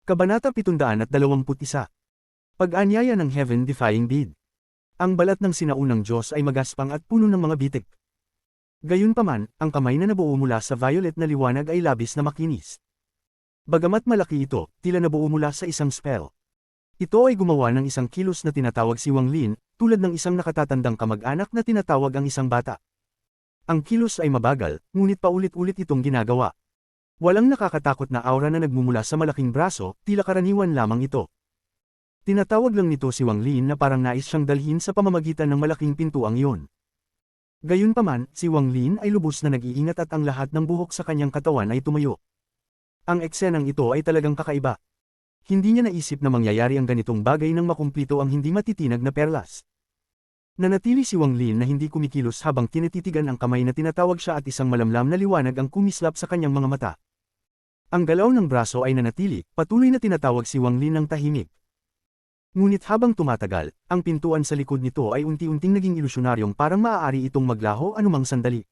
Kabanata 721. Pag-anyaya ng Heaven-defying Deed. Ang balat ng sinaunang Diyos ay magaspang at puno ng mga bitik. Gayunpaman, ang kamay na nabuo mula sa violet na liwanag ay labis na makinis. Bagamat malaki ito, tila nabuo mula sa isang spell. Ito ay gumawa ng isang kilos na tinatawag si Wang Lin, tulad ng isang nakatatandang kamag-anak na tinatawag ang isang bata. Ang kilos ay mabagal, ngunit paulit-ulit itong ginagawa. Walang nakakatakot na aura na nagmumula sa malaking braso, tila karaniwan lamang ito. Tinatawag lang nito si Wang Lin na parang nais siyang dalhin sa pamamagitan ng malaking pintuang iyon. Gayunpaman, si Wang Lin ay lubos na nag-iingat at ang lahat ng buhok sa kanyang katawan ay tumayo. Ang eksenang ito ay talagang kakaiba. Hindi niya naisip na mangyayari ang ganitong bagay nang makumplito ang hindi matitinag na perlas. Nanatili si Wang Lin na hindi kumikilos habang tinititigan ang kamay na tinatawag siya at isang malamlam na liwanag ang kumislap sa kanyang mga mata. Ang galaw ng braso ay nanatili, patuloy na tinatawag si Wang Lin ng tahimik. Ngunit habang tumatagal, ang pintuan sa likod nito ay unti-unting naging ilusyonaryong parang maaari itong maglaho anumang sandali.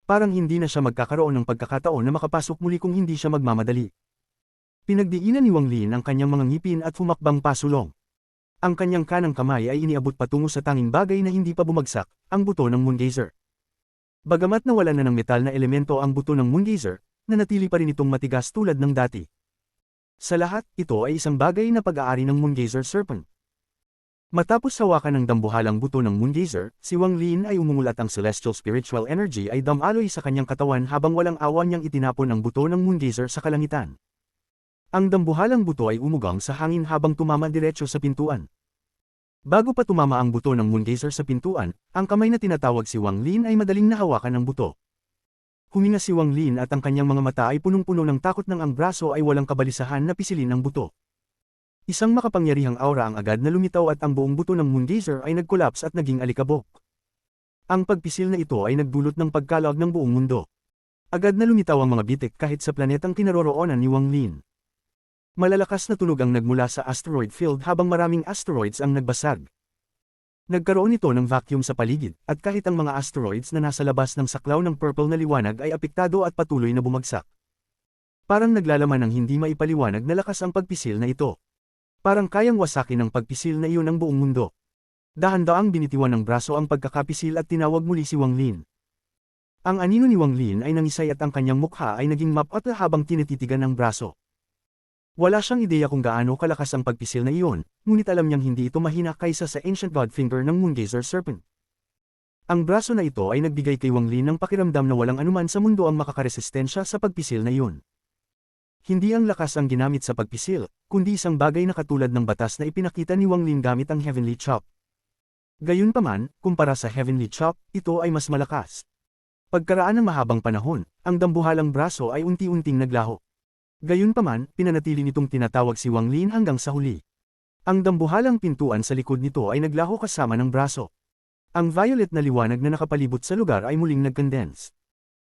Parang hindi na siya magkakaroon ng pagkakataon na makapasok muli kung hindi siya magmamadali. Pinagdiinan ni Wang Lin ang kanyang mga ngipin at humakbang pasulong. Ang kanyang kanang kamay ay iniabot patungo sa tanging bagay na hindi pa bumagsak, ang buto ng Moongazer. Bagamat nawala na ng metal na elemento ang buto ng Moongazer, nanatili pa rin itong matigas tulad ng dati. Sa lahat, ito ay isang bagay na pag-aari ng Moongazer Serpent. Matapos hawakan ng dambuhalang buto ng Moongazer, si Wang Lin ay umumulat ang celestial spiritual energy ay damaloy sa kanyang katawan habang walang awa niyang itinapon ang buto ng Moongazer sa kalangitan. Ang dambuhalang buto ay umugang sa hangin habang tumama diretso sa pintuan. Bago pa tumama ang buto ng Moongazer sa pintuan, ang kamay na tinatawag si Wang Lin ay madaling nahawakan ng buto. Huminga si Wang Lin at ang kanyang mga mata ay punong-puno ng takot nang ang braso ay walang kabalisahan na pisilin ang buto. Isang makapangyarihang aura ang agad na lumitaw at ang buong buto ng Moongazer ay nagkolaps at naging alikabok. Ang pagpisil na ito ay nagdulot ng pagkalawag ng buong mundo. Agad na lumitaw ang mga bitik kahit sa planetang kinaroroonan ni Wang Lin. Malalakas na tunog ang nagmula sa asteroid field habang maraming asteroids ang nagbasag. Nagkaroon ito ng vacuum sa paligid, at kahit ang mga asteroids na nasa labas ng saklaw ng purple na liwanag ay apektado at patuloy na bumagsak. Parang naglalaman ng hindi maipaliwanag na lakas ang pagpisil na ito. Parang kayang wasakin ng pagpisil na iyon ang buong mundo. Dahan-daang binitiwan ng braso ang pagkakapisil at tinawag muli si Wang Lin. Ang anino ni Wang Lin ay nangisay at ang kanyang mukha ay naging mapat habang tinititigan ang braso. Wala siyang ideya kung gaano kalakas ang pagpisil na iyon, ngunit alam niyang hindi ito mahina kaysa sa Ancient God Finger ng Moongazer Serpent. Ang braso na ito ay nagbigay kay Wang Lin ng pakiramdam na walang anuman sa mundo ang makakaresistensya sa pagpisil na iyon. Hindi ang lakas ang ginamit sa pagpisil, kundi isang bagay na katulad ng batas na ipinakita ni Wang Lin gamit ang Heavenly Chop. Gayunpaman, kumpara sa Heavenly Chop, ito ay mas malakas. Pagkaraan ng mahabang panahon, ang dambuhalang braso ay unti-unting naglaho. Gayunpaman, pinanatili nitong tinatawag si Wang Lin hanggang sa huli. Ang dambuhalang pintuan sa likod nito ay naglaho kasama ng braso. Ang violet na liwanag na nakapalibot sa lugar ay muling nagcondense.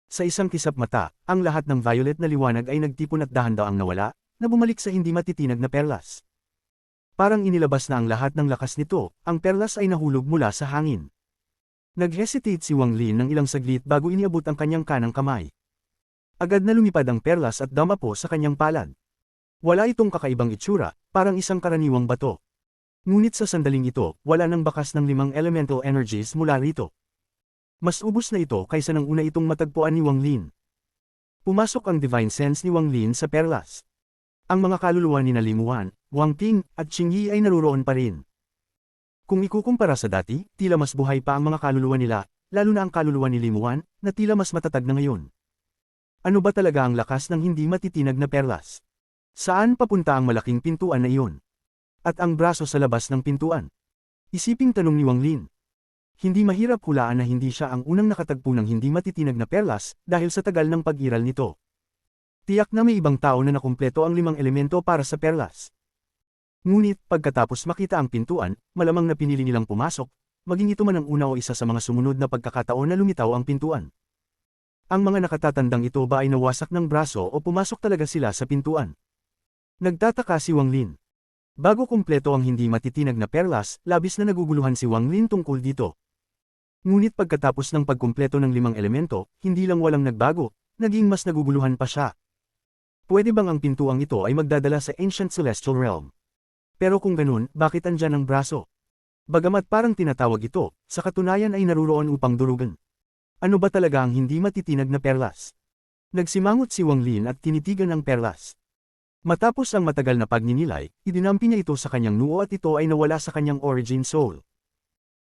Sa isang kisap mata, ang lahat ng violet na liwanag ay nagtipon at dahan-daang nawala, na bumalik sa hindi matitinag na perlas. Parang inilabas na ang lahat ng lakas nito, ang perlas ay nahulog mula sa hangin. Nag-hesitate si Wang Lin ng ilang saglit bago iniabot ang kanyang kanang kamay. Agad na lumipad ang perlas at damapo sa kanyang palad. Wala itong kakaibang itsura, parang isang karaniwang bato. Ngunit sa sandaling ito, wala nang bakas ng 5 elemental energies mula rito. Mas ubos na ito kaysa nang una itong matagpuan ni Wang Lin. Pumasok ang divine sense ni Wang Lin sa perlas. Ang mga kaluluwa ni Limuan, Wang Ping, at Qingyi ay naruroon pa rin. Kung ikukumpara sa dati, tila mas buhay pa ang mga kaluluwa nila, lalo na ang kaluluwa ni Limuan, na tila mas matatag na ngayon. Ano ba talaga ang lakas ng hindi matitinag na perlas? Saan papunta ang malaking pintuan na iyon? At ang braso sa labas ng pintuan? Isiping tanong ni Wang Lin. Hindi mahirap hulaan na hindi siya ang unang nakatagpo ng hindi matitinag na perlas dahil sa tagal ng pag-iral nito. Tiyak na may ibang tao na nakumpleto ang 5 elemento para sa perlas. Ngunit pagkatapos makita ang pintuan, malamang na pinili nilang pumasok, maging ito man ang una o isa sa mga sumunod na pagkakataon na lumitaw ang pintuan. Ang mga nakatatandang ito ba ay nawasak ng braso o pumasok talaga sila sa pintuan? Nagtataka si Wang Lin. Bago kumpleto ang hindi matitinag na perlas, labis na naguguluhan si Wang Lin tungkol dito. Ngunit pagkatapos ng pagkumpleto ng 5 elemento, hindi lang walang nagbago, naging mas naguguluhan pa siya. Pwede bang ang pintuang ito ay magdadala sa Ancient Celestial Realm? Pero kung ganun, bakit andyan ang braso? Bagamat parang tinatawag ito, sa katunayan ay naruroon upang durugan. Ano ba talaga ang hindi matitinag na perlas? Nagsimangot si Wang Lin at tinitigan ang perlas. Matapos ang matagal na pagninilay, idinampi niya ito sa kanyang noo at ito ay nawala sa kanyang origin soul.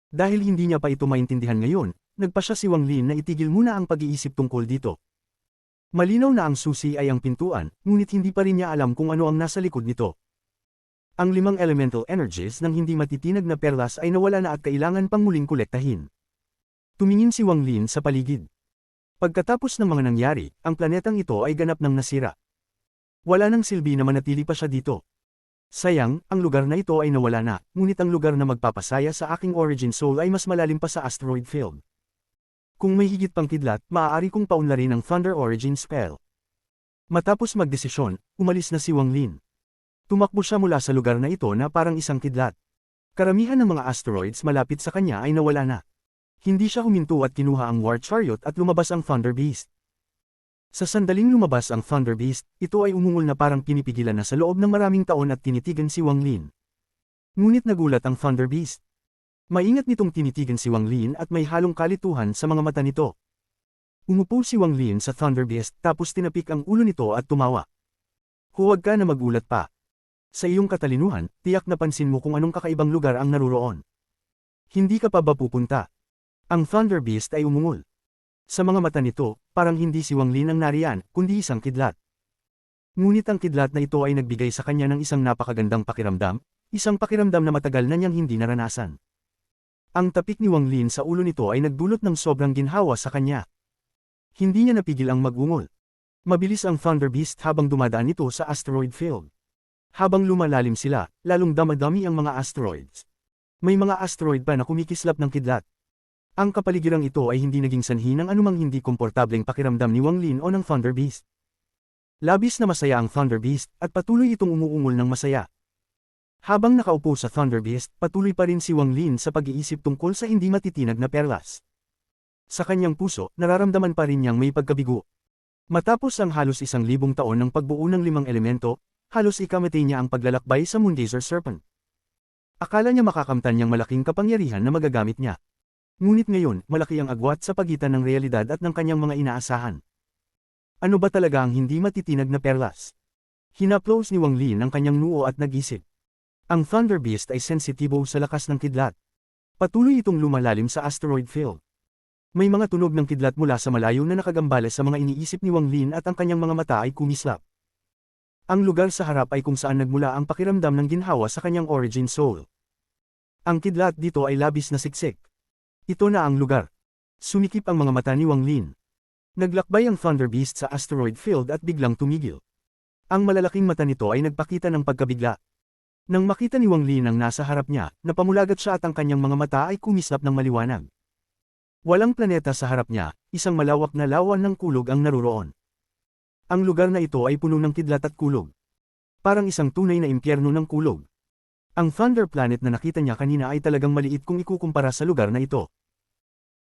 Dahil hindi niya pa ito maintindihan ngayon, nagpasya si Wang Lin na itigil muna ang pag-iisip tungkol dito. Malinaw na ang susi ay ang pintuan, ngunit hindi pa rin niya alam kung ano ang nasa likod nito. Ang 5 elemental energies ng hindi matitinag na perlas ay nawala na at kailangan pang muling kolektahin. Tumingin si Wang Lin sa paligid. Pagkatapos ng mga nangyari, ang planetang ito ay ganap ng nasira. Wala nang silbi na manatili pa siya dito. Sayang, ang lugar na ito ay nawala na, ngunit ang lugar na magpapasaya sa aking origin soul ay mas malalim pa sa asteroid field. Kung may higit pang kidlat, maaari kong paunlarin ang Thunder Origin Spell. Matapos magdesisyon, umalis na si Wang Lin. Tumakbo siya mula sa lugar na ito na parang isang kidlat. Karamihan ng mga asteroids malapit sa kanya ay nawala na. Hindi siya huminto at kinuha ang War Chariot at lumabas ang Thunder Beast. Sa sandaling lumabas ang Thunder Beast, ito ay umungol na parang pinipigilan na sa loob ng maraming taon at tinitigan si Wang Lin. Ngunit nagulat ang Thunder Beast. Maingat nitong tinitigan si Wang Lin at may halong kalituhan sa mga mata nito. Umupo si Wang Lin sa Thunder Beast tapos tinapik ang ulo nito at tumawa. Huwag ka na magulat pa. Sa iyong katalinuhan, tiyak na pansin mo kung anong kakaibang lugar ang naruroon. Hindi ka pa ba pupunta? Ang Thunder Beast ay umungol. Sa mga mata nito, parang hindi si Wang Lin ang nariyan, kundi isang kidlat. Ngunit ang kidlat na ito ay nagbigay sa kanya ng isang napakagandang pakiramdam, isang pakiramdam na matagal na niyang hindi naranasan. Ang tapik ni Wang Lin sa ulo nito ay nagdulot ng sobrang ginhawa sa kanya. Hindi niya napigil ang magungol. Mabilis ang Thunder Beast habang dumadaan ito sa asteroid field. Habang lumalalim sila, lalong damadami ang mga asteroids. May mga asteroid pa na kumikislap ng kidlat. Ang kapaligirang ito ay hindi naging sanhi ng anumang hindi komportableng pakiramdam ni Wang Lin o ng Thunder Beast. Labis na masaya ang Thunder Beast at patuloy itong umuungol ng masaya. Habang nakaupo sa Thunder Beast, patuloy pa rin si Wang Lin sa pag-iisip tungkol sa hindi matitinag na perlas. Sa kanyang puso, nararamdaman pa rin niyang may pagkabigo. Matapos ang halos 1,000 taon ng pagbuo ng 5 elemento, halos ikamatay niya ang paglalakbay sa Moongazer Serpent. Akala niya makakamtan niyang malaking kapangyarihan na magagamit niya. Ngunit ngayon, malaki ang agwat sa pagitan ng realidad at ng kanyang mga inaasahan. Ano ba talaga ang hindi matitinag na perlas? Hinaplos ni Wang Lin ang kanyang noo at nag-isip. Ang Thunder Beast ay sensitibo sa lakas ng kidlat. Patuloy itong lumalalim sa asteroid field. May mga tunog ng kidlat mula sa malayo na nakagambales sa mga iniisip ni Wang Lin at ang kanyang mga mata ay kumislap. Ang lugar sa harap ay kung saan nagmula ang pakiramdam ng ginhawa sa kanyang origin soul. Ang kidlat dito ay labis na siksik. Ito na ang lugar. Sumikip ang mga mata ni Wang Lin. Naglakbay ang Thunder Beast sa asteroid field at biglang tumigil. Ang malalaking mata nito ay nagpakita ng pagkabigla. Nang makita ni Wang Lin ang nasa harap niya, napamulagat siya at ang kanyang mga mata ay kumislap ng maliwanag. Walang planeta sa harap niya, isang malawak na lawan ng kulog ang naruroon. Ang lugar na ito ay puno ng kidlat at kulog. Parang isang tunay na impyerno ng kulog. Ang Thunder Planet na nakita niya kanina ay talagang maliit kung ikukumpara sa lugar na ito.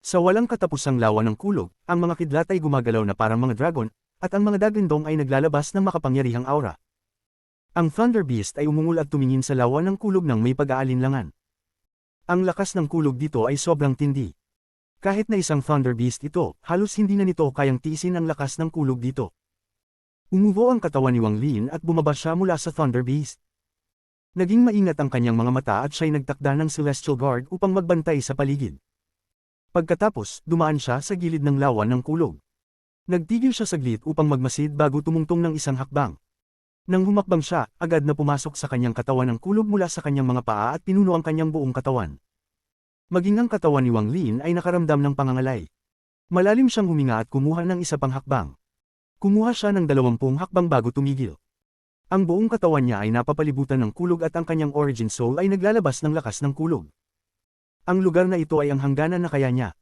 Sa walang katapusang lawan ng kulog, ang mga kidlat ay gumagalaw na parang mga dragon, at ang mga dagandong ay naglalabas ng makapangyarihang aura. Ang Thunder Beast ay umungol at tumingin sa lawan ng kulog ng may pag-aalinlangan. Ang lakas ng kulog dito ay sobrang tindi. Kahit na isang Thunder Beast ito, halos hindi na nito kayang tiisin ang lakas ng kulog dito. Umuvo ang katawan ni Wang Lin at bumaba siya mula sa Thunder Beast. Naging maingat ang kanyang mga mata at siya'y nagtakda ng Celestial Guard upang magbantay sa paligid. Pagkatapos, dumaan siya sa gilid ng lawan ng kulog. Nagtigil siya saglit upang magmasid bago tumungtong ng isang hakbang. Nang humakbang siya, agad na pumasok sa kanyang katawan ang kulog mula sa kanyang mga paa at pinuno ang kanyang buong katawan. Maging ang katawan ni Wang Lin ay nakaramdam ng pangangalay. Malalim siyang huminga at kumuha ng isa pang hakbang. Kumuha siya ng 20 hakbang bago tumigil. Ang buong katawan niya ay napapalibutan ng kulog at ang kanyang origin soul ay naglalabas ng lakas ng kulog. Ang lugar na ito ay ang hangganan na kaya niya.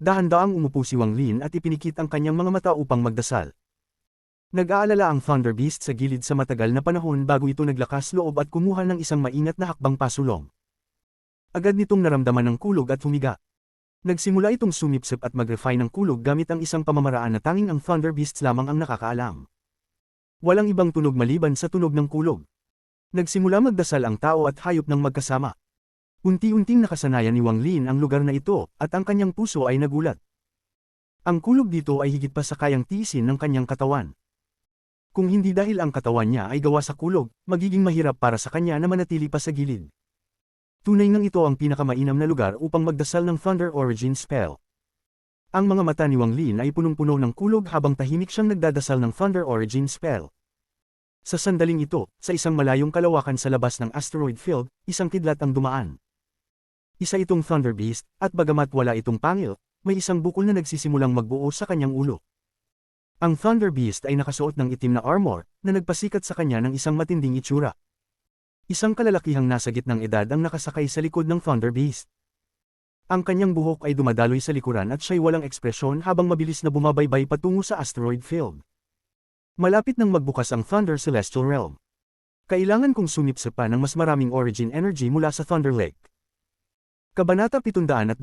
Dahan-daang umupo si Wang Lin at ipinikit ang kanyang mga mata upang magdasal. Nag-aalala ang Thunder Beast sa gilid sa matagal na panahon bago ito naglakas loob at kumuha ng isang maingat na hakbang pasulong. Agad nitong naramdaman ng kulog at humiga. Nagsimula itong sumipsip at mag-refine ng kulog gamit ang isang pamamaraan na tanging ang Thunder Beasts lamang ang nakakaalam. Walang ibang tunog maliban sa tunog ng kulog. Nagsimula magdasal ang tao at hayop ng magkasama. Unti-unting nakasanayan ni Wang Lin ang lugar na ito, at ang kanyang puso ay nagulat. Ang kulog dito ay higit pa sa kayang tiisin ng kanyang katawan. Kung hindi dahil ang katawan niya ay gawa sa kulog, magiging mahirap para sa kanya na manatili pa sa gilid. Tunay ngang ito ang pinakamainam na lugar upang magdasal ng Thunder Origin Spell. Ang mga mata ni Wang Lin ay punong-puno ng kulog habang tahimik siyang nagdadasal ng Thunder Origin Spell. Sa sandaling ito, sa isang malayong kalawakan sa labas ng asteroid field, isang kidlat ang dumaan. Isa itong Thunder Beast, at bagamat wala itong pangil, may isang bukol na nagsisimulang magbuo sa kanyang ulo. Ang Thunder Beast ay nakasuot ng itim na armor, na nagpasikat sa kanya ng isang matinding itsura. Isang kalalakihang nasa gitnang edad ang nakasakay sa likod ng Thunder Beast. Ang kanyang buhok ay dumadaloy sa likuran at siya'y walang ekspresyon habang mabilis na bumabaybay patungo sa asteroid field. Malapit nang magbukas ang Thunder Celestial Realm. Kailangan kong sumipsip pa ng mas maraming origin energy mula sa Thunder Lake. Kabanata 722.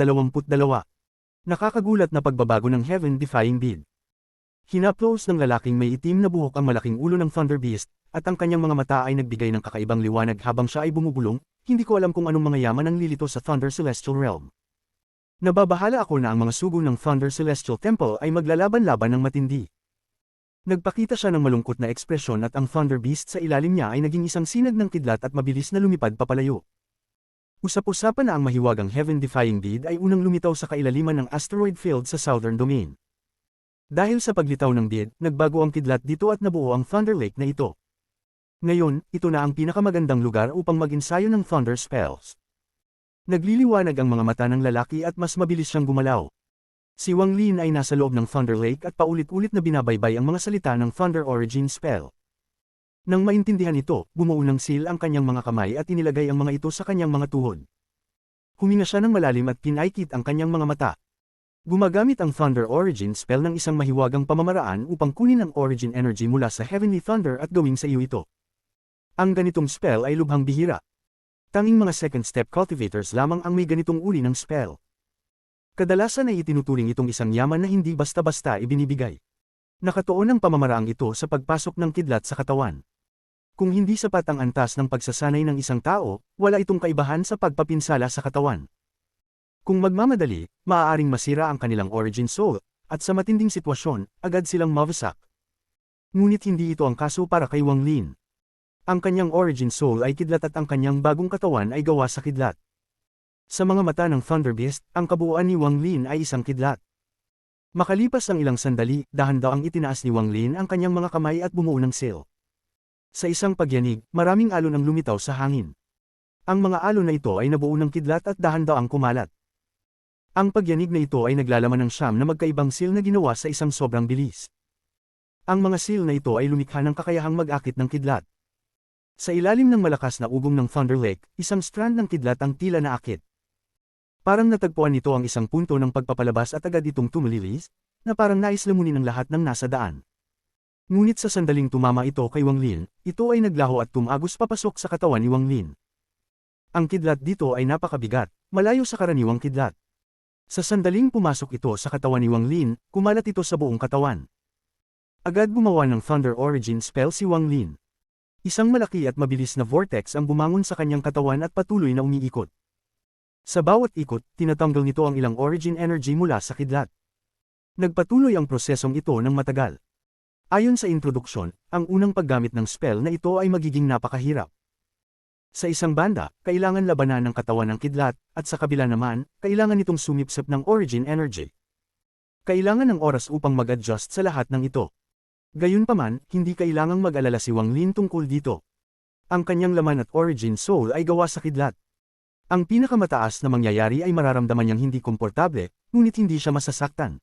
Nakakagulat na pagbabago ng Heaven-defying Bead. Hinaplos ng lalaking may itim na buhok ang malaking ulo ng Thunder Beast, at ang kanyang mga mata ay nagbigay ng kakaibang liwanag habang siya ay bumubulong. Hindi ko alam kung anong mga yaman ang lilito sa Thunder Celestial Realm. Nababahala ako na ang mga sugo ng Thunder Celestial Temple ay maglalaban-laban ng matindi. Nagpakita siya ng malungkot na ekspresyon at ang Thunder Beast sa ilalim niya ay naging isang sinag ng kidlat at mabilis na lumipad papalayo. Usap-usapan na ang mahiwagang Heaven-defying Bead ay unang lumitaw sa kailaliman ng asteroid field sa Southern Domain. Dahil sa paglitaw ng bead, nagbago ang kidlat dito at nabuo ang Thunder Lake na ito. Ngayon, ito na ang pinakamagandang lugar upang mag-ensayo ng Thunder Spells. Nagliliwanag ang mga mata ng lalaki at mas mabilis siyang gumalaw. Si Wang Lin ay nasa loob ng Thunder Lake at paulit-ulit na binabaybay ang mga salita ng Thunder Origin Spell. Nang maintindihan ito, bumuo ng seal ang kanyang mga kamay at inilagay ang mga ito sa kanyang mga tuhod. Huminga siya ng malalim at pinaikit ang kanyang mga mata. Gumagamit ang Thunder Origin Spell ng isang mahiwagang pamamaraan upang kunin ang origin energy mula sa Heavenly Thunder at gawing sa iyo ito. Ang ganitong spell ay lubhang bihira. Tanging mga second step cultivators lamang ang may ganitong uri ng spell. Kadalasan ay itinuturing itong isang yaman na hindi basta-basta ibinibigay. Nakatuon ang pamamaraang ito sa pagpasok ng kidlat sa katawan. Kung hindi sapat ang antas ng pagsasanay ng isang tao, wala itong kaibahan sa pagpapinsala sa katawan. Kung magmamadali, maaaring masira ang kanilang origin soul, at sa matinding sitwasyon, agad silang mawasak. Ngunit hindi ito ang kaso para kay Wang Lin. Ang kanyang origin soul ay kidlat at ang kanyang bagong katawan ay gawa sa kidlat. Sa mga mata ng Thunder Beast, ang kabuuan ni Wang Lin ay isang kidlat. Makalipas ang ilang sandali, dahan-dahang itinaas ni Wang Lin ang kanyang mga kamay at bumuo ng seal. Sa isang pagyanig, maraming alon ang lumitaw sa hangin. Ang mga alon na ito ay nabuo ng kidlat at dahan-dahang kumalat. Ang pagyanig na ito ay naglalaman ng siyam na magkaibang seal na ginawa sa isang sobrang bilis. Ang mga seal na ito ay lumikha ng kakayahang mag-akit ng kidlat. Sa ilalim ng malakas na ugong ng Thunder Lake, isang strand ng kidlat ang tila naakit. Parang natagpuan nito ang isang punto ng pagpapalabas at agad itong tumalilis, na parang nais lamunin ang lahat ng nasa daan. Ngunit sa sandaling tumama ito kay Wang Lin, ito ay naglaho at tumagos papasok sa katawan ni Wang Lin. Ang kidlat dito ay napakabigat, malayo sa karaniwang kidlat. Sa sandaling pumasok ito sa katawan ni Wang Lin, kumalat ito sa buong katawan. Agad gumawa ng Thunder Origin Spell si Wang Lin. Isang malaki at mabilis na vortex ang bumangon sa kanyang katawan at patuloy na umiikot. Sa bawat ikot, tinatanggal nito ang ilang origin energy mula sa kidlat. Nagpatuloy ang prosesong ito ng matagal. Ayon sa introduksyon, ang unang paggamit ng spell na ito ay magiging napakahirap. Sa isang banda, kailangan labanan ng katawan ng kidlat, at sa kabila naman, kailangan itong sumipsip ng origin energy. Kailangan ng oras upang mag-adjust sa lahat ng ito. Gayunpaman, hindi kailangang mag-alala si Wang Lin tungkol dito. Ang kanyang laman at origin soul ay gawa sa kidlat. Ang pinakamataas na mangyayari ay mararamdaman niyang hindi komportable, ngunit hindi siya masasaktan.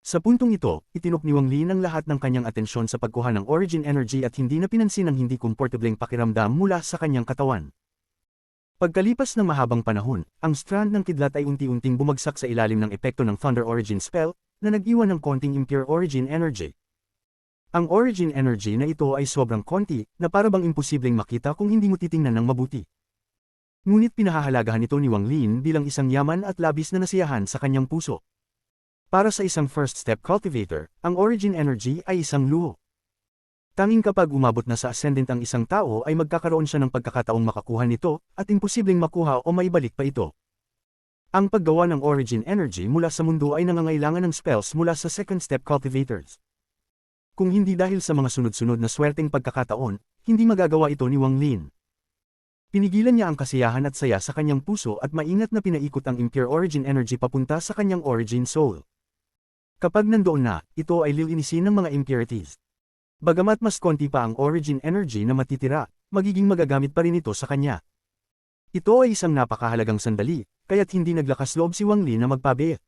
Sa puntong ito, itinok ni Wang Lin ang lahat ng kanyang atensyon sa pagkuha ng origin energy at hindi na pinansin ang hindi komportableng pakiramdam mula sa kanyang katawan. Pagkalipas ng mahabang panahon, ang strand ng kidlat ay unti-unting bumagsak sa ilalim ng epekto ng Thunder Origin Spell, na nag-iwan ng konting impure origin energy. Ang origin energy na ito ay sobrang konti, na parabang imposibleng makita kung hindi mo titingnan ng mabuti. Ngunit pinahahalagahan ito ni Wang Lin bilang isang yaman at labis na nasiyahan sa kanyang puso. Para sa isang first step cultivator, ang origin energy ay isang luho. Tanging kapag umabot na sa ascendant ang isang tao ay magkakaroon siya ng pagkakataong makakuha nito, at imposibleng makuha o maibalik pa ito. Ang paggawa ng origin energy mula sa mundo ay nangangailangan ng spells mula sa second step cultivators. Kung hindi dahil sa mga sunod-sunod na swerteng pagkakataon, hindi magagawa ito ni Wang Lin. Pinigilan niya ang kasiyahan at saya sa kanyang puso at maingat na pinaikot ang impure origin energy papunta sa kanyang origin soul. Kapag nandoon na, ito ay lilinisin ng mga impurities. Bagamat mas konti pa ang origin energy na matitira, magiging magagamit pa rin ito sa kanya. Ito ay isang napakahalagang sandali, kaya't hindi naglakas loob si Wang Lin na magpabe.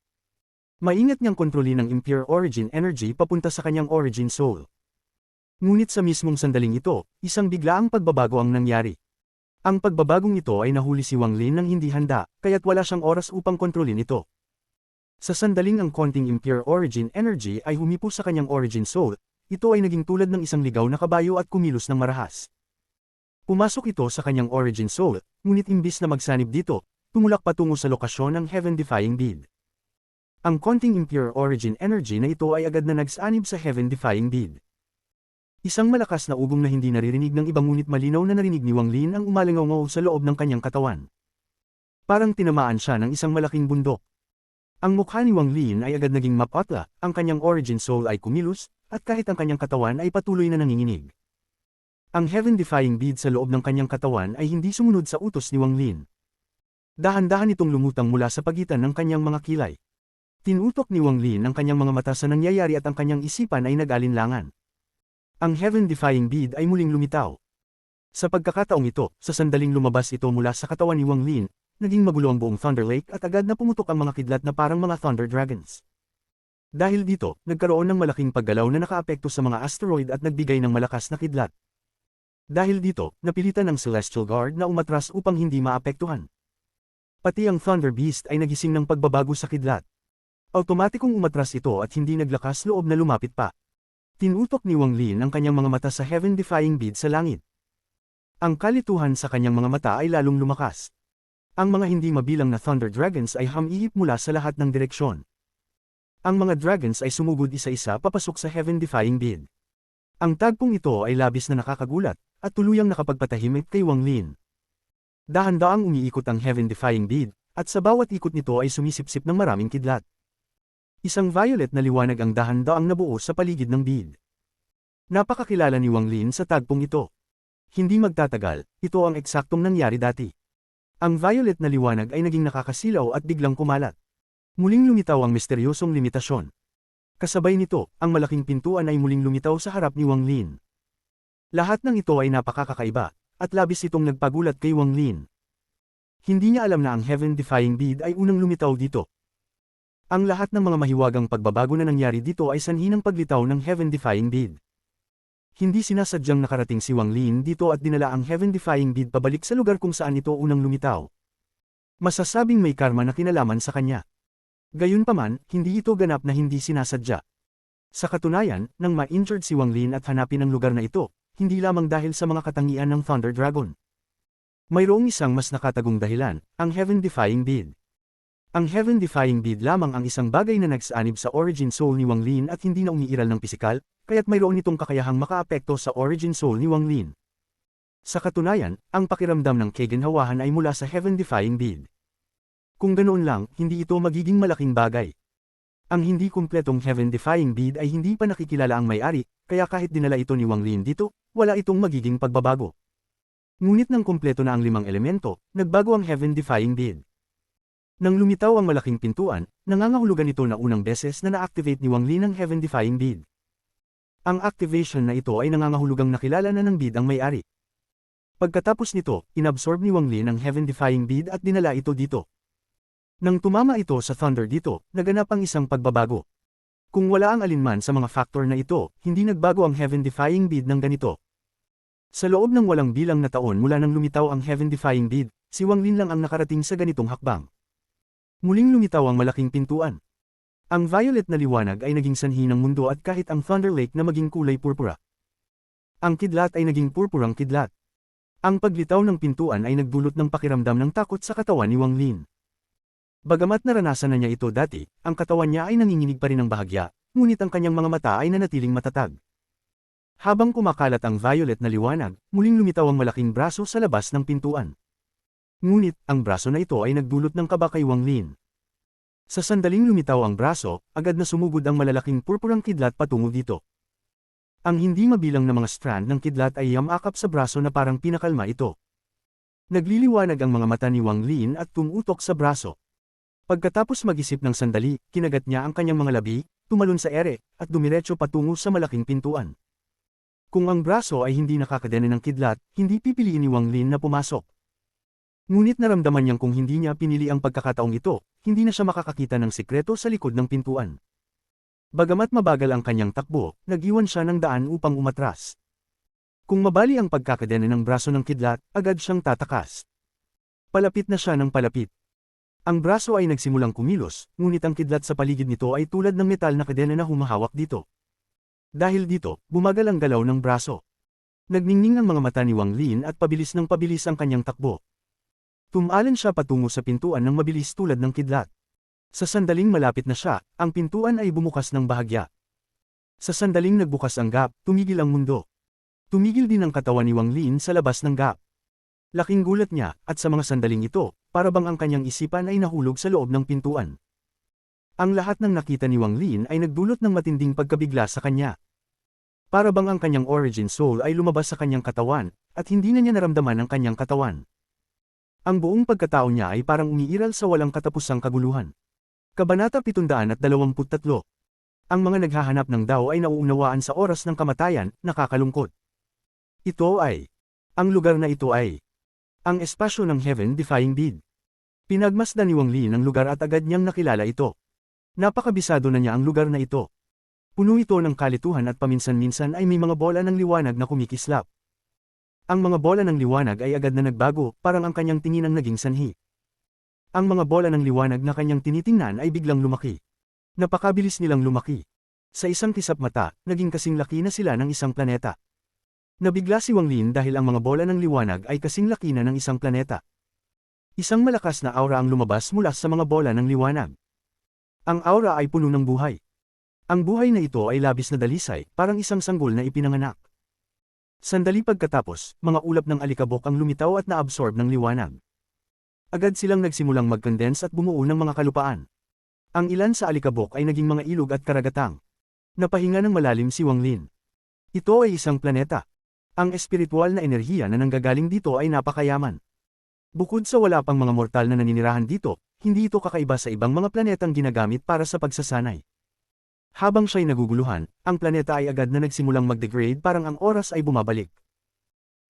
Maingat niyang kontrolin ang impure origin energy papunta sa kanyang origin soul. Ngunit sa mismong sandaling ito, isang biglaang pagbabago ang nangyari. Ang pagbabagong ito ay nahuli si Wang Lin nang hindi handa, kaya't wala siyang oras upang kontrolin ito. Sa sandaling ang konting impure origin energy ay humipo sa kanyang origin soul, ito ay naging tulad ng isang ligaw na kabayo at kumilos ng marahas. Pumasok ito sa kanyang origin soul, ngunit imbis na magsanib dito, tumulak patungo sa lokasyon ng heaven-defying bead. Ang konting impure origin energy na ito ay agad na nagsanib sa heaven-defying bead. Isang malakas na ugong na hindi naririnig ng ibang ngunit malinaw na narinig ni Wang Lin ang umalingaw sa loob ng kanyang katawan. Parang tinamaan siya ng isang malaking bundok. Ang mukha ni Wang Lin ay agad naging mapatla, ang kanyang origin soul ay kumilos, at kahit ang kanyang katawan ay patuloy na nanginginig. Ang heaven-defying bead sa loob ng kanyang katawan ay hindi sumunod sa utos ni Wang Lin. Dahan-dahan itong lumutang mula sa pagitan ng kanyang mga kilay. Tinutok ni Wang Lin ang kanyang mga mata sa nangyayari at ang kanyang isipan ay nag-alinlangan. Ang heaven-defying bead ay muling lumitaw. Sa pagkakataong ito, sa sandaling lumabas ito mula sa katawan ni Wang Lin, naging magulo ang buong Thunder Lake at agad na pumutok ang mga kidlat na parang mga Thunder Dragons. Dahil dito, nagkaroon ng malaking paggalaw na nakaapekto sa mga asteroid at nagbigay ng malakas na kidlat. Dahil dito, napilitan ng Celestial Guard na umatras upang hindi maapektuhan. Pati ang Thunder Beast ay nagising ng pagbabago sa kidlat. Automatikong umatras ito at hindi naglakas loob na lumapit pa. Tinutok ni Wang Lin ang kanyang mga mata sa heaven-defying bead sa langit. Ang kalituhan sa kanyang mga mata ay lalong lumakas. Ang mga hindi mabilang na Thunder Dragons ay humihip mula sa lahat ng direksyon. Ang mga dragons ay sumugod isa-isa papasok sa heaven-defying bead. Ang tagpong ito ay labis na nakakagulat, at tuluyang nakapagpatahimik kay Wang Lin. Dahan-daang umiikot ang heaven-defying bead, at sa bawat ikot nito ay sumisipsip ng maraming kidlat. Isang violet na liwanag ang dahan-daang nabuo sa paligid ng bead. Napakakilala ni Wang Lin sa tagpong ito. Hindi magtatagal, ito ang eksaktong nangyari dati. Ang violet na liwanag ay naging nakakasilaw at biglang kumalat. Muling lumitaw ang misteryosong limitasyon. Kasabay nito, ang malaking pintuan ay muling lumitaw sa harap ni Wang Lin. Lahat ng ito ay napakakaiba, at labis itong nagpagulat kay Wang Lin. Hindi niya alam na ang heaven-defying bead ay unang lumitaw dito. Ang lahat ng mga mahiwagang pagbabago na nangyari dito ay sanhi ng paglitaw ng heaven-defying bead. Hindi sinasadyang nakarating si Wang Lin dito at dinala ang heaven-defying bead pabalik sa lugar kung saan ito unang lumitaw. Masasabing may karma na kinalaman sa kanya. Gayunpaman, hindi ito ganap na hindi sinasadya. Sa katunayan, nang ma-injured si Wang Lin at hanapin ang lugar na ito, hindi lamang dahil sa mga katangian ng Thunder Dragon. Mayroong isang mas nakatagong dahilan, ang heaven-defying bead. Ang heaven-defying bead lamang ang isang bagay na nagsanib sa origin soul ni Wang Lin at hindi na umiiral ng pisikal, kaya't mayroon itong kakayahang makaapekto sa origin soul ni Wang Lin. Sa katunayan, ang pakiramdam ng kaginhawahan ay mula sa heaven-defying bead. Kung ganoon lang, hindi ito magiging malaking bagay. Ang hindi kumpletong heaven-defying bead ay hindi pa nakikilala ang may-ari, kaya kahit dinala ito ni Wang Lin dito, wala itong magiging pagbabago. Ngunit nang kumpleto na ang 5 elemento, nagbago ang heaven-defying bead. Nang lumitaw ang malaking pintuan, nangangahulugan ito na unang beses na na-activate ni Wang Lin ang heaven-defying bead. Ang activation na ito ay nangangahulugang nakilala na ng bead ang may-ari. Pagkatapos nito, inabsorb ni Wang Lin ang heaven-defying bead at dinala ito dito. Nang tumama ito sa Thunder dito, naganap ang isang pagbabago. Kung wala ang alinman sa mga factor na ito, hindi nagbago ang heaven-defying bead ng ganito. Sa loob ng walang bilang na taon mula nang lumitaw ang heaven-defying bead, si Wang Lin lang ang nakarating sa ganitong hakbang. Muling lumitaw ang malaking pintuan. Ang violet na liwanag ay naging sanhi ng mundo at kahit ang Thunder Lake na maging kulay purpura. Ang kidlat ay naging purpurang kidlat. Ang paglitaw ng pintuan ay nagdulot ng pakiramdam ng takot sa katawan ni Wang Lin. Bagamat naranasan na niya ito dati, ang katawan niya ay nanginginig pa rin ng bahagya, ngunit ang kanyang mga mata ay nanatiling matatag. Habang kumakalat ang violet na liwanag, muling lumitaw ang malaking braso sa labas ng pintuan. Ngunit, ang braso na ito ay nagdulot ng kaba kay Wang Lin. Sa sandaling lumitaw ang braso, agad na sumugod ang malalaking purpurang kidlat patungo dito. Ang hindi mabilang na mga strand ng kidlat ay yamakap sa braso na parang pinakalma ito. Nagliliwanag ang mga mata ni Wang Lin at tumutok sa braso. Pagkatapos mag-isip ng sandali, kinagat niya ang kanyang mga labi, tumalon sa ere, at dumiretso patungo sa malaking pintuan. Kung ang braso ay hindi nakakadena ng kidlat, hindi pipiliin ni Wang Lin na pumasok. Ngunit naramdaman niyang kung hindi niya pinili ang pagkakataong ito, hindi na siya makakakita ng sikreto sa likod ng pintuan. Bagamat mabagal ang kanyang takbo, nag-iwan siya ng daan upang umatras. Kung mabali ang pagkakadena ng braso ng kidlat, agad siyang tatakas. Palapit na siya ng palapit. Ang braso ay nagsimulang kumilos, ngunit ang kidlat sa paligid nito ay tulad ng metal na kadena na humahawak dito. Dahil dito, bumagal ang galaw ng braso. Nagningning ang mga mata ni Wang Lin at pabilis ng pabilis ang kanyang takbo. Tumalan siya patungo sa pintuan ng mabilis tulad ng kidlat. Sa sandaling malapit na siya, ang pintuan ay bumukas ng bahagya. Sa sandaling nagbukas ang gap, tumigil ang mundo. Tumigil din ang katawan ni Wang Lin sa labas ng gap. Laking gulat niya, at sa mga sandaling ito, para bang ang kanyang isipan ay nahulog sa loob ng pintuan. Ang lahat ng nakita ni Wang Lin ay nagdulot ng matinding pagkabigla sa kanya. Para bang ang kanyang origin soul ay lumabas sa kanyang katawan, at hindi na niya naramdaman ang kanyang katawan. Ang buong pagkatao niya ay parang umiiral sa walang katapusang kaguluhan. Kabanata 723. Ang mga naghahanap ng Dao ay nauunawaan sa oras ng kamatayan, nakakalungkot. Ito ay. Ang lugar na ito ay. Ang espasyo ng heaven-defying deed. Pinagmasdan ni Wang Lin ang lugar at agad niyang nakilala ito. Napakabisado na niya ang lugar na ito. Puno ito ng kalituhan at paminsan-minsan ay may mga bola ng liwanag na kumikislap. Ang mga bola ng liwanag ay agad na nagbago, parang ang kanyang tingin ang naging sanhi. Ang mga bola ng liwanag na kanyang tinitingnan ay biglang lumaki. Napakabilis nilang lumaki. Sa isang kisap mata, naging kasing laki na sila ng isang planeta. Nabigla si Wang Lin dahil ang mga bola ng liwanag ay kasing laki na ng isang planeta. Isang malakas na aura ang lumabas mula sa mga bola ng liwanag. Ang aura ay puno ng buhay. Ang buhay na ito ay labis na dalisay, parang isang sanggol na ipinanganak. Sandali pagkatapos, mga ulap ng alikabok ang lumitaw at naabsorb ng liwanag. Agad silang nagsimulang mag-condense at bumuo ng mga kalupaan. Ang ilan sa alikabok ay naging mga ilog at karagatang. Napahinga ng malalim si Wang Lin. Ito ay isang planeta. Ang espiritual na enerhiya na nanggagaling dito ay napakayaman. Bukod sa wala pang mga mortal na naninirahan dito, hindi ito kakaiba sa ibang mga planetang ginagamit para sa pagsasanay. Habang siya'y naguguluhan, ang planeta ay agad na nagsimulang mag-degrade parang ang oras ay bumabalik.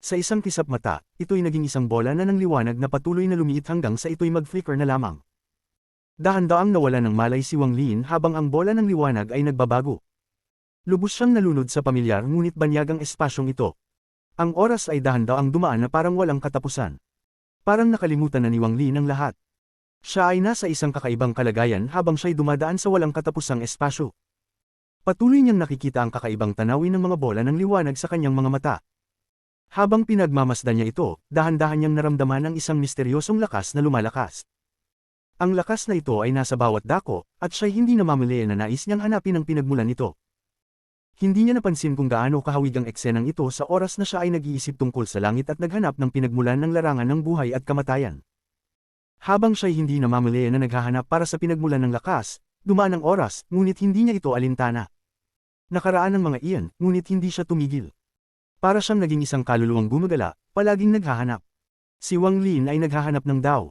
Sa isang kisap mata, ito'y naging isang bola na ng liwanag na patuloy na lumiit hanggang sa ito'y mag-flicker na lamang. Dahan-daang nawala ng malay si Wang Lin habang ang bola ng liwanag ay nagbabago. Lubos siyang nalunod sa pamilyar ngunit banyagang espasyong ito. Ang oras ay dahan-daang dumaan na parang walang katapusan. Parang nakalimutan na ni Wang Lin ang lahat. Siya ay nasa isang kakaibang kalagayan habang siya'y dumadaan sa walang katapusang espasyo. Patuloy niyang nakikita ang kakaibang tanawin ng mga bola ng liwanag sa kanyang mga mata. Habang pinagmamasdan niya ito, dahan-dahan niyang naramdaman ang isang misteryosong lakas na lumalakas. Ang lakas na ito ay nasa bawat dako, at siya'y hindi namamalayan na nais niyang hanapin ang pinagmulan nito. Hindi niya napansin kung gaano kahawig ang eksenang ito sa oras na siya ay nag-iisip tungkol sa langit at naghanap ng pinagmulan ng larangan ng buhay at kamatayan. Habang siya'y hindi namamalayan na naghahanap para sa pinagmulan ng lakas, dumaan ang oras, ngunit hindi niya ito alintana. Nakaraan ng mga iyan, ngunit hindi siya tumigil. Para siyang naging isang kaluluwang gumagala, palaging naghahanap. Si Wang Lin ay naghahanap ng Dao.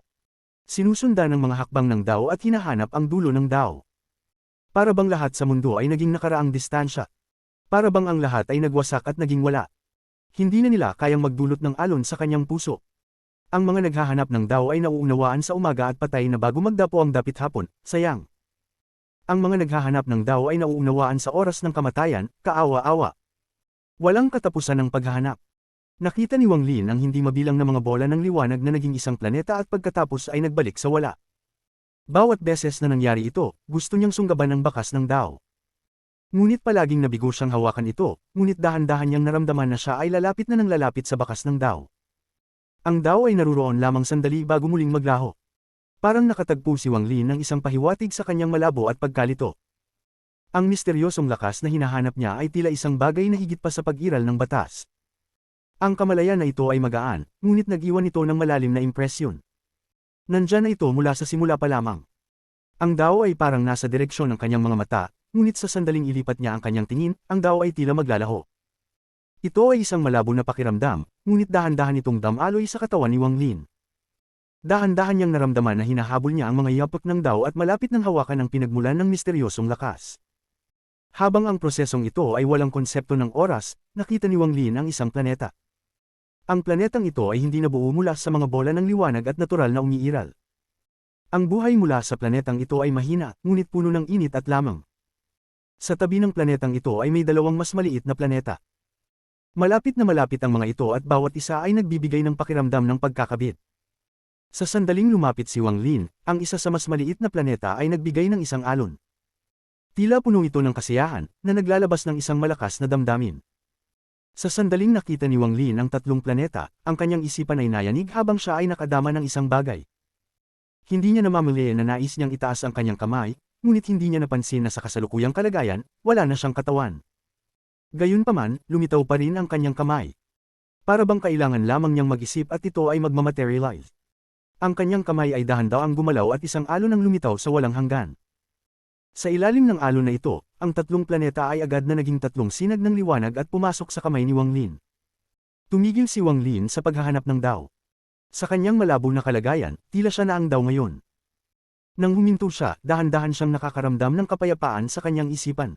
Sinusundan ng mga hakbang ng Dao at hinahanap ang dulo ng Dao. Para bang lahat sa mundo ay naging nakaraang distansya. Para bang ang lahat ay nagwasak at naging wala. Hindi na nila kayang magdulot ng alon sa kanyang puso. Ang mga naghahanap ng Dao ay nauunawaan sa umaga at patay na bago magdapo ang dapit hapon, sayang. Ang mga naghahanap ng Dao ay nauunawaan sa oras ng kamatayan, kaawa-awa. Walang katapusan ng paghahanap. Nakita ni Wang Lin ang hindi mabilang na mga bola ng liwanag na naging isang planeta at pagkatapos ay nagbalik sa wala. Bawat beses na nangyari ito, gusto niyang sunggaban ang bakas ng Dao. Ngunit palaging nabigo siyang hawakan ito, ngunit dahan-dahan niyang naramdaman na siya ay lalapit na ng lalapit sa bakas ng Dao. Ang Dao ay naruroon lamang sandali bago muling maglaho. Parang nakatagpo si Wang Lin ng isang pahiwatig sa kanyang malabo at pagkalito. Ang misteryosong lakas na hinahanap niya ay tila isang bagay na higit pa sa pag-iral ng batas. Ang kamalayan na ito ay magaan, ngunit nag-iwan ito ng malalim na impresyon. Nandyan na ito mula sa simula pa lamang. Ang Dao ay parang nasa direksyon ng kanyang mga mata, ngunit sa sandaling ilipat niya ang kanyang tingin, ang Dao ay tila maglalaho. Ito ay isang malabo na pakiramdam, ngunit dahan-dahan itong damaloy sa katawan ni Wang Lin. Dahan-dahan niyang naramdaman na hinahabol niya ang mga yapak ng Dao at malapit ng hawakan ang pinagmulan ng misteryosong lakas. Habang ang prosesong ito ay walang konsepto ng oras, nakita ni Wang Lin ang isang planeta. Ang planetang ito ay hindi nabuo mula sa mga bola ng liwanag at natural na umiiral. Ang buhay mula sa planetang ito ay mahina, ngunit puno ng init at lamang. Sa tabi ng planetang ito ay may dalawang mas maliit na planeta. Malapit na malapit ang mga ito at bawat isa ay nagbibigay ng pakiramdam ng pagkakabit. Sa sandaling lumapit si Wang Lin, ang isa sa mas maliit na planeta ay nagbigay ng isang alon. Tila puno ito ng kasiyahan, na naglalabas ng isang malakas na damdamin. Sa sandaling nakita ni Wang Lin ang tatlong planeta, ang kanyang isipan ay nayanig habang siya ay nakadama ng isang bagay. Hindi niya namamali na nais niyang itaas ang kanyang kamay, ngunit hindi niya napansin na sa kasalukuyang kalagayan, wala na siyang katawan. Gayunpaman, lumitaw pa rin ang kanyang kamay. Para bang kailangan lamang niyang mag-isip at ito ay magmamaterialize. Ang kanyang kamay ay dahan-daang gumalaw at isang alon ang lumitaw sa walang hanggan. Sa ilalim ng alon na ito, ang tatlong planeta ay agad na naging tatlong sinag ng liwanag at pumasok sa kamay ni Wang Lin. Tumigil si Wang Lin sa paghahanap ng Dao. Sa kanyang malabo na kalagayan, tila siya na ang Dao ngayon. Nang huminto siya, dahan-dahan siyang nakakaramdam ng kapayapaan sa kanyang isipan.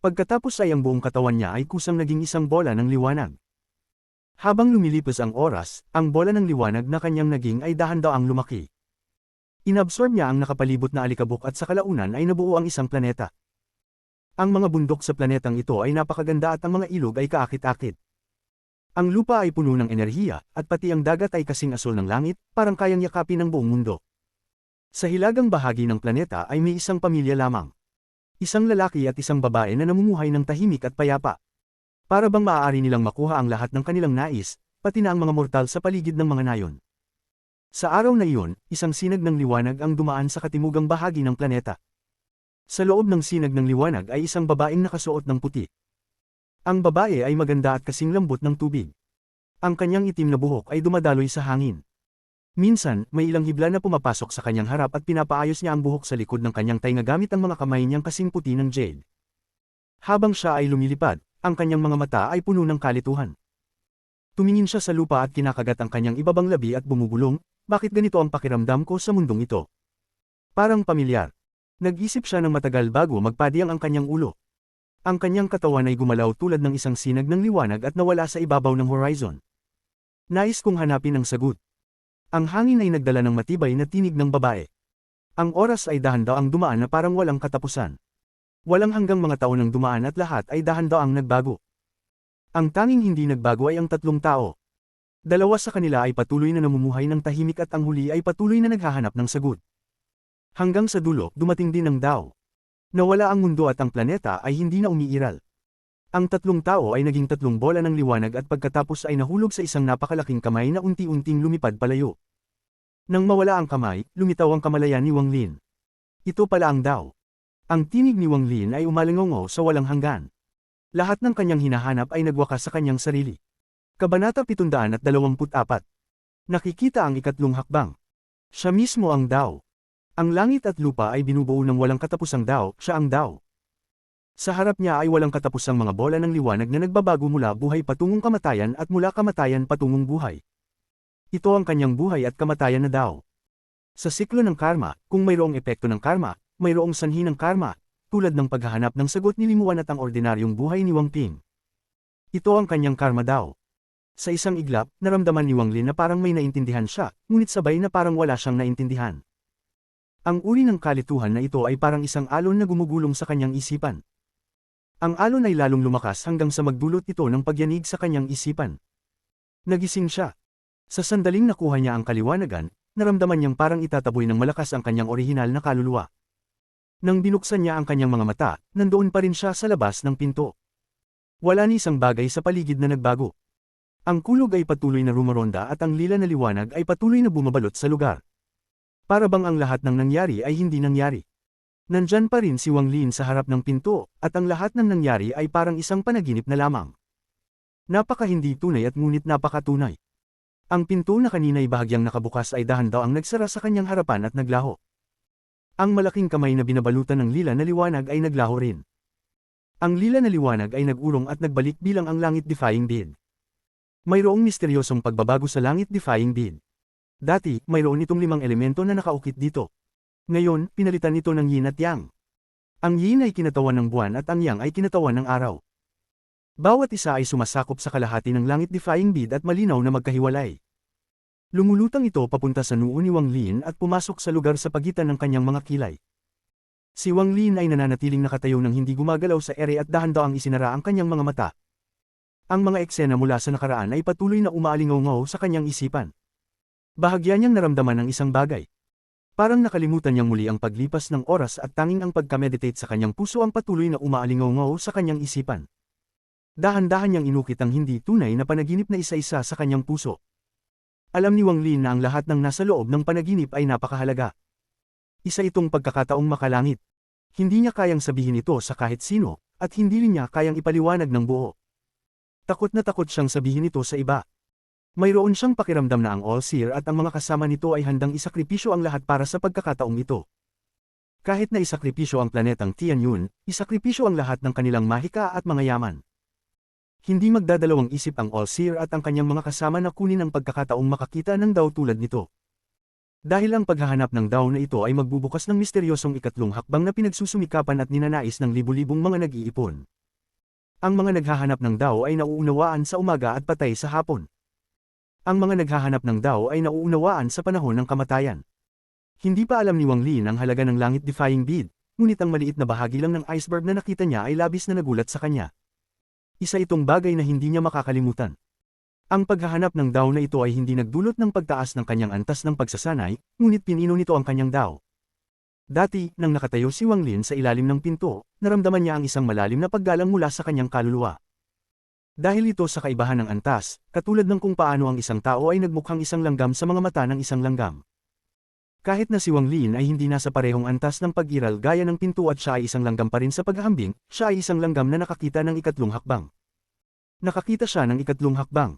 Pagkatapos ay ang buong katawan niya ay kusang naging isang bola ng liwanag. Habang lumilipas ang oras, ang bola ng liwanag na kanyang naging ay dahan-daang lumaki. Inabsorb niya ang nakapalibot na alikabok at sa kalaunan ay nabuo ang isang planeta. Ang mga bundok sa planetang ito ay napakaganda at ang mga ilog ay kaakit-akit. Ang lupa ay puno ng enerhiya, at pati ang dagat ay kasing asul ng langit, parang kayang yakapin ng buong mundo. Sa hilagang bahagi ng planeta ay may isang pamilya lamang. Isang lalaki at isang babae na namumuhay ng tahimik at payapa. Para bang maaari nilang makuha ang lahat ng kanilang nais, pati na ang mga mortal sa paligid ng mga nayon. Sa araw na iyon, isang sinag ng liwanag ang dumaan sa katimugang bahagi ng planeta. Sa loob ng sinag ng liwanag ay isang babaeng nakasuot ng puti. Ang babae ay maganda at kasing lambot ng tubig. Ang kanyang itim na buhok ay dumadaloy sa hangin. Minsan, may ilang hibla na pumapasok sa kanyang harap at pinapaayos niya ang buhok sa likod ng kanyang tainga gamit ang mga kamay niyang kasing puti ng jade. Habang siya ay lumilipad, ang kanyang mga mata ay puno ng kalituhan. Tumingin siya sa lupa at kinakagat ang kanyang ibabang labi at bumubulong, bakit ganito ang pakiramdam ko sa mundong ito? Parang pamilyar. Nag-isip siya ng matagal bago magpadiyang ang kanyang ulo. Ang kanyang katawan ay gumalaw tulad ng isang sinag ng liwanag at nawala sa ibabaw ng horizon. Nais kong hanapin ang sagot. Ang hangin ay nagdala ng matibay na tinig ng babae. Ang oras ay dahan-daang dumaan na parang walang katapusan. Walang hanggang mga taon ang dumaan at lahat ay dahan-daang nagbago. Ang tanging hindi nagbago ay ang tatlong tao. Dalawa sa kanila ay patuloy na namumuhay ng tahimik at ang huli ay patuloy na naghahanap ng sagot. Hanggang sa dulo, dumating din ang Dao. Nawala ang mundo at ang planeta ay hindi na umiiral. Ang tatlong tao ay naging tatlong bola ng liwanag at pagkatapos ay nahulog sa isang napakalaking kamay na unti-unting lumipad palayo. Nang mawala ang kamay, lumitaw ang kamalayan ni Wang Lin. Ito pala ang Dao. Ang tinig ni Wang Lin ay umalingongo sa walang hanggan. Lahat ng kanyang hinahanap ay nagwakas sa kanyang sarili. Kabanata 724. Nakikita ang ikatlong hakbang. Siya mismo ang Dao. Ang langit at lupa ay binubuo ng walang katapusang Dao, siya ang Dao. Sa harap niya ay walang katapusang mga bola ng liwanag na nagbabago mula buhay patungong kamatayan at mula kamatayan patungong buhay. Ito ang kanyang buhay at kamatayan na Dao. Sa siklo ng karma, kung mayroong epekto ng karma, mayroong sanhi ng karma, tulad ng paghahanap ng sagot ni Limuan at ang ordinaryong buhay ni Wang Ping. Ito ang kanyang karma Dao. Sa isang iglap, naramdaman ni Wang Lin na parang may naintindihan siya, ngunit sabay na parang wala siyang naintindihan. Ang uri ng kalituhan na ito ay parang isang alon na gumugulong sa kanyang isipan. Ang alon ay lalong lumakas hanggang sa magdulot ito ng pagyanig sa kanyang isipan. Nagising siya. Sa sandaling nakuha niya ang kaliwanagan, naramdaman niyang parang itataboy ng malakas ang kanyang orihinal na kaluluwa. Nang binuksan niya ang kanyang mga mata, nandoon pa rin siya sa labas ng pinto. Wala ni isang bagay sa paligid na nagbago. Ang kulog ay patuloy na rumoronda at ang lila na liwanag ay patuloy na bumabalot sa lugar. Para bang ang lahat ng nangyari ay hindi nangyari. Nandyan pa rin si Wang Lin sa harap ng pinto, at ang lahat ng nangyari ay parang isang panaginip na lamang. Napaka hindi tunay at ngunit napakatunay. Ang pinto na kanina'y bahagyang nakabukas ay dahan-daw ang nagsara sa kanyang harapan at naglaho. Ang malaking kamay na binabalutan ng lila na liwanag ay naglaho rin. Ang lila na liwanag ay nag-urong at nagbalik bilang ang langit-defying bead. Mayroong misteryosong pagbabago sa langit-defying bead. Dati, mayroon itong 5 elemento na nakaukit dito. Ngayon, pinalitan ito ng yin at yang. Ang yin ay kinatawan ng buwan at ang yang ay kinatawan ng araw. Bawat isa ay sumasakop sa kalahati ng langit-defying bead at malinaw na magkahiwalay. Lumulutang ito papunta sa noo ni Wang Lin at pumasok sa lugar sa pagitan ng kanyang mga kilay. Si Wang Lin ay nananatiling nakatayo nang hindi gumagalaw sa ere at dahan-daw ang isinara ang kanyang mga mata. Ang mga eksena mula sa nakaraan ay patuloy na umaalingaw-ngaw sa kanyang isipan. Bahagya niyang naramdaman ang isang bagay. Parang nakalimutan niyang muli ang paglipas ng oras at tanging ang pagka-meditate sa kanyang puso ang patuloy na umaalingaw-ngaw sa kanyang isipan. Dahan-dahan niyang inukit ang hindi tunay na panaginip na isa-isa sa kanyang puso. Alam ni Wang Lin na ang lahat ng nasa loob ng panaginip ay napakahalaga. Isa itong pagkakataong makalangit. Hindi niya kayang sabihin ito sa kahit sino, at hindi rin niya kayang ipaliwanag ng buo. Takot na takot siyang sabihin ito sa iba. Mayroon siyang pakiramdam na ang All-Seer at ang mga kasama nito ay handang isakripisyo ang lahat para sa pagkakataong ito. Kahit na isakripisyo ang planetang Tianyun, isakripisyo ang lahat ng kanilang mahika at mga yaman. Hindi magdadalawang isip ang All-Seer at ang kanyang mga kasama na kunin ang pagkakataong makakita ng Dao tulad nito. Dahil ang paghahanap ng Dao na ito ay magbubukas ng misteryosong ikatlong hakbang na pinagsusumikapan at ninanais ng libu-libong mga nag-iipon. Ang mga naghahanap ng Dao ay nauunawaan sa umaga at patay sa hapon. Ang mga naghahanap ng Dao ay nauunawaan sa panahon ng kamatayan. Hindi pa alam ni Wang Lin ang halaga ng langit-defying bead, ngunit ang maliit na bahagi lang ng iceberg na nakita niya ay labis na nagulat sa kanya. Isa itong bagay na hindi niya makakalimutan. Ang paghahanap ng Dao na ito ay hindi nagdulot ng pagtaas ng kanyang antas ng pagsasanay, ngunit pinino nito ang kanyang Dao. Dati, nang nakatayo si Wang Lin sa ilalim ng pinto, naramdaman niya ang isang malalim na paggalang mula sa kanyang kaluluwa. Dahil ito sa kaibahan ng antas, katulad ng kung paano ang isang tao ay nagmukhang isang langgam sa mga mata ng isang langgam. Kahit na si Wang Lin ay hindi nasa parehong antas ng pag-iral gaya ng pinto at siya ay isang langgam pa rin sa paghahambing, siya ay isang langgam na nakakita ng ikatlong hakbang. Nakakita siya ng ikatlong hakbang.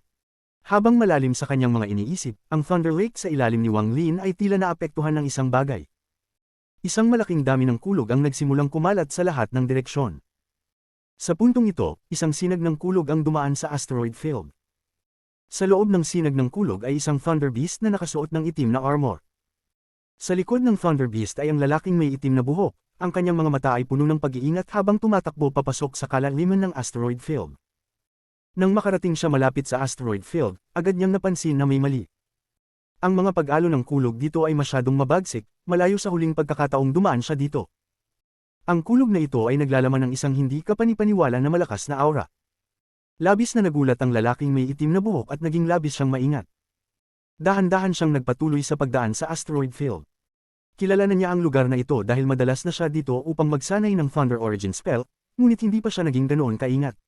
Habang malalim sa kanyang mga iniisip, ang Thunder Lake sa ilalim ni Wang Lin ay tila naapektuhan ng isang bagay. Isang malaking dami ng kulog ang nagsimulang kumalat sa lahat ng direksyon. Sa puntong ito, isang sinag ng kulog ang dumaan sa asteroid field. Sa loob ng sinag ng kulog ay isang Thunder Beast na nakasuot ng itim na armor. Sa likod ng Thunder Beast ay ang lalaking may itim na buhok, ang kanyang mga mata ay puno ng pag-iingat habang tumatakbo papasok sa kalaliman ng asteroid field. Nang makarating siya malapit sa asteroid field, agad niyang napansin na may mali. Ang mga pag-alo ng kulog dito ay masyadong mabagsik, malayo sa huling pagkakataong dumaan siya dito. Ang kulog na ito ay naglalaman ng isang hindi kapanipaniwala na malakas na aura. Labis na nagulat ang lalaking may itim na buhok at naging labis siyang maingat. Dahan-dahan siyang nagpatuloy sa pagdaan sa asteroid field. Kilala na niya ang lugar na ito dahil madalas na siya dito upang magsanay ng Thunder Origin spell, ngunit hindi pa siya naging ganoon kaingat.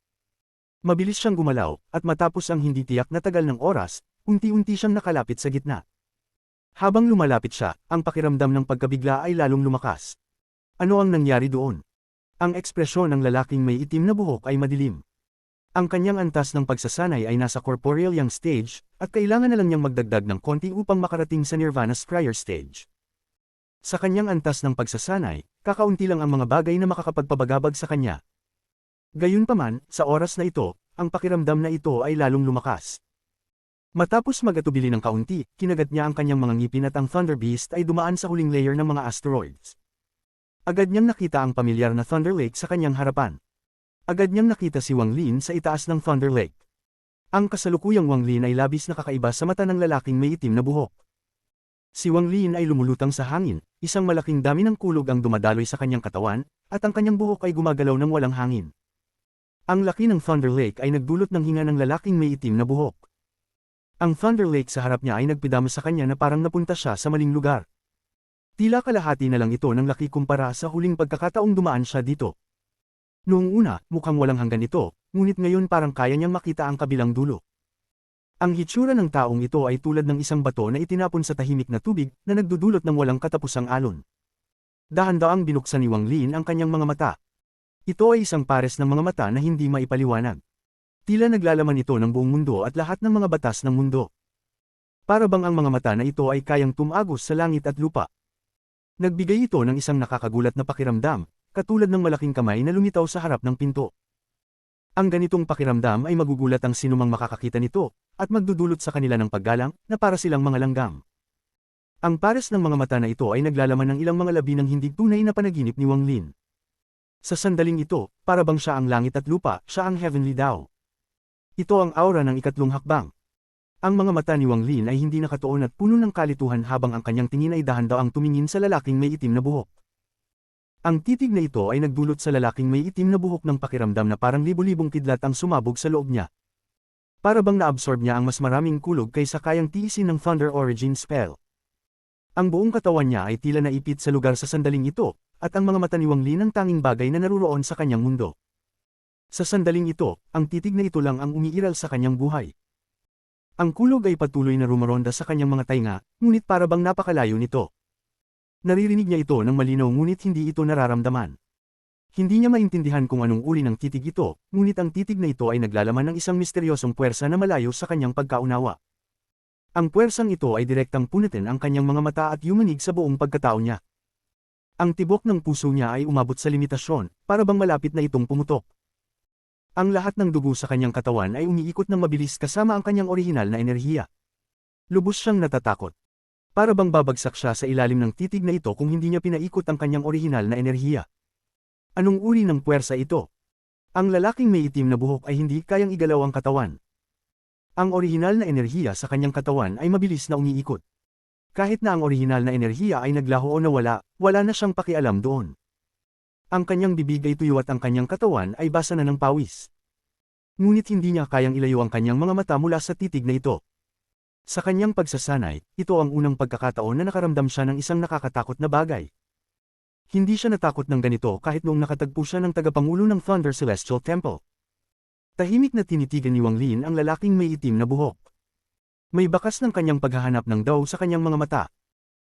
Mabilis siyang gumalaw, at matapos ang hindi tiyak na tagal ng oras, unti-unti siyang nakalapit sa gitna. Habang lumalapit siya, ang pakiramdam ng pagkabigla ay lalong lumakas. Ano ang nangyari doon? Ang ekspresyon ng lalaking may itim na buhok ay madilim. Ang kanyang antas ng pagsasanay ay nasa corporeal yang stage, at kailangan na lang niyang magdagdag ng konti upang makarating sa Nirvana Scryer stage. Sa kanyang antas ng pagsasanay, kakaunti lang ang mga bagay na makakapagpabagabag sa kanya. Gayunpaman, sa oras na ito, ang pakiramdam na ito ay lalong lumakas. Matapos mag-atubili ng kaunti, kinagat niya ang kanyang mga ngipin at ang Thunder Beast ay dumaan sa huling layer ng mga asteroids. Agad niyang nakita ang pamilyar na Thunder Lake sa kanyang harapan. Agad niyang nakita si Wang Lin sa itaas ng Thunder Lake. Ang kasalukuyang Wang Lin ay labis na kakaiba sa mata ng lalaking may itim na buhok. Si Wang Lin ay lumulutang sa hangin, isang malaking dami ng kulog ang dumadaloy sa kanyang katawan, at ang kanyang buhok ay gumagalaw ng walang hangin. Ang laki ng Thunder Lake ay nagdulot ng hinga ng lalaking may itim na buhok. Ang Thunder Lake sa harap niya ay nagpidama sa kanya na parang napunta siya sa maling lugar. Tila kalahati na lang ito ng laki kumpara sa huling pagkakataong dumaan siya dito. Noong una, mukhang walang hanggan ito, ngunit ngayon parang kaya niyang makita ang kabilang dulo. Ang hitsura ng taong ito ay tulad ng isang bato na itinapon sa tahimik na tubig na nagdudulot ng walang katapusang alon. Dahan-daang binuksan ni Wang Lin ang kanyang mga mata. Ito ay isang pares ng mga mata na hindi maipaliwanag. Tila naglalaman ito ng buong mundo at lahat ng mga batas ng mundo. Para bang ang mga mata na ito ay kayang tumagos sa langit at lupa. Nagbigay ito ng isang nakakagulat na pakiramdam, katulad ng malaking kamay na lumitaw sa harap ng pinto. Ang ganitong pakiramdam ay magugulat ang sinumang makakakita nito, at magdudulot sa kanila ng paggalang, na para silang mga langgam. Ang pares ng mga mata na ito ay naglalaman ng ilang mga labi ng hindi tunay na panaginip ni Wang Lin. Sa sandaling ito, para bang siya ang langit at lupa, siya ang heavenly Dao. Ito ang aura ng ikatlong hakbang. Ang mga mata ni Wang Lin ay hindi nakatuon at puno ng kalituhan habang ang kanyang tingin ay dahan-daang tumingin sa lalaking may itim na buhok. Ang titig na ito ay nagdulot sa lalaking may itim na buhok ng pakiramdam na parang libu-libong kidlat ang sumabog sa loob niya. Para bang naabsorb niya ang mas maraming kulog kaysa kayang tiisin ng Thunder Origin spell. Ang buong katawan niya ay tila naipit sa lugar sa sandaling ito, at ang mga mata ni Wang Lin ang tanging bagay na naruroon sa kanyang mundo. Sa sandaling ito, ang titig na ito lang ang umiiral sa kanyang buhay. Ang kulog ay patuloy na rumaronda sa kanyang mga tainga, ngunit para bang napakalayo nito. Naririnig niya ito ng malinaw ngunit hindi ito nararamdaman. Hindi niya maintindihan kung anong uri ng titig ito, ngunit ang titig na ito ay naglalaman ng isang misteryosong puwersa na malayo sa kanyang pagkaunawa. Ang puwersang ito ay direktang punitin ang kanyang mga mata at yumanig sa buong pagkatao niya. Ang tibok ng puso niya ay umabot sa limitasyon, para bang malapit na itong pumutok. Ang lahat ng dugo sa kanyang katawan ay umiikot ng mabilis kasama ang kanyang orihinal na enerhiya. Lubos siyang natatakot. Para bang babagsak siya sa ilalim ng titig na ito kung hindi niya pinaikot ang kanyang orihinal na enerhiya. Anong uri ng puwersa ito? Ang lalaking may itim na buhok ay hindi kayang igalaw ang katawan. Ang orihinal na enerhiya sa kanyang katawan ay mabilis na umiikot. Kahit na ang orihinal na enerhiya ay naglaho o nawala, wala na siyang pakialam doon. Ang kanyang bibig ay tuyo at ang kanyang katawan ay basa na ng pawis. Ngunit hindi niya kayang ilayo ang kanyang mga mata mula sa titig na ito. Sa kanyang pagsasanay, ito ang unang pagkakataon na nakaramdam siya ng isang nakakatakot na bagay. Hindi siya natakot ng ganito kahit noong nakatagpo siya ng tagapangulo ng Thunder Celestial Temple. Tahimik na tinitigan ni Wang Lin ang lalaking may itim na buhok. May bakas ng kanyang paghahanap ng daw sa kanyang mga mata.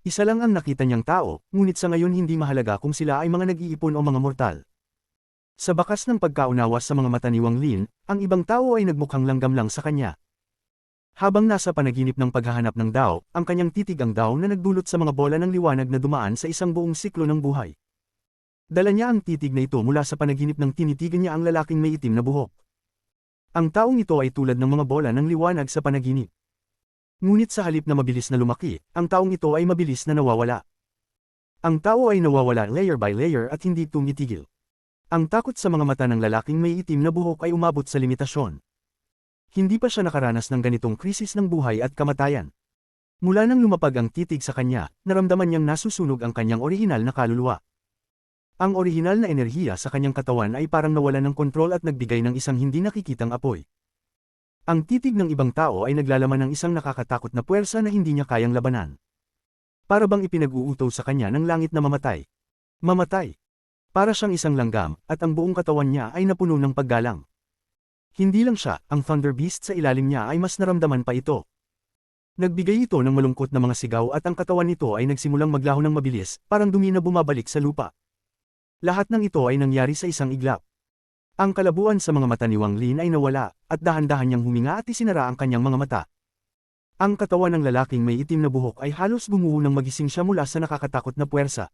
Isa lang ang nakita niyang tao, ngunit sa ngayon hindi mahalaga kung sila ay mga nag-iipon o mga mortal. Sa bakas ng pagkaunawa sa mga mata ni Wang Lin, ang ibang tao ay nagmukhang langgam lang sa kanya. Habang nasa panaginip ng paghahanap ng Dao, ang kanyang titig ang Dao na nagdulot sa mga bola ng liwanag na dumaan sa isang buong siklo ng buhay. Dala niya ang titig na ito mula sa panaginip ng tinitigan niya ang lalaking may itim na buhok. Ang taong ito ay tulad ng mga bola ng liwanag sa panaginip. Ngunit sa halip na mabilis na lumaki, ang taong ito ay mabilis na nawawala. Ang tao ay nawawala layer by layer at hindi tumitigil. Ang takot sa mga mata ng lalaking may itim na buhok ay umabot sa limitasyon. Hindi pa siya nakaranas ng ganitong krisis ng buhay at kamatayan. Mula nang lumapag ang titig sa kanya, naramdaman niyang nasusunog ang kanyang orihinal na kaluluwa. Ang orihinal na enerhiya sa kanyang katawan ay parang nawalan ng kontrol at nagbigay ng isang hindi nakikitang apoy. Ang titig ng ibang tao ay naglalaman ng isang nakakatakot na puwersa na hindi niya kayang labanan. Para bang ipinag-uuto sa kanya ng langit na mamatay. Mamatay. Para siyang isang langgam, at ang buong katawan niya ay napuno ng paggalang. Hindi lang siya, ang Thunder Beast sa ilalim niya ay mas naramdaman pa ito. Nagbigay ito ng malungkot na mga sigaw at ang katawan nito ay nagsimulang maglaho ng mabilis, parang dumi na bumabalik sa lupa. Lahat ng ito ay nangyari sa isang iglap. Ang kalabuan sa mga mata ni Wang Lin ay nawala, at dahan-dahan niyang huminga at isinara ang kanyang mga mata. Ang katawan ng lalaking may itim na buhok ay halos bumuo nang magising siya mula sa nakakatakot na puwersa.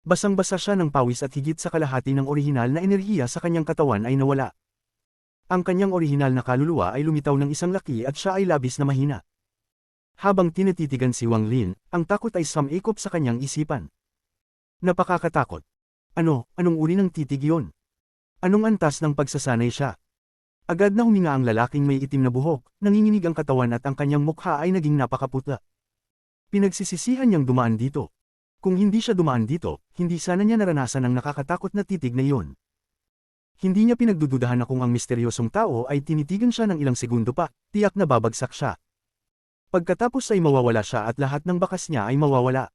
Basang-basa siya ng pawis at higit sa kalahati ng orihinal na enerhiya sa kanyang katawan ay nawala. Ang kanyang orihinal na kaluluwa ay lumitaw ng isang laki at siya ay labis na mahina. Habang tinatitigan si Wang Lin, ang takot ay sumikop sa kanyang isipan. Napakakatakot. Anong uri ng titig yun? Anong antas ng pagsasanay siya? Agad na huminga ang lalaking may itim na buhok, nanginginig ang katawan at ang kanyang mukha ay naging napakaputla. Pinagsisisihan niyang dumaan dito. Kung hindi siya dumaan dito, hindi sana niya naranasan ang nakakatakot na titig na iyon. Hindi niya pinagdududahan na kung ang misteryosong tao ay tinitigan siya ng ilang segundo pa, tiyak na babagsak siya. Pagkatapos ay mawawala siya at lahat ng bakas niya ay mawawala.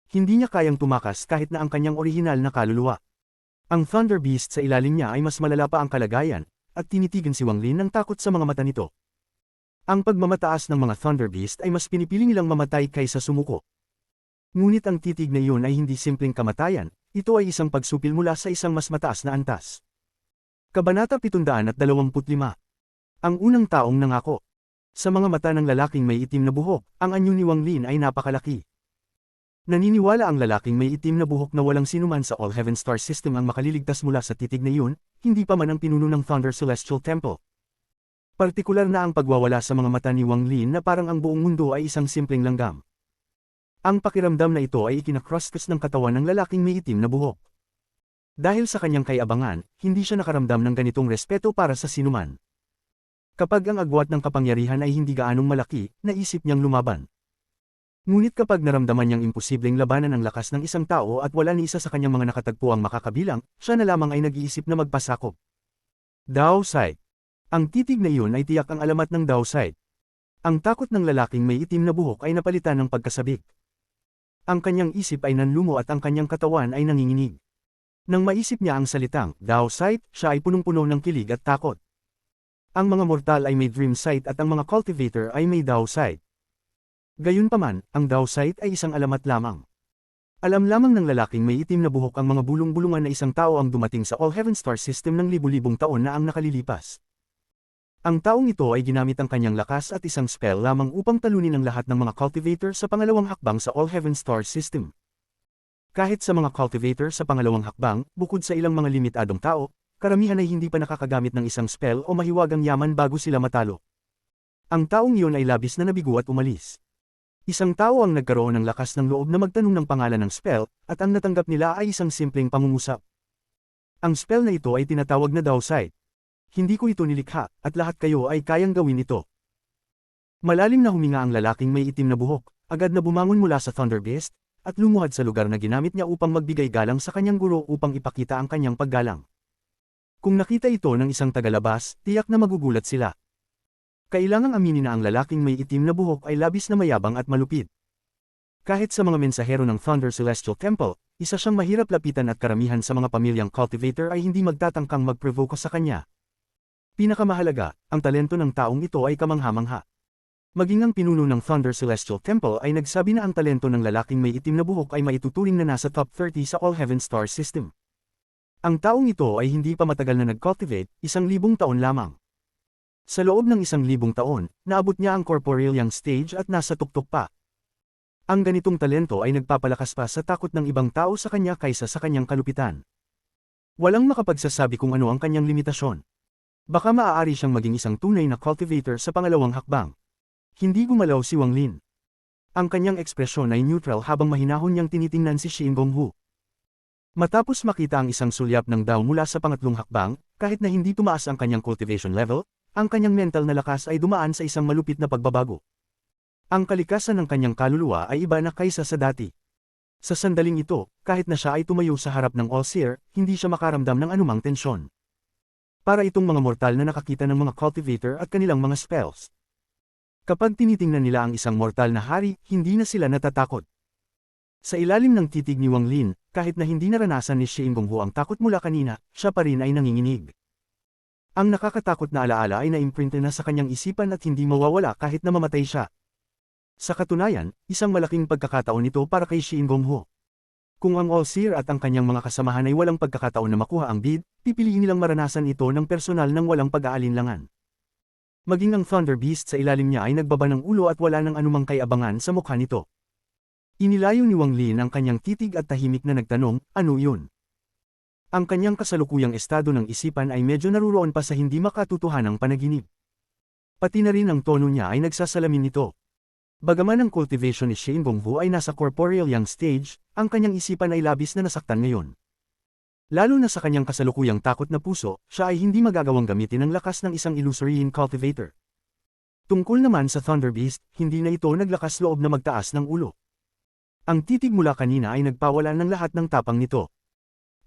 Hindi niya kayang tumakas kahit na ang kanyang orihinal na kaluluwa. Ang Thunder Beast sa ilalim niya ay mas malala pa ang kalagayan, at tinitigan si Wang Lin ng takot sa mga mata nito. Ang pagmamataas ng mga Thunder Beast ay mas pinipili nilang mamatay kaysa sumuko. Ngunit ang titig na iyon ay hindi simpleng kamatayan, ito ay isang pagsupil mula sa isang mas mataas na antas. Kabanata 725. Ang unang taong nangako. Sa mga mata ng lalaking may itim na buhok, ang anyo ni Wang Lin ay napakalaki. Naniniwala ang lalaking may itim na buhok na walang sinuman sa All Heaven Star System ang makaliligtas mula sa titig na iyon, hindi pa man ang pinuno ng Thunder Celestial Temple. Partikular na ang pagwawala sa mga mata ni Wang Lin na parang ang buong mundo ay isang simpleng langgam. Ang pakiramdam na ito ay ikinakross-cross ng katawan ng lalaking may itim na buhok. Dahil sa kanyang kayabangan, hindi siya nakaramdam ng ganitong respeto para sa sinuman. Kapag ang agwat ng kapangyarihan ay hindi gaanong malaki, naisip niyang lumaban. Ngunit kapag naramdaman niyang imposibleng labanan ang lakas ng isang tao at wala ni isa sa kanyang mga nakatagpuang makakabilang, siya na lamang ay nag-iisip na magpasakop. Dao Sight. Ang titig na iyon ay tiyak ang alamat ng Dao Sight. Ang takot ng lalaking may itim na buhok ay napalitan ng pagkasabik. Ang kanyang isip ay nanlumo at ang kanyang katawan ay nanginginig. Nang maisip niya ang salitang Dao Sight, siya ay punong-puno ng kilig at takot. Ang mga mortal ay may dream sight at ang mga cultivator ay may Dao Sight. Gayunpaman, ang Dao Sight ay isang alamat lamang. Alam lamang ng lalaking may itim na buhok ang mga bulong-bulungan na isang tao ang dumating sa All Heaven Star System ng libu-libong taon na ang nakalilipas. Ang taong ito ay ginamit ang kanyang lakas at isang spell lamang upang talunin ang lahat ng mga cultivator sa pangalawang hakbang sa All Heaven Star System. Kahit sa mga cultivator sa pangalawang hakbang, bukod sa ilang mga limitadong tao, karamihan ay hindi pa nakakagamit ng isang spell o mahiwagang yaman bago sila matalo. Ang taong iyon ay labis na nabigo at umalis. Isang tao ang nagkaroon ng lakas ng loob na magtanong ng pangalan ng spell, at ang natanggap nila ay isang simpleng pangungusap. Ang spell na ito ay tinatawag na Dao Sight. Hindi ko ito nilikha, at lahat kayo ay kayang gawin ito. Malalim na huminga ang lalaking may itim na buhok, agad na bumangon mula sa Thunder Beast, at lumuhad sa lugar na ginamit niya upang magbigay galang sa kanyang guro upang ipakita ang kanyang paggalang. Kung nakita ito ng isang tagalabas, tiyak na magugulat sila. Kailangang aminin na ang lalaking may itim na buhok ay labis na mayabang at malupit. Kahit sa mga mensahero ng Thunder Celestial Temple, isa siyang mahirap lapitan at karamihan sa mga pamilyang cultivator ay hindi magtatangkang mag-provoke sa kanya. Pinakamahalaga, ang talento ng taong ito ay kamangha-mangha. Maging ang pinuno ng Thunder Celestial Temple ay nagsabi na ang talento ng lalaking may itim na buhok ay maituturing na nasa top 30 sa All Heaven Star System. Ang taong ito ay hindi pa matagal na nag-cultivate, 1,000 taon lamang. Sa loob ng 1,000 taon, naabot niya ang corporeal young stage at nasa tuktok pa. Ang ganitong talento ay nagpapalakas pa sa takot ng ibang tao sa kanya kaysa sa kanyang kalupitan. Walang makapagsasabi kung ano ang kanyang limitasyon. Baka maaari siyang maging isang tunay na cultivator sa pangalawang hakbang. Hindi gumalaw si Wang Lin. Ang kanyang ekspresyon ay neutral habang mahinahon niyang tinitingnan si Xin Gonghu. Matapos makita ang isang sulyap ng Dao mula sa pangatlong hakbang, kahit na hindi tumaas ang kanyang cultivation level, ang kanyang mental na lakas ay dumaan sa isang malupit na pagbabago. Ang kalikasan ng kanyang kaluluwa ay iba na kaysa sa dati. Sa sandaling ito, kahit na siya ay tumayo sa harap ng All-Seer, hindi siya makaramdam ng anumang tensyon. Para itong mga mortal na nakakita ng mga cultivator at kanilang mga spells. Kapag tinitingnan nila ang isang mortal na hari, hindi na sila natatakot. Sa ilalim ng titig ni Wang Lin, kahit na hindi naranasan ni Xin Gonghu ang takot mula kanina, siya pa rin ay nanginginig. Ang nakakatakot na alaala ay na-imprint na sa kanyang isipan at hindi mawawala kahit na mamatay siya. Sa katunayan, isang malaking pagkakataon ito para kay Xin Gonghu. Kung ang All-Seer at ang kanyang mga kasamahan ay walang pagkakataon na makuha ang bid, pipiliin nilang maranasan ito ng personal ng walang pag-aalinlangan. Maging ang Thunder Beast sa ilalim niya ay nagbaba ng ulo at wala ng anumang kayabangan sa mukha nito. Inilayo ni Wang Lin ang kanyang titig at tahimik na nagtanong, ano yun? Ang kanyang kasalukuyang estado ng isipan ay medyo naruroon pa sa hindi makatutuhanang panaginip. Pati na rin ang tono niya ay nagsasalamin nito. Bagaman ang cultivation ni Xin Gonghu ay nasa corporeal young stage, ang kanyang isipan ay labis na nasaktan ngayon. Lalo na sa kanyang kasalukuyang takot na puso, siya ay hindi magagawang gamitin ang lakas ng isang illusory cultivator. Tungkol naman sa Thunder Beast, hindi na ito naglakas loob na magtaas ng ulo. Ang titig mula kanina ay nagpawala ng lahat ng tapang nito.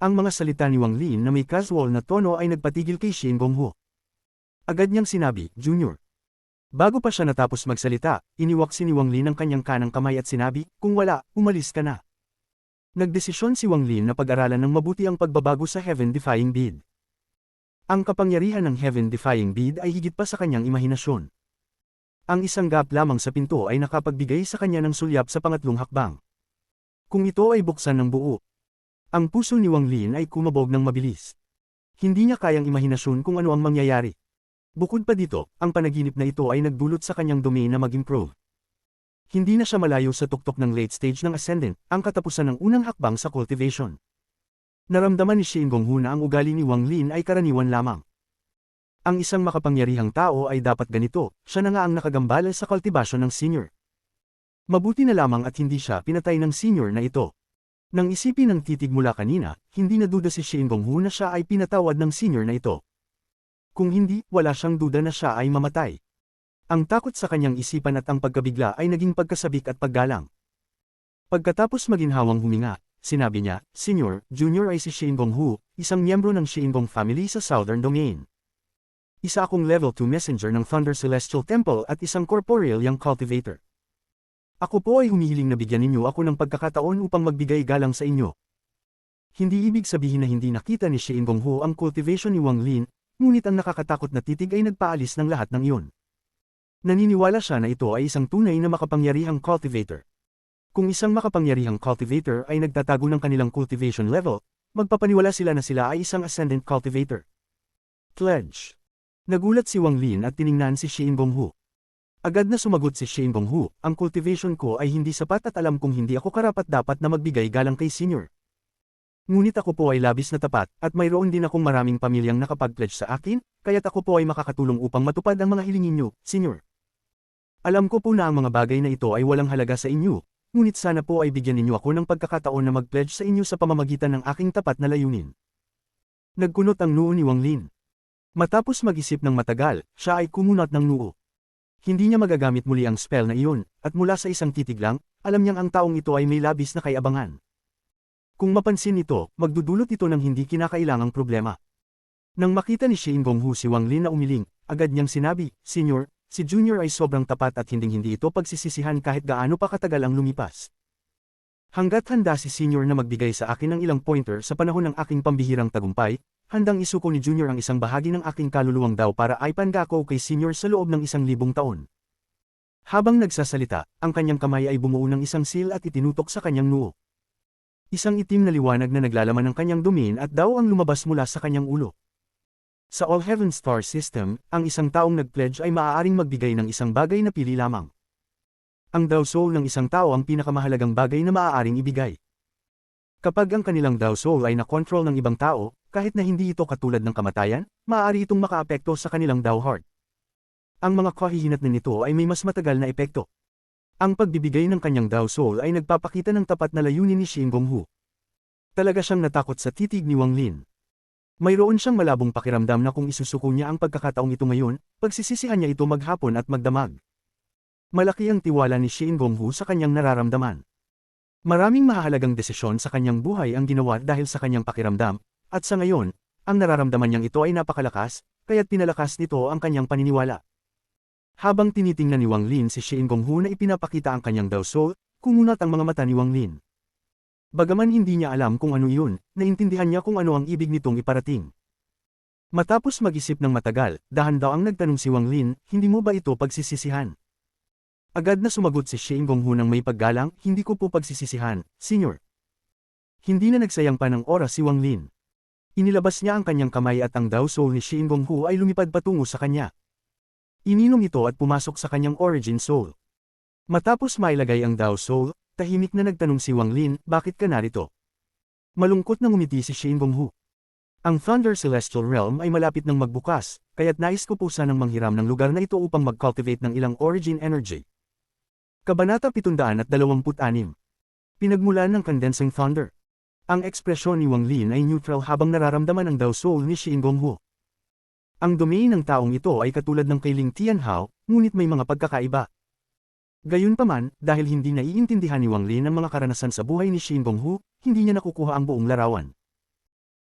Ang mga salita ni Wang Lin na may casual na tono ay nagpatigil kay Xin Gonghu. Agad niyang sinabi, Junior. Bago pa siya natapos magsalita, iniwaksi ni Wang Lin ang kanyang kanang kamay at sinabi, kung wala, umalis ka na. Nagdesisyon si Wang Lin na pag-aralan ng mabuti ang pagbabago sa Heaven-defying bid. Ang kapangyarihan ng Heaven-defying bid ay higit pa sa kanyang imahinasyon. Ang isang gap lamang sa pinto ay nakapagbigay sa kanya ng sulyap sa pangatlong hakbang. Kung ito ay buksan ng buo. Ang puso ni Wang Lin ay kumabog ng mabilis. Hindi niya kayang imahinasyon kung ano ang mangyayari. Bukod pa dito, ang panaginip na ito ay nagdulot sa kanyang domain na mag-improve. Hindi na siya malayo sa tuktok ng late stage ng Ascendant, ang katapusan ng unang hakbang sa cultivation. Naramdaman ni Shin Gonghu na ang ugali ni Wang Lin ay karaniwan lamang. Ang isang makapangyarihang tao ay dapat ganito, siya na nga ang nakagambala sa kultibasyon ng senior. Mabuti na lamang at hindi siya pinatay ng senior na ito. Nang isipin ng titig mula kanina, hindi na duda si Shin Gonghu na siya ay pinatawad ng senior na ito. Kung hindi, wala siyang duda na siya ay mamatay. Ang takot sa kanyang isipan at ang pagkabigla ay naging pagkasabik at paggalang. Pagkatapos maginhawang huminga, sinabi niya, Senior, Junior ay si Shin Gonghu, isang miyembro ng Shin Gong family sa Southern Domain. Isa akong level 2 messenger ng Thunder Celestial Temple at isang corporeal young cultivator. Ako po ay humihiling na bigyan ninyo ako ng pagkakataon upang magbigay galang sa inyo. Hindi ibig sabihin na hindi nakita ni Shin Gonghu ang cultivation ni Wang Lin, ngunit ang nakakatakot na titig ay nagpaalis ng lahat ng iyon. Naniniwala siya na ito ay isang tunay na makapangyarihang cultivator. Kung isang makapangyarihang cultivator ay nagtatago ng kanilang cultivation level, magpapaniwala sila na sila ay isang ascendant cultivator. Pledge. Nagulat si Wang Lin at tiningnan si Shin Gonghu. Agad na sumagot si Shin Gonghu, ang cultivation ko ay hindi sapat at alam kong hindi ako karapat-dapat na magbigay galang kay senior. Ngunit ako po ay labis na tapat, at mayroon din akong maraming pamilyang nakapag-pledge sa akin, kaya't ako po ay makakatulong upang matupad ang mga hilingin niyo, senior. Alam ko po na ang mga bagay na ito ay walang halaga sa inyo, ngunit sana po ay bigyan ninyo ako ng pagkakataon na mag-pledge sa inyo sa pamamagitan ng aking tapat na layunin. Nagkunot ang noo ni Wang Lin. Matapos mag-isip ng matagal, siya ay kumunat ng noo. Hindi niya magagamit muli ang spell na iyon, at mula sa isang titig lang, alam niyang ang taong ito ay may labis na kayabangan. Kung mapansin ito, magdudulot ito ng hindi kinakailangang problema. Nang makita ni Shin Gonghu si Wang Lin na umiling, agad niyang sinabi, Senior, si Junior ay sobrang tapat at hinding-hindi ito pagsisisihan kahit gaano pa katagal ang lumipas. Hanggat handa si Senior na magbigay sa akin ng ilang pointer sa panahon ng aking pambihirang tagumpay, handang isuko ni Junior ang isang bahagi ng aking kaluluwang daw para ay pangako kay Senior sa loob ng 1,000 taon. Habang nagsasalita, ang kanyang kamay ay bumuo ng isang seal at itinutok sa kanyang noo. Isang itim na liwanag na naglalaman ng kanyang domain at daw ang lumabas mula sa kanyang ulo. Sa All Heaven Star System, ang isang taong nag-pledge ay maaaring magbigay ng isang bagay na pili lamang. Ang Dao Soul ng isang tao ang pinakamahalagang bagay na maaaring ibigay. Kapag ang kanilang Dao Soul ay na-control ng ibang tao, kahit na hindi ito katulad ng kamatayan, maaari itong makaapekto sa kanilang Dao Heart. Ang mga kahihinat na nito ay may mas matagal na epekto. Ang pagbibigay ng kanyang Dao Soul ay nagpapakita ng tapat na layunin ni Shin Gonghu. Talaga siyang natakot sa titig ni Wang Lin. Mayroon siyang malabong pakiramdam na kung isusuko niya ang pagkakataong ito ngayon, pagsisisihan niya ito maghapon at magdamag. Malaki ang tiwala ni Shin Gonghu sa kanyang nararamdaman. Maraming mahahalagang desisyon sa kanyang buhay ang ginawa dahil sa kanyang pakiramdam, at sa ngayon, ang nararamdaman niyang ito ay napakalakas, kaya't pinalakas nito ang kanyang paniniwala. Habang tinitingnan ni Wang Lin si Shin Gonghu na ipinapakita ang kanyang Dao Soul, kumunat ang mga mata ni Wang Lin. Bagaman hindi niya alam kung ano iyon, naintindihan niya kung ano ang ibig nitong iparating. Matapos mag-isip ng matagal, dahan-daang nagtanong si Wang Lin, hindi mo ba ito pagsisisihan? Agad na sumagot si Shin Gonghu ng may paggalang, hindi ko po pagsisisihan, Senior. Hindi na nagsayang pa ng oras si Wang Lin. Inilabas niya ang kanyang kamay at ang Dao Soul ni Shin Gonghu ay lumipad patungo sa kanya. Ininom ito at pumasok sa kanyang Origin Soul. Matapos mailagay ang Dao Soul, tahimik na nagtanong si Wang Lin, bakit ka narito? Malungkot na ngumiti si Shin Gonghu. Ang Thunder Celestial Realm ay malapit ng magbukas, kaya't nais ko po sanang manghiram ng lugar na ito upang mag-cultivate ng ilang origin energy. Kabanata 726. Pinagmulan ng Condensing Thunder. Ang ekspresyon ni Wang Lin ay neutral habang nararamdaman ang Dao Soul ni Shin Gonghu. Ang domain ng taong ito ay katulad ng kay Ling Tianhao, ngunit may mga pagkakaiba. Gayunpaman, dahil hindi naiintindihan ni Wang Lin ang mga karanasan sa buhay ni Shin Gonghu, hindi niya nakukuha ang buong larawan.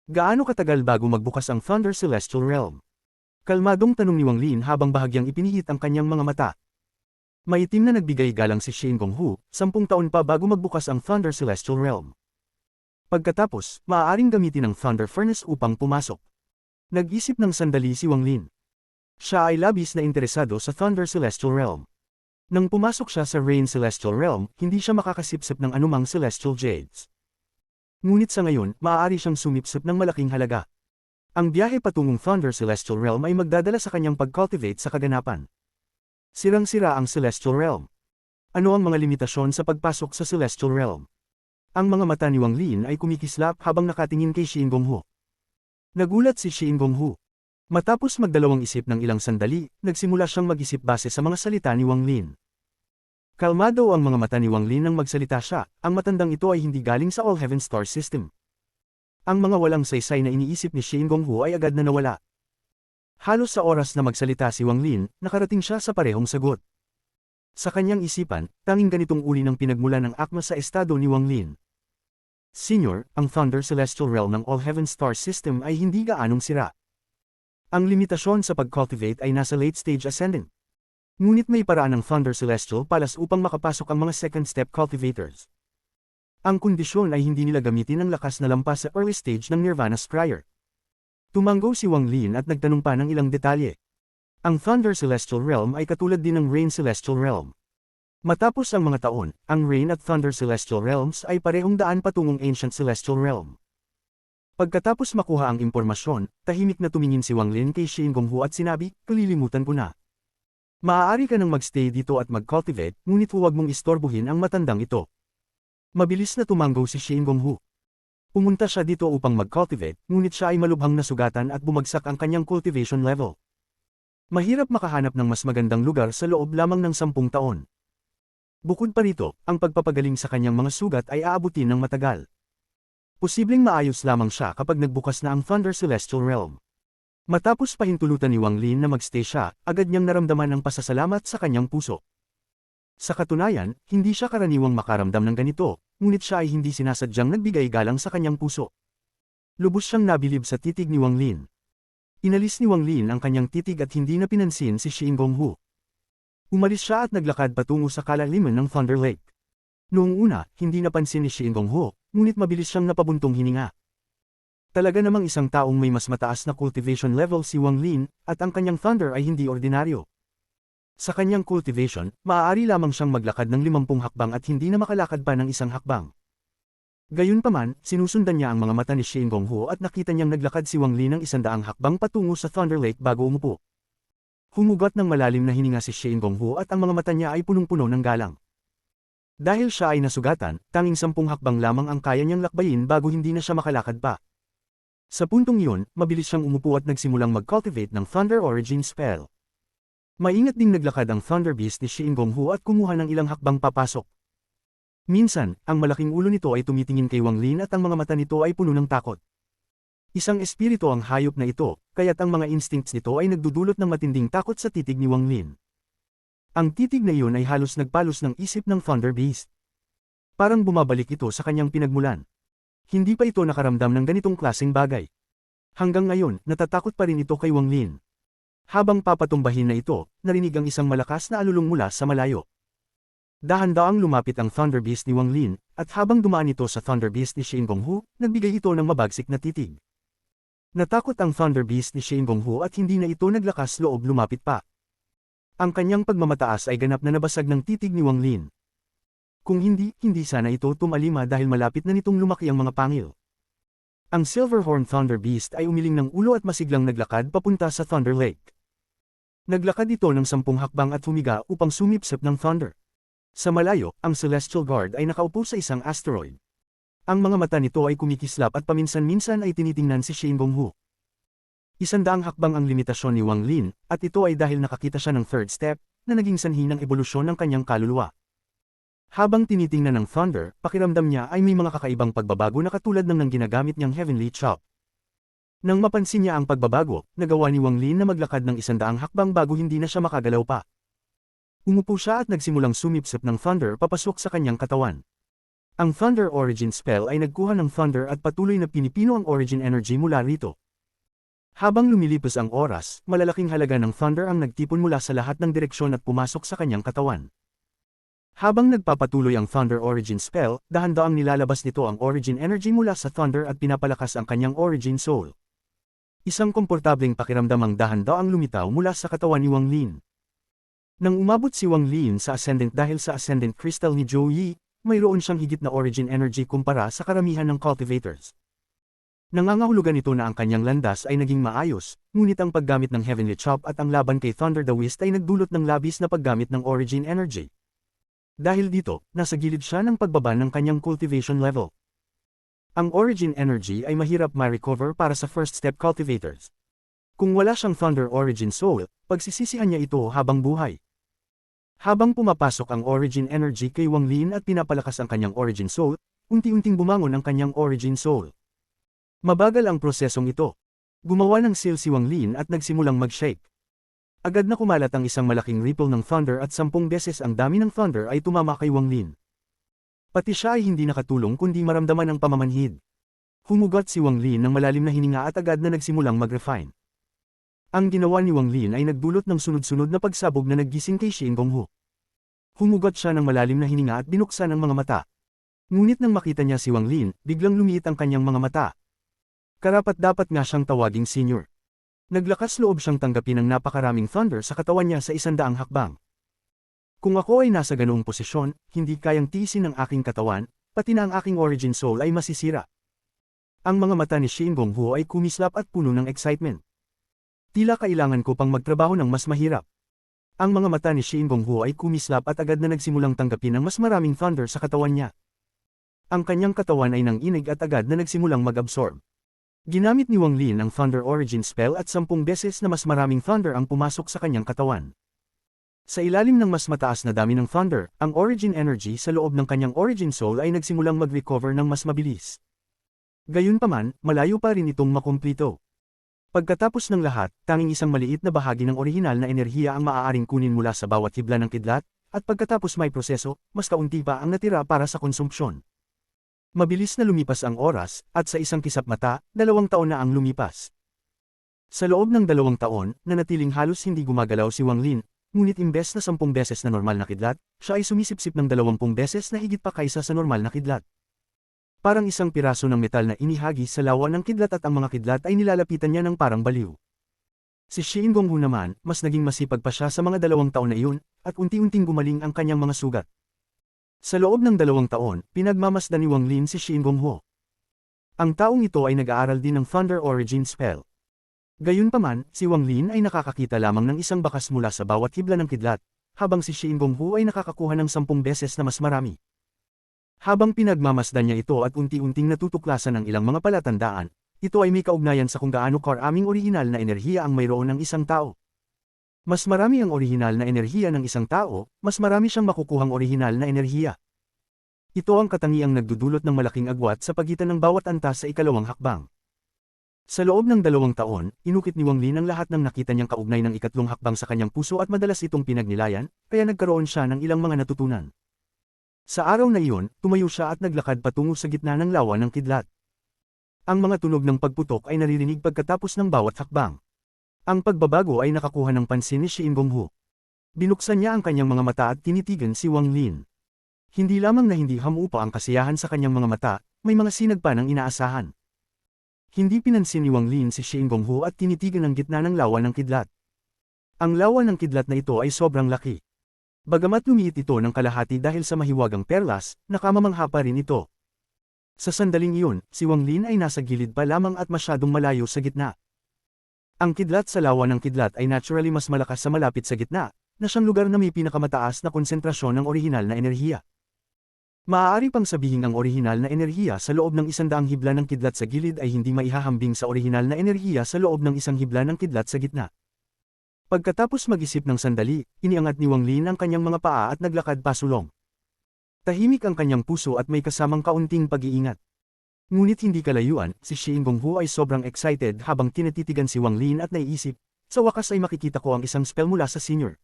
Gaano katagal bago magbukas ang Thunder Celestial Realm? Kalmadong tanong ni Wang Lin habang bahagyang ipinihit ang kanyang mga mata. Maitim na nagbigay galang si Shin Gonghu, 10 taon pa bago magbukas ang Thunder Celestial Realm. Pagkatapos, maaaring gamitin ang Thunder Furnace upang pumasok. Nag-isip ng sandali si Wang Lin. Siya ay labis na interesado sa Thunder Celestial Realm. Nang pumasok siya sa Rain Celestial Realm, hindi siya makakasipsip ng anumang Celestial Jades. Ngunit sa ngayon, maaari siyang sumipsip ng malaking halaga. Ang biyahe patungong Thunder Celestial Realm ay magdadala sa kanyang pag-cultivate sa kaganapan. Sirang-sira ang Celestial Realm. Ano ang mga limitasyon sa pagpasok sa Celestial Realm? Ang mga mata ni Wang Lin ay kumikislap habang nakatingin kay Xin Gonghu. Nagulat si Xin Gonghu. Matapos magdalawang isip ng ilang sandali, nagsimula siyang mag-isip base sa mga salita ni Wang Lin. Kalmado ang mga mata ni Wang Lin nang magsalita siya, ang matandang ito ay hindi galing sa All Heaven Star System. Ang mga walang saysay na iniisip ni Xin Gonghu ay agad na nawala. Halos sa oras na magsalita si Wang Lin, nakarating siya sa parehong sagot. Sa kanyang isipan, tanging ganitong uri ng pinagmula ng akma sa estado ni Wang Lin. Senior, ang Thunder Celestial Realm ng All Heaven Star System ay hindi gaanong sira. Ang limitasyon sa pag-cultivate ay nasa late stage ascendant. Ngunit may paraan ng Thunder Celestial Palace upang makapasok ang mga second step cultivators. Ang kondisyon ay hindi nila gamitin ang lakas na lampas sa early stage ng Nirvana Scryer. Tumango si Wang Lin at nagtanong pa ng ilang detalye. Ang Thunder Celestial Realm ay katulad din ng Rain Celestial Realm. Matapos ang mga taon, ang Rain at Thunder Celestial Realms ay parehong daan patungong Ancient Celestial Realm. Pagkatapos makuha ang impormasyon, tahimik na tumingin si Wang Lin kay Xin Gonghu at sinabi, "Kalilimutan ko na. Maaari ka nang magstay dito at mag-cultivate, ngunit huwag mong istorbohin ang matandang ito." Mabilis na tumango si Xin Gonghu. Pumunta siya dito upang mag-cultivate, ngunit siya ay malubhang nasugatan at bumagsak ang kanyang cultivation level. Mahirap makahanap ng mas magandang lugar sa loob lamang ng 10 taon. Bukod pa rito, ang pagpapagaling sa kanyang mga sugat ay aabutin ng matagal. Posibleng maayos lamang siya kapag nagbukas na ang Thunder Celestial Realm. Matapos pahintulutan ni Wang Lin na magstay siya, agad niyang naramdaman ang pasasalamat sa kanyang puso. Sa katunayan, hindi siya karaniwang makaramdam ng ganito, ngunit siya ay hindi sinasadyang nagbigay galang sa kanyang puso. Lubos siyang nabilib sa titig ni Wang Lin. Inalis ni Wang Lin ang kanyang titig at hindi na pinansin si Xin Gonghu. Umalis siya at naglakad patungo sa kalaliman ng Thunder Lake. Noong una, hindi napansin ni Xin Gonghu, ngunit mabilis siyang napabuntong hininga. Talaga namang isang taong may mas mataas na cultivation level si Wang Lin, at ang kanyang Thunder ay hindi ordinaryo. Sa kanyang cultivation, maaari lamang siyang maglakad ng 50 hakbang at hindi na makalakad pa ng isang hakbang. Gayunpaman, sinusundan niya ang mga mata ni Xin Gonghu at nakita niyang naglakad si Wang Lin ng 100 hakbang patungo sa Thunder Lake bago umupo. Humugot ng malalim na hininga si Xin Gonghu at ang mga mata niya ay punong-puno ng galang. Dahil siya ay nasugatan, tanging 10 hakbang lamang ang kaya niyang lakbayin bago hindi na siya makalakad pa. Sa puntong iyon, mabilis siyang umupo at nagsimulang mag-cultivate ng Thunder Origin Spell. Maingat ding naglakad ang Thunder Beast ni Xin Gonghu at kumuha ng ilang hakbang papasok. Minsan, ang malaking ulo nito ay tumitingin kay Wang Lin at ang mga mata nito ay puno ng takot. Isang espiritu ang hayop na ito, kaya't ang mga instincts nito ay nagdudulot ng matinding takot sa titig ni Wang Lin. Ang titig na iyon ay halos nagpalos ng isip ng Thunder Beast. Parang bumabalik ito sa kanyang pinagmulan. Hindi pa ito nakaramdam ng ganitong klaseng bagay. Hanggang ngayon, natatakot pa rin ito kay Wang Lin. Habang papatumbahin na ito, narinig ang isang malakas na alulong mula sa malayo. Dahan-daang lumapit ang Thunder Beast ni Wang Lin, at habang dumaan ito sa Thunder Beast ni Xin Gonghu, nagbigay ito ng mabagsik na titig. Natakot ang Thunder Beast ni Xin Gonghu at hindi na ito naglakas loob lumapit pa. Ang kanyang pagmamataas ay ganap na nabasag ng titig ni Wang Lin. Kung hindi sana ito tumalima dahil malapit na nitong lumaki ang mga pangil. Ang Silverhorn Thunder Beast ay umiling ng ulo at masiglang naglakad papunta sa Thunder Lake. Naglakad ito ng 10 hakbang at humiga upang sumipsip ng thunder. Sa malayo, ang Celestial Guard ay nakaupo sa isang asteroid. Ang mga mata nito ay kumikislap at paminsan-minsan ay tinitingnan si Xin Gonghu. 100 hakbang ang limitasyon ni Wang Lin, at ito ay dahil nakakita siya ng third step, na naging sanhi ng ebolusyon ng kanyang kaluluwa. Habang tinitingnan ng Thunder, pakiramdam niya ay may mga kakaibang pagbabago na katulad ng ginagamit niyang Heavenly Chop. Nang mapansin niya ang pagbabago, nagawa ni Wang Lin na maglakad ng 100 hakbang bago hindi na siya makagalaw pa. Umupo siya at nagsimulang sumipsip ng Thunder papasok sa kanyang katawan. Ang Thunder Origin Spell ay nagkuha ng Thunder at patuloy na pinipino ang Origin Energy mula rito. Habang lumilipas ang oras, malalaking halaga ng Thunder ang nagtipon mula sa lahat ng direksyon at pumasok sa kanyang katawan. Habang nagpapatuloy ang Thunder Origin Spell, dahan-daang nilalabas nito ang Origin Energy mula sa Thunder at pinapalakas ang kanyang Origin Soul. Isang komportableng pakiramdam ang dahan-daang lumitaw mula sa katawan ni Wang Lin. Nang umabot si Wang Lin sa Ascendant dahil sa Ascendant Crystal ni Zhou Yi, mayroon siyang higit na origin energy kumpara sa karamihan ng cultivators. Nangangahulugan ito na ang kanyang landas ay naging maayos, ngunit ang paggamit ng Heavenly Chop at ang laban kay Thunder the Whist ay nagdulot ng labis na paggamit ng origin energy. Dahil dito, nasa gilid siya ng pagbaba ng kanyang cultivation level. Ang origin energy ay mahirap ma-recover para sa first step cultivators. Kung wala siyang Thunder Origin Soul, pagsisisihan niya ito habang buhay. Habang pumapasok ang origin energy kay Wang Lin at pinapalakas ang kanyang origin soul, unti-unting bumangon ang kanyang origin soul. Mabagal ang prosesong ito. Gumawa ng seal si Wang Lin at nagsimulang mag-shake. Agad na kumalat ang isang malaking ripple ng thunder at 10 beses ang dami ng thunder ay tumama kay Wang Lin. Pati siya ay hindi nakatulong kundi maramdaman ang pamamanhid. Humugot si Wang Lin ng malalim na hininga at agad na nagsimulang mag-refine. Ang ginawa ni Wang Lin ay nagdulot ng sunod-sunod na pagsabog na naggising kay Xin Gonghu. Humugot siya ng malalim na hininga at binuksan ang mga mata. Ngunit nang makita niya si Wang Lin, biglang lumiit ang kanyang mga mata. Karapat-dapat nga siyang tawaging senior. Naglakas loob siyang tanggapin ang napakaraming thunder sa katawan niya sa 100 hakbang. Kung ako ay nasa ganoong posisyon, hindi kayang tiisin ng aking katawan, pati na ang aking origin soul ay masisira. Ang mga mata ni Xin Gonghu ay kumislap at puno ng excitement. Tila kailangan ko pang magtrabaho ng mas mahirap. Ang mga mata ni Xin Gonghu ay kumislap at agad na nagsimulang tanggapin ang mas maraming thunder sa katawan niya. Ang kanyang katawan ay nanginig at agad na nagsimulang mag-absorb. Ginamit ni Wang Lin ang Thunder Origin Spell at 10 beses na mas maraming thunder ang pumasok sa kanyang katawan. Sa ilalim ng mas mataas na dami ng thunder, ang origin energy sa loob ng kanyang origin soul ay nagsimulang mag-recover ng mas mabilis. Gayunpaman, malayo pa rin itong makumplito. Pagkatapos ng lahat, tanging isang maliit na bahagi ng orihinal na enerhiya ang maaaring kunin mula sa bawat hibla ng kidlat, at pagkatapos may proseso, mas kaunti pa ang natira para sa konsumpsyon. Mabilis na lumipas ang oras, at sa isang kisap mata, 2 taon na ang lumipas. Sa loob ng 2 taon, nanatiling halos hindi gumagalaw si Wang Lin, ngunit imbes na 10 beses na normal na kidlat, siya ay sumisipsip ng 20 beses na higit pa kaysa sa normal na kidlat. Parang isang piraso ng metal na inihagi sa lawa ng kidlat at ang mga kidlat ay nilalapitan niya ng parang baliw. Si Xin Gonghu naman, mas naging masipag pa siya sa mga 2 taon na iyon, at unti-unting gumaling ang kanyang mga sugat. Sa loob ng 2 taon, pinagmamasdan ni Wang Lin si Xin Gonghu. Ang taong ito ay nag-aaral din ng Thunder Origin Spell. Gayunpaman, si Wang Lin ay nakakakita lamang ng isang bakas mula sa bawat hibla ng kidlat, habang si Xin Gonghu ay nakakakuha ng 10 beses na mas marami. Habang pinagmamasdan niya ito at unti-unting natutuklasan ng ilang mga palatandaan, ito ay may kaugnayan sa kung gaano karaming orihinal na enerhiya ang mayroon ng isang tao. Mas marami ang orihinal na enerhiya ng isang tao, mas marami siyang makukuhang orihinal na enerhiya. Ito ang katangiang nagdudulot ng malaking agwat sa pagitan ng bawat antas sa ikalawang hakbang. Sa loob ng 2 taon, inukit ni Wang Lin ang lahat ng nakita niyang kaugnay ng ikatlong hakbang sa kanyang puso at madalas itong pinagnilayan, kaya nagkaroon siya ng ilang mga natutunan. Sa araw na iyon, tumayo siya at naglakad patungo sa gitna ng lawa ng kidlat. Ang mga tunog ng pagputok ay naririnig pagkatapos ng bawat hakbang. Ang pagbabago ay nakakuha ng pansin ni Xin Gonghu. Binuksan niya ang kanyang mga mata at tinitigan si Wang Lin. Hindi lamang na hindi hamupa ang kasiyahan sa kanyang mga mata, may mga sinag pa ng inaasahan. Hindi pinansin ni Wang Lin si Xin Gonghu at tinitigan ang gitna ng lawa ng kidlat. Ang lawa ng kidlat na ito ay sobrang laki. Bagamat lumiit ito ng kalahati dahil sa mahiwagang perlas, nakamamangha pa rin ito. Sa sandaling iyon, si Wang Lin ay nasa gilid pa lamang at masyadong malayo sa gitna. Ang kidlat sa lawa ng kidlat ay naturally mas malakas sa malapit sa gitna, na siyang lugar na may pinakamataas na konsentrasyon ng orihinal na enerhiya. Maaari pang sabihin ang orihinal na enerhiya sa loob ng 100 hibla ng kidlat sa gilid ay hindi maihahambing sa orihinal na enerhiya sa loob ng 1 hibla ng kidlat sa gitna. Pagkatapos mag-isip ng sandali, iniangat ni Wang Lin ang kanyang mga paa at naglakad pasulong. Tahimik ang kanyang puso at may kasamang kaunting pag-iingat. Ngunit hindi kalayuan, si Xin Gonghu ay sobrang excited habang tinatitigan si Wang Lin at naiisip, sa wakas ay makikita ko ang isang spell mula sa senior.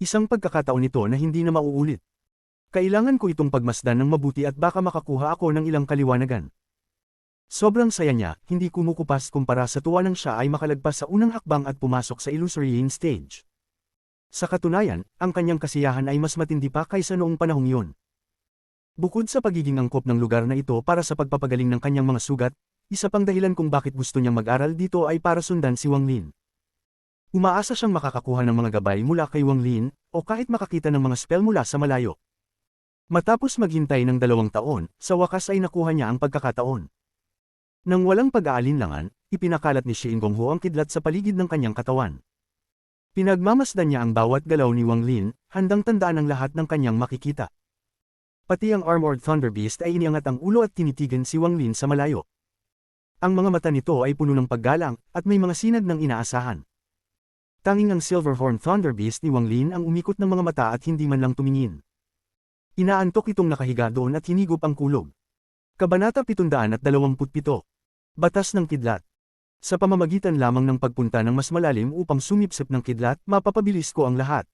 Isang pagkakataon ito na hindi na mauulit. Kailangan ko itong pagmasdan ng mabuti at baka makakuha ako ng ilang kaliwanagan. Sobrang saya niya, hindi kumukupas kumpara sa tuwa nang siya ay makalagpas sa unang hakbang at pumasok sa illusory stage. Sa katunayan, ang kanyang kasiyahan ay mas matindi pa kaysa noong panahong iyon. Bukod sa pagiging angkop ng lugar na ito para sa pagpapagaling ng kanyang mga sugat, isa pang dahilan kung bakit gusto niyang mag-aral dito ay para sundan si Wang Lin. Umaasa siyang makakakuha ng mga gabay mula kay Wang Lin, o kahit makakita ng mga spell mula sa malayo. Matapos maghintay ng 2 taon, sa wakas ay nakuha niya ang pagkakataon. Nang walang pag-aalinlangan, ipinakalat ni Shin Gongho ang kidlat sa paligid ng kanyang katawan. Pinagmamasdan niya ang bawat galaw ni Wang Lin, handang tandaan ang lahat ng kanyang makikita. Pati ang Armored Thunder Beast ay iniangat ang ulo at tinitigan si Wang Lin sa malayo. Ang mga mata nito ay puno ng paggalang, at may mga sinag ng inaasahan. Tanging ang Silverhorn Thunder Beast ni Wang Lin ang umikot ng mga mata at hindi man lang tumingin. Inaantok itong nakahiga doon at hinigop ang kulog. Kabanata 727. Batas ng Kidlat. Sa pamamagitan lamang ng pagpunta ng mas malalim upang sumipsip ng kidlat, mapapabilis ko ang lahat.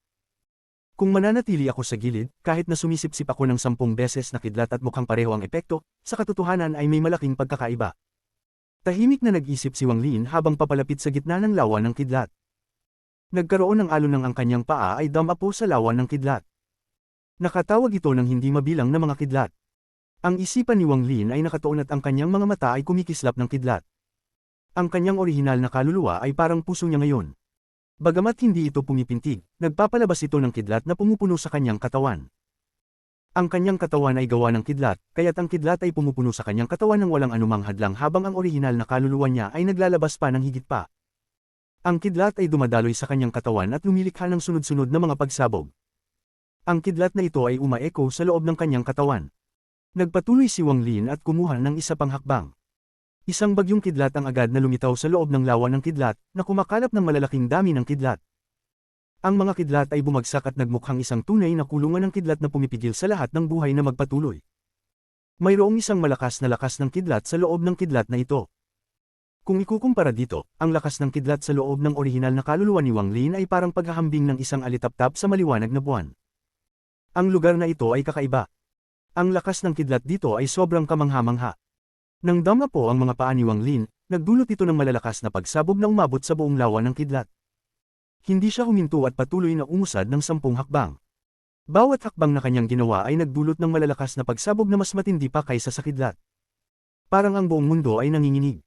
Kung mananatili ako sa gilid, kahit na sumisipsip ako ng 10 beses na kidlat at mukhang pareho ang epekto, sa katotohanan ay may malaking pagkakaiba. Tahimik na nag-isip si Wang Lin habang papalapit sa gitna ng lawa ng kidlat. Nagkaroon ng alon ng ang kanyang paa ay damapo sa lawa ng kidlat. Nakatawag ito ng hindi mabilang na mga kidlat. Ang isipan ni Wang Lin ay nakatuon at ang kanyang mga mata ay kumikislap ng kidlat. Ang kanyang orihinal na kaluluwa ay parang puso niya ngayon. Bagamat hindi ito pumipintig, nagpapalabas ito ng kidlat na pumupuno sa kanyang katawan. Ang kanyang katawan ay gawa ng kidlat, kaya't ang kidlat ay pumupuno sa kanyang katawan ng walang anumang hadlang habang ang orihinal na kaluluwa niya ay naglalabas pa ng higit pa. Ang kidlat ay dumadaloy sa kanyang katawan at lumilikha ng sunod-sunod na mga pagsabog. Ang kidlat na ito ay umaeko sa loob ng kanyang katawan. Nagpatuloy si Wang Lin at kumuha ng isa pang hakbang. Isang bagyong kidlat ang agad na lumitaw sa loob ng lawa ng kidlat, na kumakalap ng malalaking dami ng kidlat. Ang mga kidlat ay bumagsak at nagmukhang isang tunay na kulungan ng kidlat na pumipigil sa lahat ng buhay na magpatuloy. Mayroong isang malakas na lakas ng kidlat sa loob ng kidlat na ito. Kung ikukumpara dito, ang lakas ng kidlat sa loob ng orihinal na kaluluwa ni Wang Lin ay parang paghahambing ng isang alitaptap sa maliwanag na buwan. Ang lugar na ito ay kakaiba. Ang lakas ng kidlat dito ay sobrang kamangha-mangha. Nang dama po ang mga paa ni Wang Lin, nagdulot ito ng malalakas na pagsabog na umabot sa buong lawa ng kidlat. Hindi siya huminto at patuloy na umusad ng 10 hakbang. Bawat hakbang na kanyang ginawa ay nagdulot ng malalakas na pagsabog na mas matindi pa kaysa sa kidlat. Parang ang buong mundo ay nanginginig.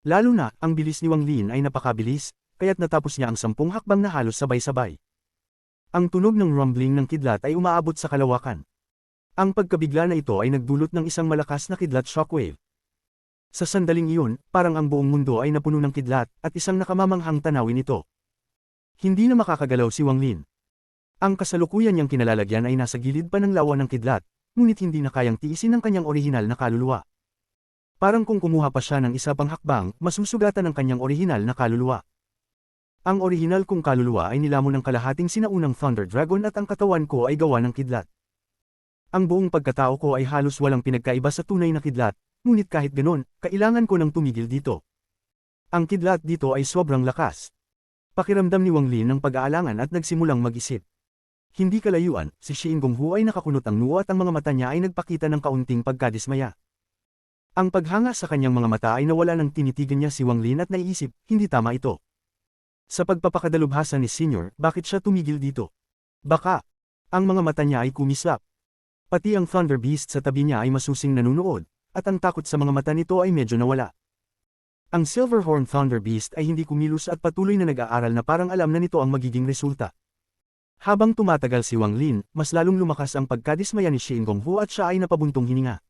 Lalo na, ang bilis ni Wang Lin ay napakabilis, kaya't natapos niya ang 10 hakbang na halos sabay-sabay. Ang tunog ng rumbling ng kidlat ay umaabot sa kalawakan. Ang pagkabigla na ito ay nagdulot ng isang malakas na kidlat shockwave. Sa sandaling iyon, parang ang buong mundo ay napuno ng kidlat, at isang nakamamanghang tanawin ito. Hindi na makakagalaw si Wang Lin. Ang kasalukuyan niyang kinalalagyan ay nasa gilid pa ng lawa ng kidlat, ngunit hindi na kayang tiisin ang kanyang orihinal na kaluluwa. Parang kung kumuha pa siya ng isa pang hakbang, masusugatan ang kanyang orihinal na kaluluwa. Ang orihinal kong kaluluwa ay nilamon ng kalahating sinaunang Thunder Dragon at ang katawan ko ay gawa ng kidlat. Ang buong pagkatao ko ay halos walang pinagkaiba sa tunay na kidlat, ngunit kahit ganon, kailangan ko nang tumigil dito. Ang kidlat dito ay sobrang lakas. Pakiramdam ni Wang Lin ng pag-aalangan at nagsimulang mag-isip. Hindi kalayuan, si Shin Gonghu ay nakakunot ang noo at ang mga mata niya ay nagpakita ng kaunting pagkadismaya. Ang paghanga sa kanyang mga mata ay nawala nang tinitigan niya si Wang Lin at naiisip, hindi tama ito. Sa pagpapakadalubhasa ni Senior, bakit siya tumigil dito? Baka, ang mga mata niya ay kumislap. Pati ang Thunder Beast sa tabi niya ay masusing nanunood, at ang takot sa mga mata nito ay medyo nawala. Ang Silverhorn Thunder Beast ay hindi kumilos at patuloy na nag-aaral na parang alam na nito ang magiging resulta. Habang tumatagal si Wang Lin, mas lalong lumakas ang pagkadismaya ni Shin Gonghu at siya ay napabuntong hininga.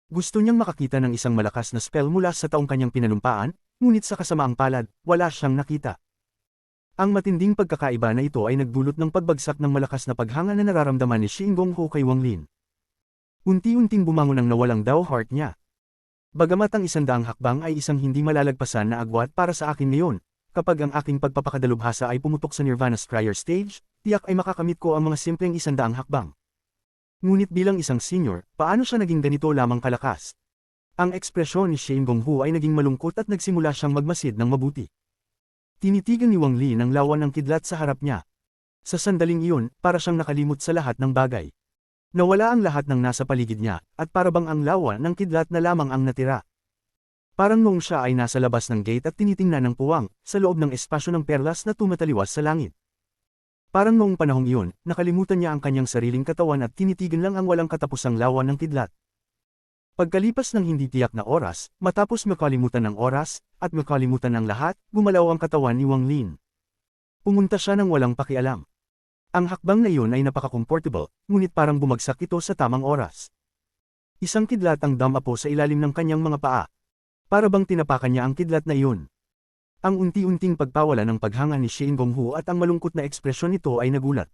Gusto niyang makakita ng isang malakas na spell mula sa taong kanyang pinanumpaan, ngunit sa kasamaang palad, wala siyang nakita. Ang matinding pagkakaiba na ito ay nagdulot ng pagbagsak ng malakas na paghanga na nararamdaman ni Shin Gonghu kay Wang Lin. Unti-unting bumangon ang nawalang Dao Heart niya. Bagamat ang 100 hakbang ay isang hindi malalagpasan na agwat para sa akin ngayon, kapag ang aking pagpapakadalubhasa ay pumutok sa Nirvana Scryer stage, tiyak ay makakamit ko ang mga simpleng 100 hakbang. Ngunit bilang isang senior, paano siya naging ganito lamang kalakas? Ang ekspresyon ni Shin Gonghu ay naging malungkot at nagsimula siyang magmasid ng mabuti. Tinitigan ni Wang Lin ang lawa ng kidlat sa harap niya. Sa sandaling iyon, para siyang nakalimot sa lahat ng bagay. Nawala ang lahat ng nasa paligid niya, at parabang ang lawa ng kidlat na lamang ang natira. Parang noong siya ay nasa labas ng gate at tinitingnan ng puwang, sa loob ng espasyo ng perlas na tumataliwas sa langit. Parang noong panahong iyon, nakalimutan niya ang kanyang sariling katawan at tinitigan lang ang walang katapusang lawa ng kidlat. Pagkalipas ng hindi tiyak na oras, matapos makalimutan ng oras, at makalimutan ng lahat, gumalaw ang katawan ni Wang Lin. Pumunta siya ng walang pakialam. Ang hakbang na iyon ay napaka-comfortable, ngunit parang bumagsak ito sa tamang oras. Isang kidlat ang damapo sa ilalim ng kanyang mga paa. Para bang tinapakan niya ang kidlat na iyon. Ang unti-unting pagpawala ng paghanga ni Shin Gong-hu at ang malungkot na ekspresyon nito ay nagulat.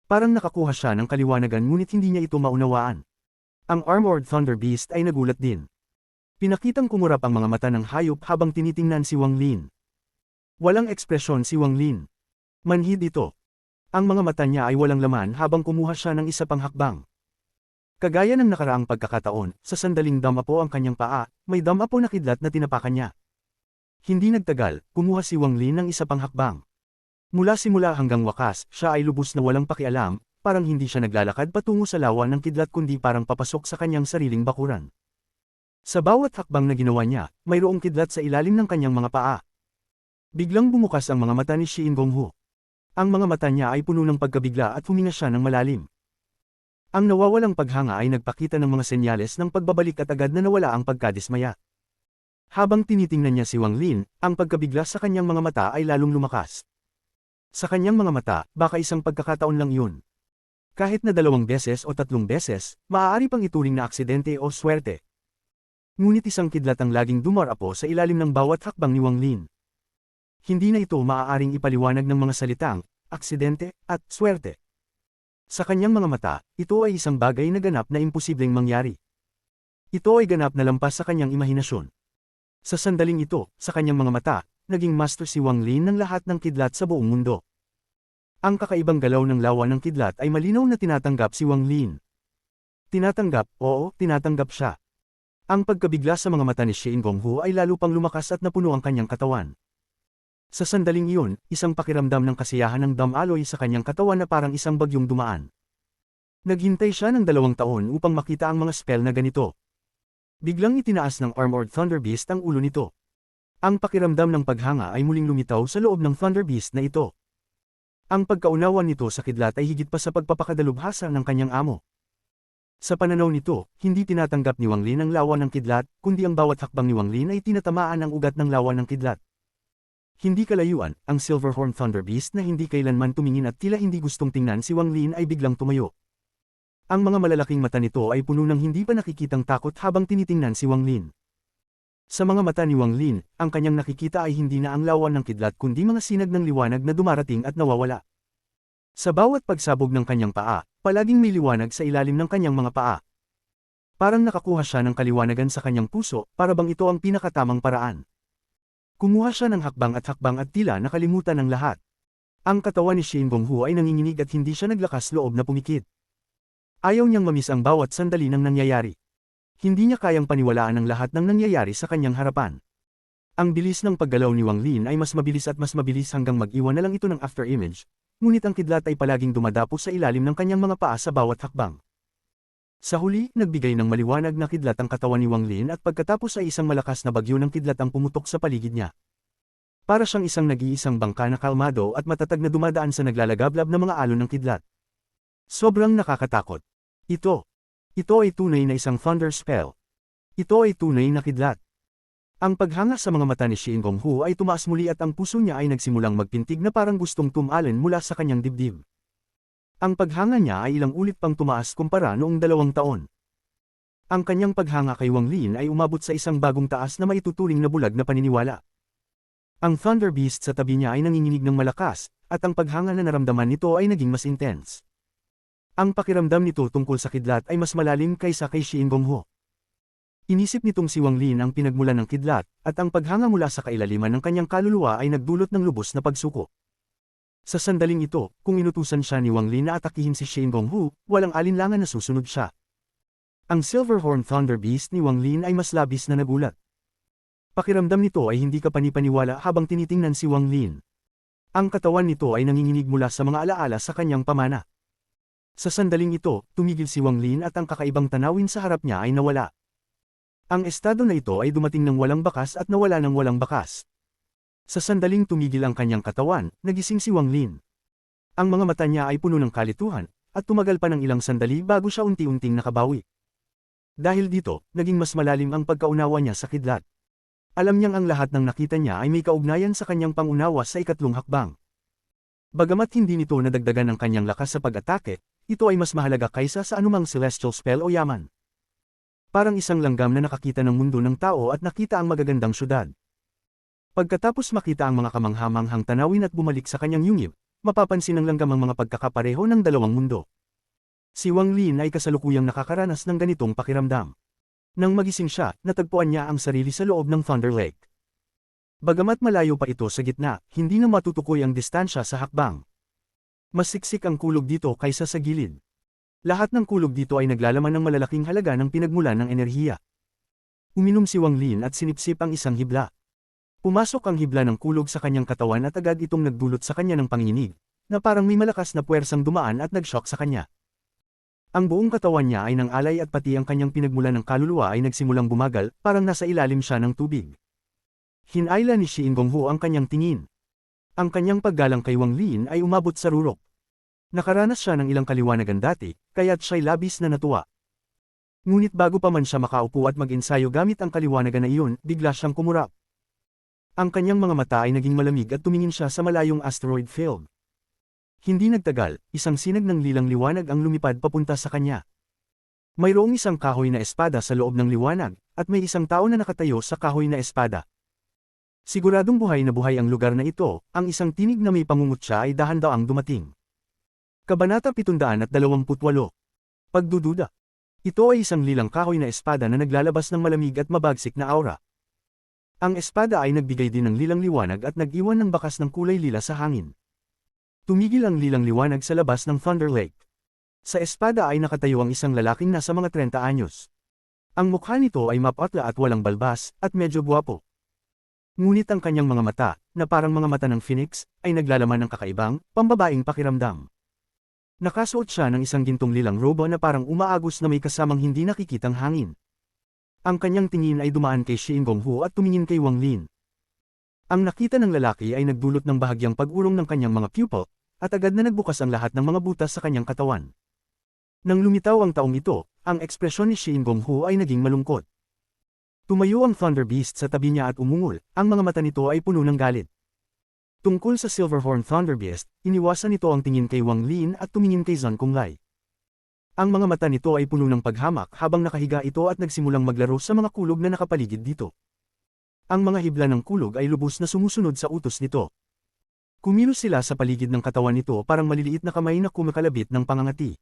Parang nakakuha siya ng kaliwanagan ngunit hindi niya ito maunawaan. Ang Armored Thunder Beast ay nagulat din. Pinakitang kumurap ang mga mata ng hayop habang tinitingnan si Wang Lin. Walang ekspresyon si Wang Lin. Manhid ito. Ang mga mata niya ay walang laman habang kumuha siya ng isa pang hakbang. Kagaya ng nakaraang pagkakataon, sa sandaling damapo ang kanyang paa, may damapo na kidlat na tinapakan niya. Hindi nagtagal, kumuha si Wang Lin ng isa pang hakbang. Mula simula hanggang wakas, siya ay lubos na walang pakialam, parang hindi siya naglalakad patungo sa lawa ng kidlat kundi parang papasok sa kanyang sariling bakuran. Sa bawat hakbang na ginawa niya, mayroong kidlat sa ilalim ng kanyang mga paa. Biglang bumukas ang mga mata ni Shin Gong-hu. Ang mga mata niya ay puno ng pagkabigla at huminga siya ng malalim. Ang nawawalang paghanga ay nagpakita ng mga senyales ng pagbabalik at agad na nawala ang pagkadismaya. Habang tinitingnan niya si Wang Lin, ang pagkabigla sa kanyang mga mata ay lalong lumakas. Sa kanyang mga mata, baka isang pagkakataon lang yun. Kahit na 2 beses o 3 beses, maaari pang ituring na aksidente o swerte. Ngunit isang kidlat ang laging dumarapo sa ilalim ng bawat hakbang ni Wang Lin. Hindi na ito maaaring ipaliwanag ng mga salitang, aksidente, at swerte. Sa kanyang mga mata, ito ay isang bagay na ganap na imposibleng mangyari. Ito ay ganap na lampas sa kanyang imahinasyon. Sa sandaling ito, sa kanyang mga mata, naging master si Wang Lin ng lahat ng kidlat sa buong mundo. Ang kakaibang galaw ng lawa ng kidlat ay malinaw na tinatanggap si Wang Lin. Tinatanggap, oo, tinatanggap siya. Ang pagkabigla sa mga mata ni Shin Gong-hu ay lalo pang lumakas at napuno ang kanyang katawan. Sa sandaling iyon, isang pakiramdam ng kasiyahan ng damaloy sa kanyang katawan na parang isang bagyong dumaan. Naghintay siya ng 2 taon upang makita ang mga spell na ganito. Biglang itinaas ng Armored Thunder Beast ang ulo nito. Ang pakiramdam ng paghanga ay muling lumitaw sa loob ng Thunder Beast na ito. Ang pagkaunawan nito sa kidlat ay higit pa sa pagpapakadalubhasa ng kanyang amo. Sa pananaw nito, hindi tinatanggap ni Wang Lin ang lawa ng kidlat, kundi ang bawat hakbang ni Wang Lin ay tinatamaan ang ugat ng lawa ng kidlat. Hindi kalayuan, ang Silverhorn Thunder Beast na hindi kailanman tumingin at tila hindi gustong tingnan si Wang Lin ay biglang tumayo. Ang mga malalaking mata nito ay puno ng hindi pa nakikitang takot habang tinitingnan si Wang Lin. Sa mga mata ni Wang Lin, ang kanyang nakikita ay hindi na ang lawan ng kidlat kundi mga sinag ng liwanag na dumarating at nawawala. Sa bawat pagsabog ng kanyang paa, palaging may liwanag sa ilalim ng kanyang mga paa. Parang nakakuha siya ng kaliwanagan sa kanyang puso, para bang ito ang pinakatamang paraan. Kumuha siya ng hakbang at tila nakalimutan ng lahat. Ang katawan ni Shin Gong-hu ay nanginginig at hindi siya naglakas loob na pumikit. Ayaw niyang mamiss ang bawat sandali ng nangyayari. Hindi niya kayang paniwalaan ang lahat ng nangyayari sa kanyang harapan. Ang bilis ng paggalaw ni Wang Lin ay mas mabilis hanggang mag-iwan na lang ito ng after image, ngunit ang kidlat ay palaging dumadapo sa ilalim ng kanyang mga paa sa bawat hakbang. Sa huli, nagbigay ng maliwanag na kidlat ang katawan ni Wang Lin at pagkatapos ay isang malakas na bagyo ng kidlat ang pumutok sa paligid niya. Para siyang isang nag-iisang bangka na kalmado at matatag na dumadaan sa naglalagablab na mga alon ng kidlat. Sobrang nakakatakot. Ito ay tunay na isang thunder spell. Ito ay tunay na kidlat. Ang paghanga sa mga mata ni Shin Gong-hu ay tumaas muli at ang puso niya ay nagsimulang magpintig na parang gustong tumalon mula sa kanyang dibdib. Ang paghanga niya ay ilang ulit pang tumaas kumpara noong 2 taon. Ang kanyang paghanga kay Wang Lin ay umabot sa isang bagong taas na maituturing na bulag na paniniwala. Ang Thunder Beast sa tabi niya ay nanginginig ng malakas, at ang paghanga na naramdaman nito ay naging mas intense. Ang pakiramdam nito tungkol sa kidlat ay mas malalim kaysa kay Shin Gong-hu. Inisip nitong si Wang Lin ang pinagmulan ng kidlat, at ang paghanga mula sa kailaliman ng kanyang kaluluwa ay nagdulot ng lubos na pagsuko. Sa sandaling ito, kung inutusan siya ni Wang Lin na atakihin si Shin Gong-hu, walang alinlangan na susunod siya. Ang Silverhorn Thunder Beast ni Wang Lin ay mas labis na nagulat. Pakiramdam nito ay hindi kapanipaniwala habang tinitingnan si Wang Lin. Ang katawan nito ay nanginginig mula sa mga alaala sa kanyang pamana. Sa sandaling ito, tumigil si Wang Lin at ang kakaibang tanawin sa harap niya ay nawala. Ang estado na ito ay dumating ng walang bakas at nawala ng walang bakas. Sa sandaling tumigil ang kanyang katawan, nagising si Wang Lin. Ang mga mata niya ay puno ng kalituhan, at tumagal pa ng ilang sandali bago siya unti-unting nakabawi. Dahil dito, naging mas malalim ang pagkaunawa niya sa kidlat. Alam niyang ang lahat ng nakita niya ay may kaugnayan sa kanyang pangunawa sa ikatlong hakbang. Bagamat hindi nito nadagdagan ang kanyang lakas sa pag-atake, ito ay mas mahalaga kaysa sa anumang celestial spell o yaman. Parang isang langgam na nakakita ng mundo ng tao at nakita ang magagandang syudad. Pagkatapos makita ang mga kamanghamanghang tanawin at bumalik sa kanyang yungib, mapapansin ng langgam ang mga pagkakapareho ng dalawang mundo. Si Wang Lin ay kasalukuyang nakakaranas ng ganitong pakiramdam. Nang magising siya, natagpuan niya ang sarili sa loob ng Thunder Lake. Bagamat malayo pa ito sa gitna, hindi na matutukoy ang distansya sa hakbang. Mas siksik ang kulog dito kaysa sa gilid. Lahat ng kulog dito ay naglalaman ng malalaking halaga ng pinagmulan ng enerhiya. Uminom si Wang Lin at sinipsip ang isang hibla. Pumasok ang hibla ng kulog sa kanyang katawan at agad itong nagdulot sa kanya ng panginginig, na parang may malakas na puwersang dumaan at nag-shock sa kanya. Ang buong katawan niya ay nang alay at pati ang kanyang pinagmulan ng kaluluwa ay nagsimulang bumagal, parang nasa ilalim siya ng tubig. Hinayla ni Shi Ingonghu ang kanyang tingin. Ang kanyang paggalang kay Wang Lin ay umabot sa rurok. Nakaranas siya ng ilang kaliwanagan dati, kaya't siya'y labis na natuwa. Ngunit bago pa man siya makaupo at mag-ensayo gamit ang kaliwanagan na iyon, bigla siyang kumurap. Ang kanyang mga mata ay naging malamig at tumingin siya sa malayong asteroid field. Hindi nagtagal, isang sinag ng lilang liwanag ang lumipad papunta sa kanya. Mayroong isang kahoy na espada sa loob ng liwanag, at may isang tao na nakatayo sa kahoy na espada. Siguradong buhay na buhay ang lugar na ito, ang isang tinig na may pangungutya ay dahan-daang dumating. Kabanata 728. Pagdududa. Ito ay isang lilang kahoy na espada na naglalabas ng malamig at mabagsik na aura. Ang espada ay nagbigay din ng lilang liwanag at nag-iwan ng bakas ng kulay lila sa hangin. Tumigil ang lilang liwanag sa labas ng Thunder Lake. Sa espada ay nakatayo ang isang lalaking nasa mga 30 anyos. Ang mukha nito ay mapatla at walang balbas, at medyo guwapo. Ngunit ang kanyang mga mata, na parang mga mata ng phoenix, ay naglalaman ng kakaibang, pambabaing pakiramdam. Nakasuot siya ng isang gintong lilang robo na parang umaagos na may kasamang hindi nakikitang hangin. Ang kanyang tingin ay dumaan kay Shi Ingonghu at tumingin kay Wang Lin. Ang nakita ng lalaki ay nagdulot ng bahagyang pag-urong ng kanyang mga pupil, at agad na nagbukas ang lahat ng mga butas sa kanyang katawan. Nang lumitaw ang taong ito, ang ekspresyon ni Shi Ingonghu ay naging malungkot. Tumayo ang Thunder Beast sa tabi niya at umungol, ang mga mata nito ay puno ng galit. Tungkol sa Silverhorn Thunder Beast, iniwasan nito ang tingin kay Wang Lin at tumingin kay Zhang Kunglai. Ang mga mata nito ay puno ng paghamak habang nakahiga ito at nagsimulang maglaro sa mga kulog na nakapaligid dito. Ang mga hibla ng kulog ay lubos na sumusunod sa utos nito. Kumilos sila sa paligid ng katawan nito parang maliliit na kamay na kumakalabit ng pangangati.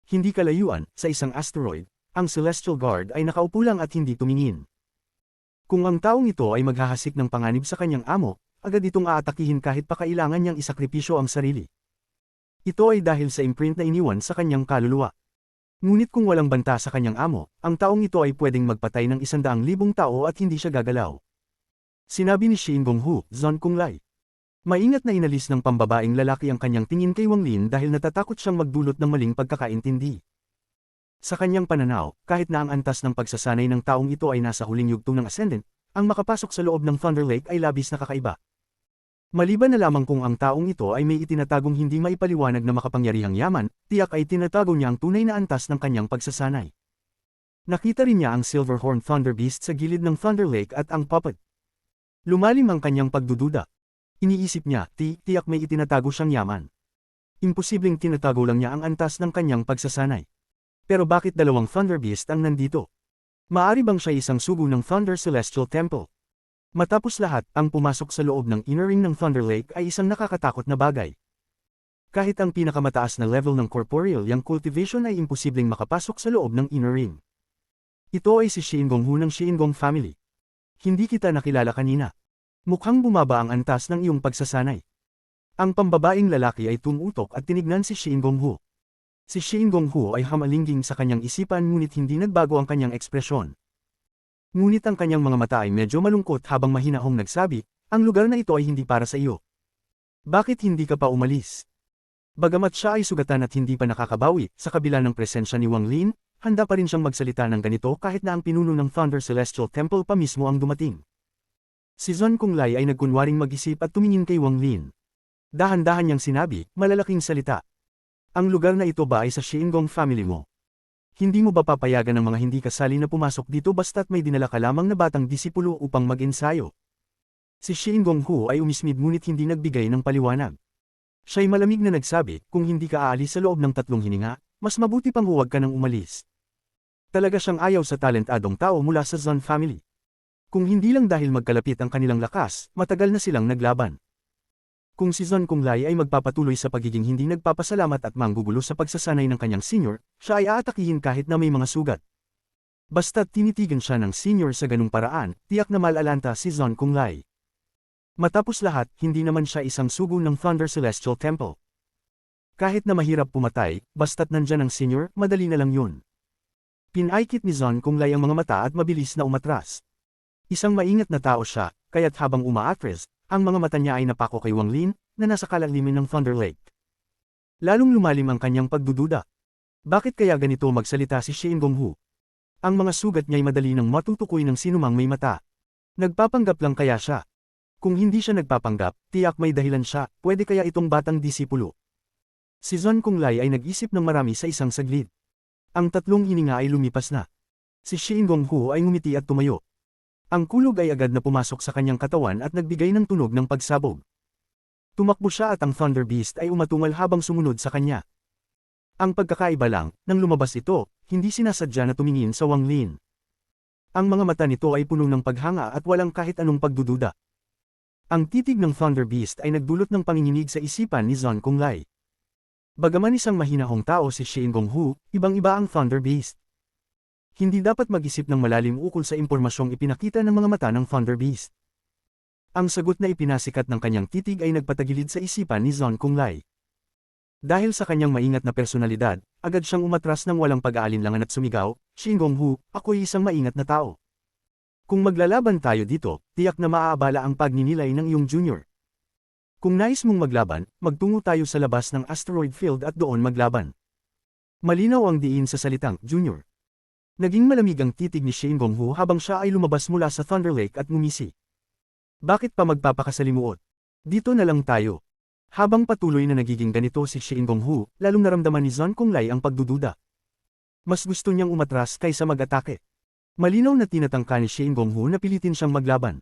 Hindi kalayuan, sa isang asteroid, ang Celestial Guard ay nakaupo lang at hindi tumingin. Kung ang taong ito ay maghahasik ng panganib sa kanyang amo, agad itong aatakihin kahit pa kailangan niyang isakripisyo ang sarili. Ito ay dahil sa imprint na iniwan sa kanyang kaluluwa. Ngunit kung walang banta sa kanyang amo, ang taong ito ay pwedeng magpatay ng 100,000 tao at hindi siya gagalaw. Sinabi ni Shi Ingonghu, Zhang Kunglai. Maingat na inalis ng pambabaeng lalaki ang kanyang tingin kay Wang Lin dahil natatakot siyang magdulot ng maling pagkakaintindi. Sa kanyang pananaw, kahit na ang antas ng pagsasanay ng taong ito ay nasa huling yugtong ng Ascendant, ang makapasok sa loob ng Thunder Lake ay labis na kakaiba. Maliban na lamang kung ang taong ito ay may itinatagong hindi maipaliwanag na makapangyarihang yaman, tiyak ay tinatago niya ang tunay na antas ng kanyang pagsasanay. Nakita rin niya ang Silverhorn Thunder Beast sa gilid ng Thunder Lake at ang puppet. Lumalim ang kanyang pagdududa. Iniisip niya, tiyak may itinatago siyang yaman. Imposibleng tinatago lang niya ang antas ng kanyang pagsasanay. Pero bakit dalawang Thunder Beast ang nandito? Maari bang siya isang sugo ng Thunder Celestial Temple? Matapos lahat, ang pumasok sa loob ng inner ring ng Thunder Lake ay isang nakakatakot na bagay. Kahit ang pinakamataas na level ng corporeal yang cultivation ay imposibleng makapasok sa loob ng inner ring. Ito ay si Shi Ingonghu ng Shi Ingong family. Hindi kita nakilala kanina. Mukhang bumaba ang antas ng iyong pagsasanay. Ang pambabaeng lalaki ay tumutok at tinignan si Shi Ingonghu. Si Shi Ingonghu ay hamalingging sa kanyang isipan ngunit hindi nagbago ang kanyang ekspresyon. Ngunit ang kanyang mga mata ay medyo malungkot habang mahinahong nagsabi, ang lugar na ito ay hindi para sa iyo. Bakit hindi ka pa umalis? Bagamat siya ay sugatan at hindi pa nakakabawi, sa kabila ng presensya ni Wang Lin, handa pa rin siyang magsalita ng ganito kahit na ang pinuno ng Thunder Celestial Temple pa mismo ang dumating. Si Zhang Kunglai ay nagkunwaring mag-isip at tumingin kay Wang Lin. Dahan-dahan niyang sinabi, malalaking salita. Ang lugar na ito ba ay sa Shi Ingong family mo? Hindi mo ba papayagan ng mga hindi kasali na pumasok dito basta't may dinala ka lamang na batang disipulo upang mag-ensayo? Si Shi Ingonghu ay umismid ngunit hindi nagbigay ng paliwanag. Siya'y malamig na nagsabi, kung hindi ka aalis sa loob ng 3 hininga, mas mabuti pang huwag ka nang umalis. Talaga siyang ayaw sa talentadong tao mula sa Zon family. Kung hindi lang dahil magkalapit ang kanilang lakas, matagal na silang naglaban. Kung si Zon Kunglai ay magpapatuloy sa pagiging hindi nagpapasalamat at manggugulo sa pagsasanay ng kanyang senior, siya ay aatakihin kahit na may mga sugat. Basta't tinitigan siya ng senior sa ganung paraan, tiyak na malalanta si Zon Kunglai. Matapos lahat, hindi naman siya isang sugo ng Thunder Celestial Temple. Kahit na mahirap pumatay, basta't nandyan ang senior, madali na lang yun. Pinaikit ni Zon Kunglai ang mga mata at mabilis na umatras. Isang maingat na tao siya, kaya't habang umaatras, ang mga mata niya ay napako kay Wang Lin, na nasa kalalimin ng Thunder Lake. Lalong lumalim ang kanyang pagdududa. Bakit kaya ganito magsalita si Shin Gonghu? Ang mga sugat niya'y madali nang matutukoy ng sinumang may mata. Nagpapanggap lang kaya siya? Kung hindi siya nagpapanggap, tiyak may dahilan siya, pwede kaya itong batang disipulo. Si Zon Kunglai ay nag-isip ng marami sa isang saglit. Ang 3 hininga ay lumipas na. Si Shin Gonghu ay ngumiti at tumayo. Ang kulog ay agad na pumasok sa kanyang katawan at nagbigay ng tunog ng pagsabog. Tumakbo siya at ang Thunder Beast ay umatungal habang sumunod sa kanya. Ang pagkakaiba lang, nang lumabas ito, hindi sinasadya na tumingin sa Wang Lin. Ang mga mata nito ay puno ng paghanga at walang kahit anong pagdududa. Ang titig ng Thunder Beast ay nagdulot ng panginginig sa isipan ni Zon Kunglai. Bagaman isang mahinahong tao si Shin Gonghu, ibang-iba ang Thunder Beast. Hindi dapat mag-isip ng malalim ukol sa impormasyong ipinakita ng mga mata ng Thunder Beast. Ang sagot na ipinasikat ng kanyang titig ay nagpatagilid sa isipan ni Zon Kunglai. Dahil sa kanyang maingat na personalidad, agad siyang umatras ng walang pag-aalinlangan at sumigaw, Shin Gonghu, ako'y isang maingat na tao. Kung maglalaban tayo dito, tiyak na maaabala ang pagninilay ng iyong junior. Kung nais mong maglaban, magtungo tayo sa labas ng asteroid field at doon maglaban. Malinaw ang diin sa salitang junior. Naging malamig ang titig ni Shin Gonghu habang siya ay lumabas mula sa Thunder Lake at ngumisi. Bakit pa magpapakasalimuot? Dito na lang tayo. Habang patuloy na nagiging ganito si Shin Gonghu, lalong naramdaman ni Zon Kunglai ang pagdududa. Mas gusto niyang umatras kaysa mag-atake. Malinaw na tinatangka ni Shin Gonghu na pilitin siyang maglaban.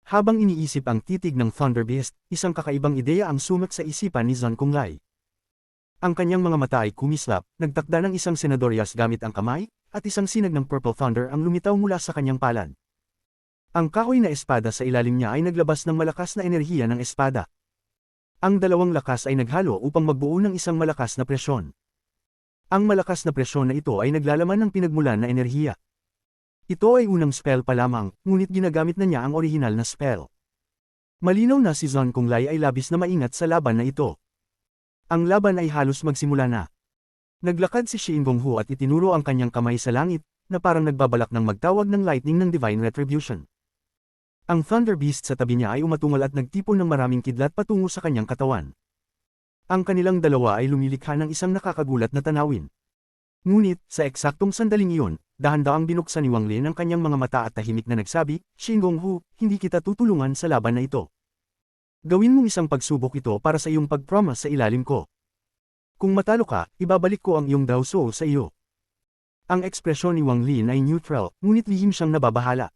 Habang iniisip ang titig ng Thunder Beast, isang kakaibang ideya ang sumak sa isipan ni Zon Kunglai. Ang kanyang mga mata ay kumislap, nagtakda ng isang senadoryas gamit ang kamay, at isang sinag ng Purple Thunder ang lumitaw mula sa kanyang palad. Ang kahoy na espada sa ilalim niya ay naglabas ng malakas na enerhiya ng espada. Ang dalawang lakas ay naghalo upang magbuo ng isang malakas na presyon. Ang malakas na presyon na ito ay naglalaman ng pinagmulan na enerhiya. Ito ay unang spell pa lamang, ngunit ginagamit na niya ang orihinal na spell. Malinaw na si Zon Kunglai ay labis na maingat sa laban na ito. Ang laban ay halos magsimula na. Naglakad si Shin Gonghu at itinuro ang kanyang kamay sa langit, na parang nagbabalak ng magtawag ng lightning ng Divine Retribution. Ang Thunder Beast sa tabi niya ay umatungal at nagtipon ng maraming kidlat patungo sa kanyang katawan. Ang kanilang dalawa ay lumilikha ng isang nakakagulat na tanawin. Ngunit, sa eksaktong sandaling iyon, dahan-daang binuksan ni Wang Lin ang kanyang mga mata at tahimik na nagsabi, Shin Gonghu, hindi kita tutulungan sa laban na ito. Gawin mong isang pagsubok ito para sa iyong pag-promise sa ilalim ko. Kung matalo ka, ibabalik ko ang iyong Dao Soul sa iyo. Ang ekspresyon ni Wang Lin ay neutral, ngunit lihim siyang nababahala.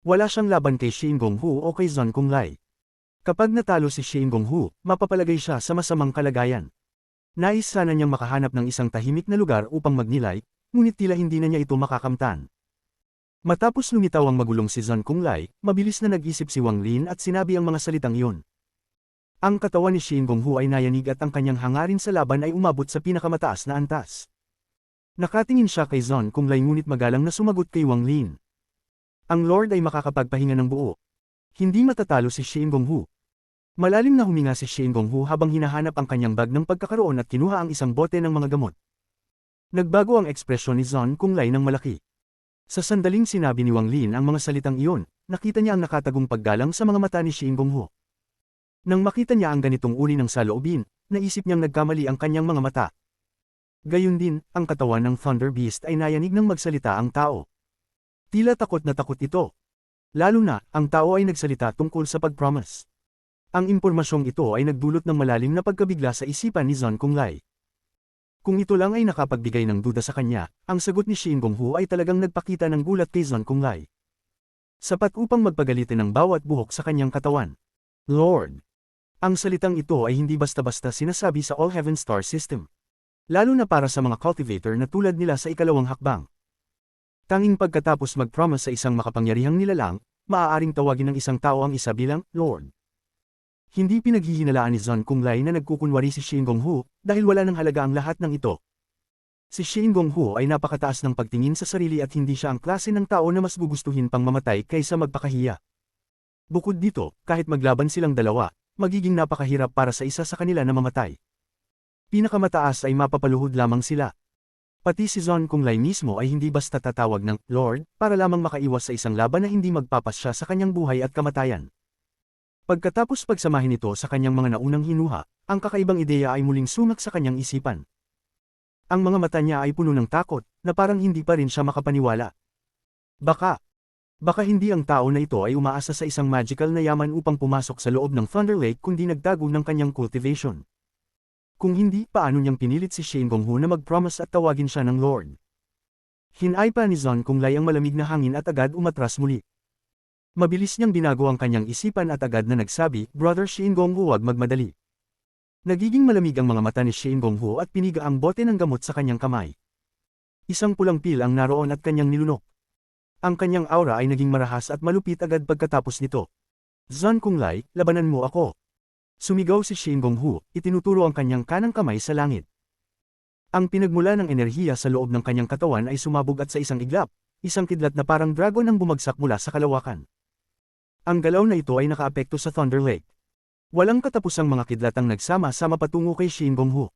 Wala siyang laban kay Shin Gonghu o kay Zon Kunglai. Kapag natalo si Shin Gonghu, mapapalagay siya sa masamang kalagayan. Nais sana niyang makahanap ng isang tahimik na lugar upang magnilay, ngunit tila hindi na niya ito makakamtan. Matapos lumitaw ang magulong si Zon Kunglai, mabilis na nag-isip si Wang Lin at sinabi ang mga salitang iyon. Ang katawan ni Shin Gonghu ay nayanig at ang kanyang hangarin sa laban ay umabot sa pinakamataas na antas. Nakatingin siya kay Zon Kunglai ngunit magalang na sumagot kay Wang Lin. Ang Lord ay makakapagpahinga ng buo. Hindi matatalo si Shin Gonghu. Malalim na huminga si Shin Gonghu habang hinahanap ang kanyang bag ng pagkakaroon at kinuha ang isang bote ng mga gamot. Nagbago ang ekspresyon ni Zon Kunglai ng malaki. Sa sandaling sinabi ni Wang Lin ang mga salitang iyon, nakita niya ang nakatagong paggalang sa mga mata ni Shin Gonghu. Nang makita niya ang ganitong uri ng saloobin, naisip niyang nagkamali ang kanyang mga mata. Gayun din, ang katawan ng Thunder Beast ay nayanig ng magsalita ang tao. Tila takot na takot ito. Lalo na, ang tao ay nagsalita tungkol sa pag-promise. Ang impormasyong ito ay nagdulot ng malalim na pagkabigla sa isipan ni Zon Kunglai. Kung ito lang ay nakapagbigay ng duda sa kanya, ang sagot ni Shin Gonghu ay talagang nagpakita ng gulat kay Zon Kunglai. Sapat upang magpagalitin ng bawat buhok sa kanyang katawan. Lord! Ang salitang ito ay hindi basta-basta sinasabi sa All Heaven Star System. Lalo na para sa mga cultivator na tulad nila sa ikalawang hakbang. Tanging pagkatapos mag-promise sa isang makapangyarihang nilalang, maaaring tawagin ng isang tao ang isa bilang Lord. Hindi pinaghihinalaan ni Zon Kunglai na nagkukunwari si Shin Gonghu, dahil wala ng halaga ang lahat ng ito. Si Shin Gonghu ay napakataas ng pagtingin sa sarili at hindi siya ang klase ng tao na mas gugustuhin pang mamatay kaysa magpakahiya. Bukod dito, kahit maglaban silang dalawa, magiging napakahirap para sa isa sa kanila na mamatay. Pinakamataas ay mapapaluhod lamang sila. Pati si Zon Kunglai mismo ay hindi basta tatawag ng Lord para lamang makaiwas sa isang laban na hindi magpapasya sa kanyang buhay at kamatayan. Pagkatapos pagsamahin ito sa kanyang mga naunang hinuha, ang kakaibang ideya ay muling sumak sa kanyang isipan. Ang mga mata niya ay puno ng takot, na parang hindi pa rin siya makapaniwala. Baka hindi ang tao na ito ay umaasa sa isang magical na yaman upang pumasok sa loob ng Thunder Lake kundi nagtago ng kanyang cultivation. Kung hindi, paano niyang pinilit si Shin Gonghu na mag-promise at tawagin siya ng Lord? Hinay pa ni Zon Kunglai ang malamig na hangin at agad umatras muli. Mabilis niyang binago ang kanyang isipan at agad na nagsabi, Brother Shin Gonghu, huwag magmadali. Nagiging malamig ang mga mata ni Shin Gonghu at piniga ang bote ng gamot sa kanyang kamay. Isang pulang pil ang naroon at kanyang nilunok. Ang kanyang aura ay naging marahas at malupit agad pagkatapos nito. Zon Kunglai, labanan mo ako. Sumigaw si Shin Gonghu, itinuturo ang kanyang kanang kamay sa langit. Ang pinagmula ng enerhiya sa loob ng kanyang katawan ay sumabog at sa isang iglap, isang kidlat na parang dragon ang bumagsak mula sa kalawakan. Ang galaw na ito ay nakaapekto sa Thunder Lake. Walang katapusang mga kidlat ang nagsama-sama patungo kay Shin Gonghu.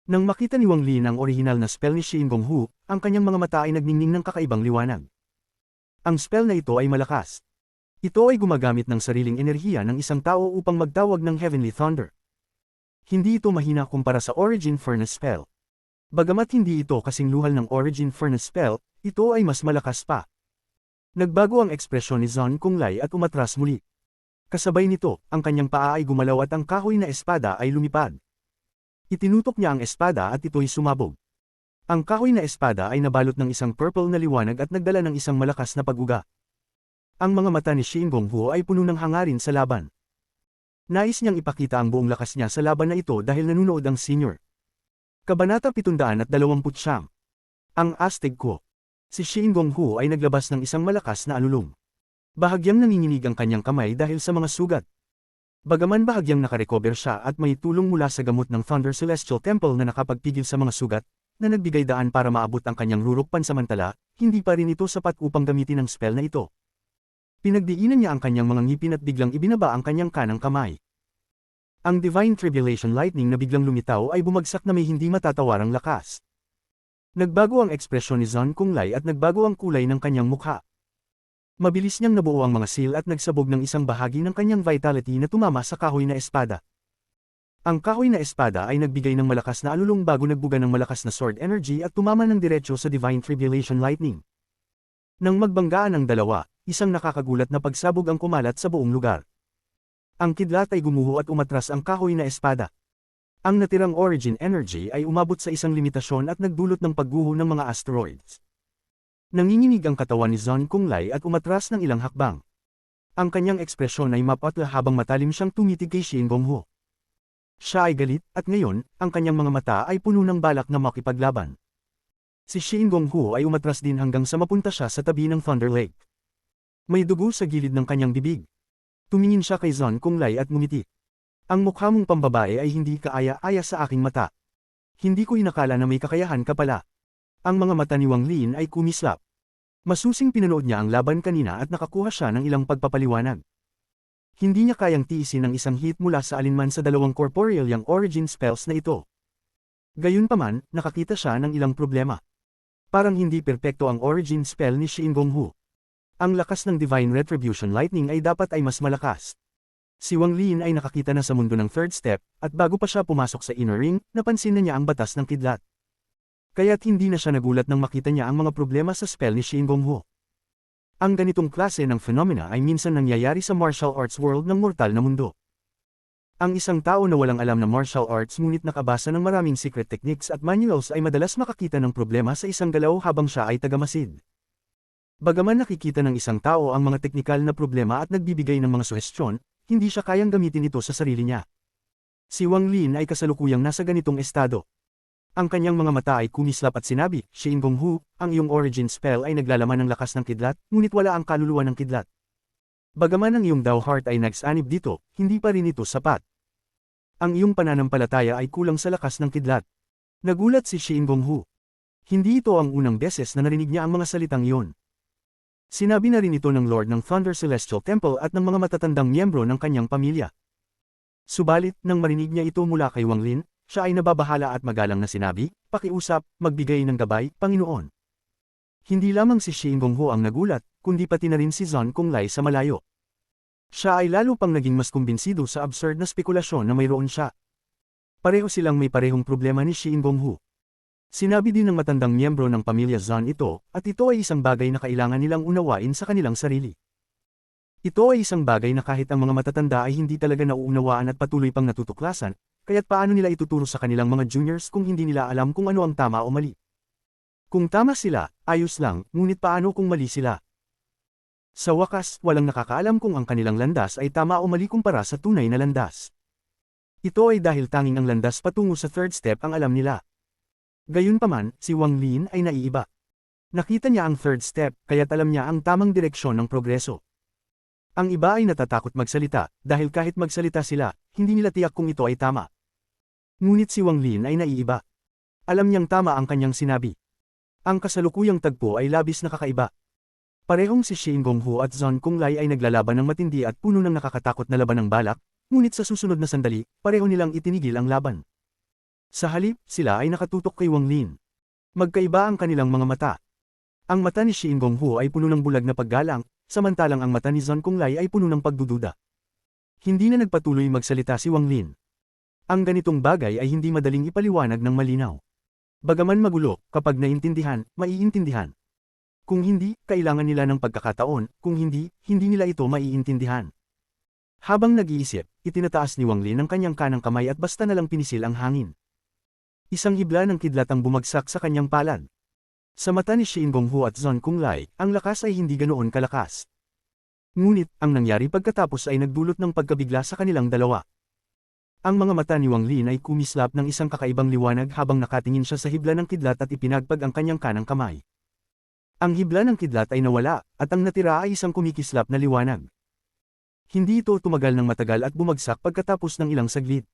Nang makita ni Wang Lin ang orihinal na spell ni Shin Gonghu, ang kanyang mga mata ay nagningning ng kakaibang liwanag. Ang spell na ito ay malakas. Ito ay gumagamit ng sariling enerhiya ng isang tao upang magtawag ng Heavenly Thunder. Hindi ito mahina kumpara sa Origin Furnace spell. Bagamat hindi ito kasing luhal ng Origin Furnace spell, ito ay mas malakas pa. Nagbago ang ekspresyon ni Zon Kunglai at umatras muli. Kasabay nito, ang kanyang paa ay gumalaw at ang kahoy na espada ay lumipad. Itinutok niya ang espada at ito'y sumabog. Ang kahoy na espada ay nabalot ng isang purple na liwanag at nagdala ng isang malakas na pag-uga. Ang mga mata ni Shin Gonghu ay puno ng hangarin sa laban. Nais niyang ipakita ang buong lakas niya sa laban na ito dahil nanunood ang senior. Kabanata 729. Ang Astig ko. Si Shin Gonghu ay naglabas ng isang malakas na alulong. Bahagyang nanginginig ang kanyang kamay dahil sa mga sugat. Bagaman bahagyang nakarecover siya at may tulong mula sa gamot ng Thunder Celestial Temple na nakapagpigil sa mga sugat, na nagbigay daan para maabot ang kanyang rurok pansamantala, hindi pa rin ito sapat upang gamitin ang spell na ito. Pinagdiinan niya ang kanyang mga ngipin at biglang ibinaba ang kanyang kanang kamay. Ang Divine Tribulation Lightning na biglang lumitaw ay bumagsak na may hindi matatawarang lakas. Nagbago ang ekspresyon ni Zon Kunglai at nagbago ang kulay ng kanyang mukha. Mabilis niyang nabuo ang mga seal at nagsabog ng isang bahagi ng kanyang vitality na tumama sa kahoy na espada. Ang kahoy na espada ay nagbigay ng malakas na alulong bago nagbuga ng malakas na sword energy at tumama ng diretso sa Divine Tribulation Lightning. Nang magbanggaan ang dalawa, isang nakakagulat na pagsabog ang kumalat sa buong lugar. Ang kidlat ay gumuho at umatras ang kahoy na espada. Ang natirang origin energy ay umabot sa isang limitasyon at nagdulot ng pagguho ng mga asteroids. Nanginginig ang katawan ni Zon Kunglai at umatras ng ilang hakbang. Ang kanyang ekspresyon ay mapatla habang matalim siyang tumitig kay Shin Gonghu. Siya ay galit, at ngayon, ang kanyang mga mata ay puno ng balak na makipaglaban. Si Shin Gonghu ay umatras din hanggang sa mapunta siya sa tabi ng Thunder Lake. May dugo sa gilid ng kanyang bibig. Tumingin siya kay Zon Kunglai at ngumiti. Ang mukha mong pambabae ay hindi kaaya-aya sa aking mata. Hindi ko inakala na may kakayahan ka pala. Ang mga mata ni Wang Lin ay kumislap. Masusing pinanood niya ang laban kanina at nakakuha siya ng ilang pagpapaliwanag. Hindi niya kayang tiisin ang isang hit mula sa alinman sa dalawang corporeal yang origin spells na ito. Gayunpaman, nakakita siya ng ilang problema. Parang hindi perpekto ang origin spell ni Shin Gonghu. Ang lakas ng Divine Retribution Lightning ay dapat ay mas malakas. Si Wang Lin ay nakakita na sa mundo ng third step, at bago pa siya pumasok sa inner ring, napansin na niya ang batas ng kidlat. Kaya't hindi na siya nagulat nang makita niya ang mga problema sa spell ni Shin Gonghu. Ang ganitong klase ng phenomena ay minsan nangyayari sa martial arts world ng mortal na mundo. Ang isang tao na walang alam na martial arts ngunit nakabasa ng maraming secret techniques at manuals ay madalas makakita ng problema sa isang galaw habang siya ay tagamasid. Bagaman nakikita ng isang tao ang mga teknikal na problema at nagbibigay ng mga suhestyon, hindi siya kayang gamitin ito sa sarili niya. Si Wang Lin ay kasalukuyang nasa ganitong estado. Ang kanyang mga mata ay kumislap at sinabi, Shin Gong-hu, ang iyong origin spell ay naglalaman ng lakas ng kidlat, ngunit wala ang kaluluwa ng kidlat. Bagaman ang iyong Dao Heart ay nagsanib dito, hindi pa rin ito sapat. Ang iyong pananampalataya ay kulang sa lakas ng kidlat. Nagulat si Shin Gong-hu. Hindi ito ang unang beses na narinig niya ang mga salitang iyon. Sinabi na rin ito ng Lord ng Thunder Celestial Temple at ng mga matatandang miyembro ng kanyang pamilya. Subalit, nang marinig niya ito mula kay Wang Lin, siya ay nababahala at magalang na sinabi, pakiusap, magbigay ng gabay, Panginoon. Hindi lamang si Shin Gong-hu ang nagulat, kundi pati na rin si Zhon Konglai sa malayo. Siya ay lalo pang naging mas kumbinsido sa absurd na spekulasyon na mayroon siya. Pareho silang may parehong problema ni Shin Gong-hu. Sinabi din ng matandang miyembro ng pamilya Zhon ito, at ito ay isang bagay na kailangan nilang unawain sa kanilang sarili. Ito ay isang bagay na kahit ang mga matatanda ay hindi talaga nauunawaan at patuloy pang natutuklasan, kaya't paano nila ituturo sa kanilang mga juniors kung hindi nila alam kung ano ang tama o mali? Kung tama sila, ayos lang, ngunit paano kung mali sila? Sa wakas, walang nakakaalam kung ang kanilang landas ay tama o mali kumpara sa tunay na landas. Ito ay dahil tanging ang landas patungo sa third step ang alam nila. Gayunpaman, si Wang Lin ay naiiba. Nakita niya ang third step, kaya't alam niya ang tamang direksyon ng progreso. Ang iba ay natatakot magsalita, dahil kahit magsalita sila, hindi nila tiyak kung ito ay tama. Ngunit si Wang Lin ay naiiba. Alam niyang tama ang kanyang sinabi. Ang kasalukuyang tagpo ay labis na kakaiba. Parehong si Shin Gong-hu at Zhon Konglai ay naglalaban ng matindi at puno ng nakakatakot na laban ng balak, ngunit sa susunod na sandali, pareho nilang itinigil ang laban. Sa halip, sila ay nakatutok kay Wang Lin. Magkaiba ang kanilang mga mata. Ang mata ni Shin Gong-hu ay puno ng bulag na paggalang, samantalang ang mata ni Zhon Konglai ay puno ng pagdududa. Hindi na nagpatuloy magsalita si Wang Lin. Ang ganitong bagay ay hindi madaling ipaliwanag ng malinaw. Bagaman magulo, kapag naintindihan, maiintindihan. Kung hindi, kailangan nila ng pagkakataon, kung hindi, hindi nila ito maiintindihan. Habang nag-iisip, itinataas ni Wang Lin ang kanyang kanang kamay at basta nalang pinisil ang hangin. Isang hibla ng kidlat ang bumagsak sa kanyang palad. Sa mata ni Shin Gong-hu at Zhon Konglai, ang lakas ay hindi ganoon kalakas. Ngunit, ang nangyari pagkatapos ay nagdulot ng pagkabigla sa kanilang dalawa. Ang mga mata ni Wang Lin ay kumislap ng isang kakaibang liwanag habang nakatingin siya sa hibla ng kidlat at ipinagpag ang kanyang kanang kamay. Ang hibla ng kidlat ay nawala, at ang natira ay isang kumikislap na liwanag. Hindi ito tumagal ng matagal at bumagsak pagkatapos ng ilang saglit.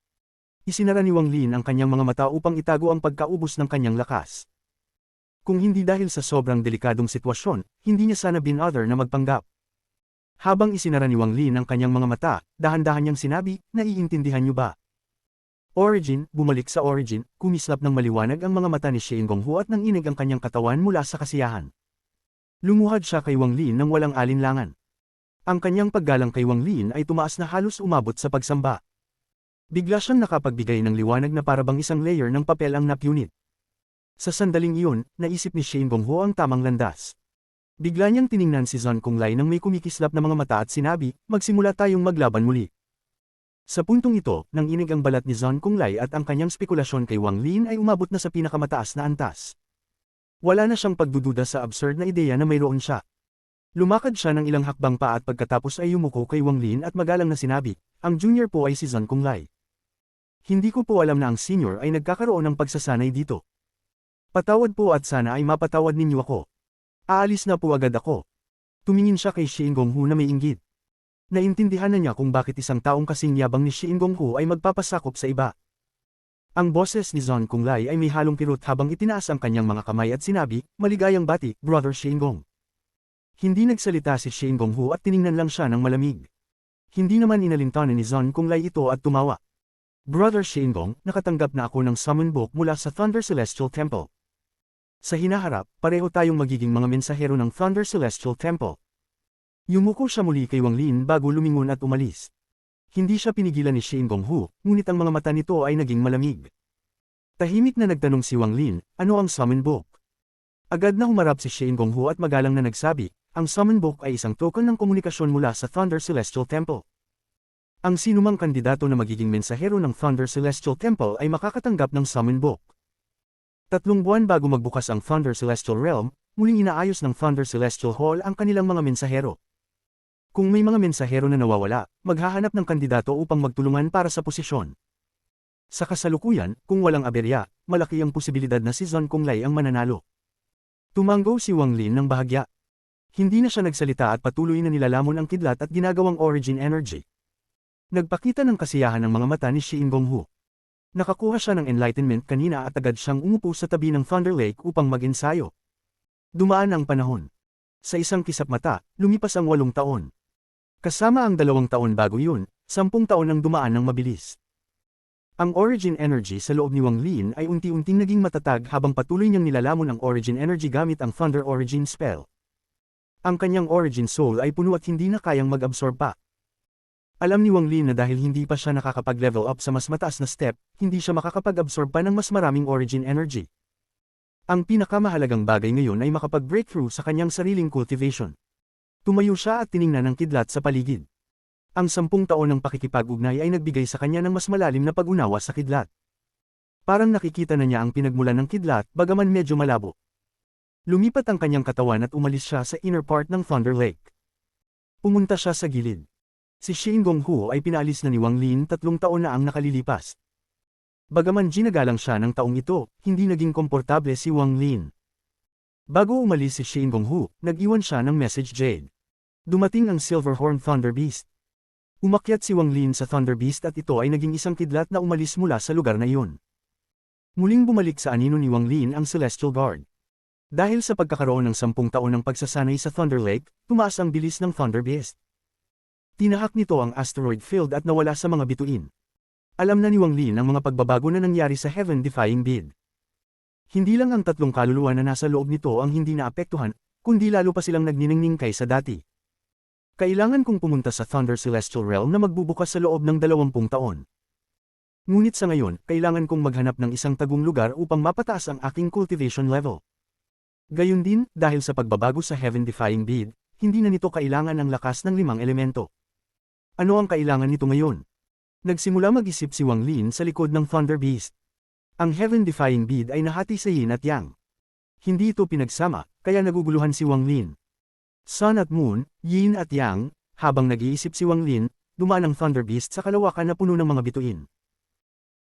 Isinara ni Wang Lin ang kanyang mga mata upang itago ang pagkaubos ng kanyang lakas. Kung hindi dahil sa sobrang delikadong sitwasyon, hindi niya sana binother na magpanggap. Habang isinara ni Wang Lin ang kanyang mga mata, dahan-dahan niyang sinabi, naiintindihan niyo ba? Origin, bumalik sa origin, kumislap ng maliwanag ang mga mata ni Shin Gong-hu at nanginig ang kanyang katawan mula sa kasiyahan. Lumuhad siya kay Wang Lin nang walang alinlangan. Ang kanyang paggalang kay Wang Lin ay tumaas na halos umabot sa pagsamba. Bigla siyang nakapagbigay ng liwanag na parabang isang layer ng papel ang napunit. Sa sandaling iyon, naisip ni Shin Gong-hu ang tamang landas. Bigla niyang tiningnan si Zhon Konglai nang may kumikislap na mga mata at sinabi, magsimula tayong maglaban muli. Sa puntong ito, nang inig ang balat ni Zhon Konglai at ang kanyang spekulasyon kay Wang Lin ay umabot na sa pinakamataas na antas. Wala na siyang pagdududa sa absurd na ideya na mayroon siya. Lumakad siya ng ilang hakbang pa at pagkatapos ay yumuko kay Wang Lin at magalang na sinabi, ang junior po ay si Zhon Konglai. Hindi ko po alam na ang senior ay nagkakaroon ng pagsasanay dito. Patawad po at sana ay mapatawad ninyo ako. Aalis na po agad ako. Tumingin siya kay Shin Gong-hu na may inggit. Naintindihan na niya kung bakit isang taong kasing yabang ni Shin Gong-hu ay magpapasakop sa iba. Ang boses ni Zhon Konglai ay may halong kirot habang itinaas ang kanyang mga kamay at sinabi, maligayang bati, Brother Shin Gong. Hindi nagsalita si Shin Gong-hu at tiningnan lang siya ng malamig. Hindi naman inalintanan ni Zhon Konglai ito at tumawa. Brother Shin Gong, nakatanggap na ako ng summon book mula sa Thunder Celestial Temple. Sa hinaharap, pareho tayong magiging mga mensahero ng Thunder Celestial Temple. Yumuko siya muli kay Wang Lin bago lumingon at umalis. Hindi siya pinigilan ni Shin Gong-hu, ngunit ang mga mata nito ay naging malamig. Tahimik na nagtanong si Wang Lin, ano ang summon book? Agad na humarap si Shin Gong-hu at magalang na nagsabi, ang summon book ay isang token ng komunikasyon mula sa Thunder Celestial Temple. Ang sinumang kandidato na magiging mensahero ng Thunder Celestial Temple ay makakatanggap ng summon book. 3 buwan bago magbukas ang Thunder Celestial Realm, muling inaayos ng Thunder Celestial Hall ang kanilang mga mensahero. Kung may mga mensahero na nawawala, maghahanap ng kandidato upang magtulungan para sa posisyon. Sa kasalukuyan, kung walang aberya, malaki ang posibilidad na si Zhang Konglai ang mananalo. Tumango si Wang Lin ng bahagya. Hindi na siya nagsalita at patuloy na nilalamon ang kidlat at ginagawang origin energy. Nagpakita ng kasiyahan ng mga mata ni Shi Ingonghu. Nakakuha siya ng enlightenment kanina at agad siyang umupo sa tabi ng Thunder Lake upang mag-ensayo. Dumaan ang panahon. Sa isang kisap mata, lumipas ang 8 taon. Kasama ang 2 taon bago yun, 10 taon ang dumaan ng mabilis. Ang origin energy sa loob ni Wang Lin ay unti-unting naging matatag habang patuloy niyang nilalamon ang origin energy gamit ang Thunder Origin Spell. Ang kanyang origin soul ay puno at hindi na kayang mag-absorb pa. Alam ni Wang Lin na dahil hindi pa siya nakakapag-level up sa mas mataas na step, hindi siya makakapag-absorb pa ng mas maraming origin energy. Ang pinakamahalagang bagay ngayon ay makapag-breakthrough sa kanyang sariling cultivation. Tumayo siya at tiningnan ang kidlat sa paligid. Ang 10 taon ng pakikipag-ugnay ay nagbigay sa kanya ng mas malalim na pag-unawa sa kidlat. Parang nakikita na niya ang pinagmulan ng kidlat, bagaman medyo malabo. Lumipat ang kanyang katawan at umalis siya sa inner part ng Thunder Lake. Pumunta siya sa gilid. Si Shi Ingonghu ay pinaalis na ni Wang Lin 3 taon na ang nakalilipas. Bagaman ginagalang siya ng taong ito, hindi naging komportable si Wang Lin. Bago umalis si Shi Ingonghu, nag-iwan siya ng message jade. Dumating ang Silverhorn Thunder Beast. Umakyat si Wang Lin sa Thunder Beast at ito ay naging isang kidlat na umalis mula sa lugar na iyon. Muling bumalik sa anino ni Wang Lin ang Celestial Guard. Dahil sa pagkakaroon ng 10 taon ng pagsasanay sa Thunder Lake, tumaas ang bilis ng Thunder Beast. Tinahak nito ang asteroid field at nawala sa mga bituin. Alam na ni Wang Lin ang mga pagbabago na nangyari sa Heaven-defying Bead. Hindi lang ang 3 kaluluwa na nasa loob nito ang hindi naapektuhan, kundi lalo pa silang nagniningning kaysa dati. Kailangan kong pumunta sa Thunder Celestial Realm na magbubukas sa loob ng 20 taon. Ngunit sa ngayon, kailangan kong maghanap ng isang tagong lugar upang mapataas ang aking cultivation level. Gayun din, dahil sa pagbabago sa Heaven-defying Bead, hindi na nito kailangan ang lakas ng 5 elemento. Ano ang kailangan nito ngayon? Nagsimula mag-isip si Wang Lin sa likod ng Thunder Beast. Ang Heaven-defying Bead ay nahati sa Yin at Yang. Hindi ito pinagsama, kaya naguguluhan si Wang Lin. Sun at Moon, Yin at Yang, habang nag-iisip si Wang Lin, dumaan ang Thunder Beast sa kalawakan na puno ng mga bituin.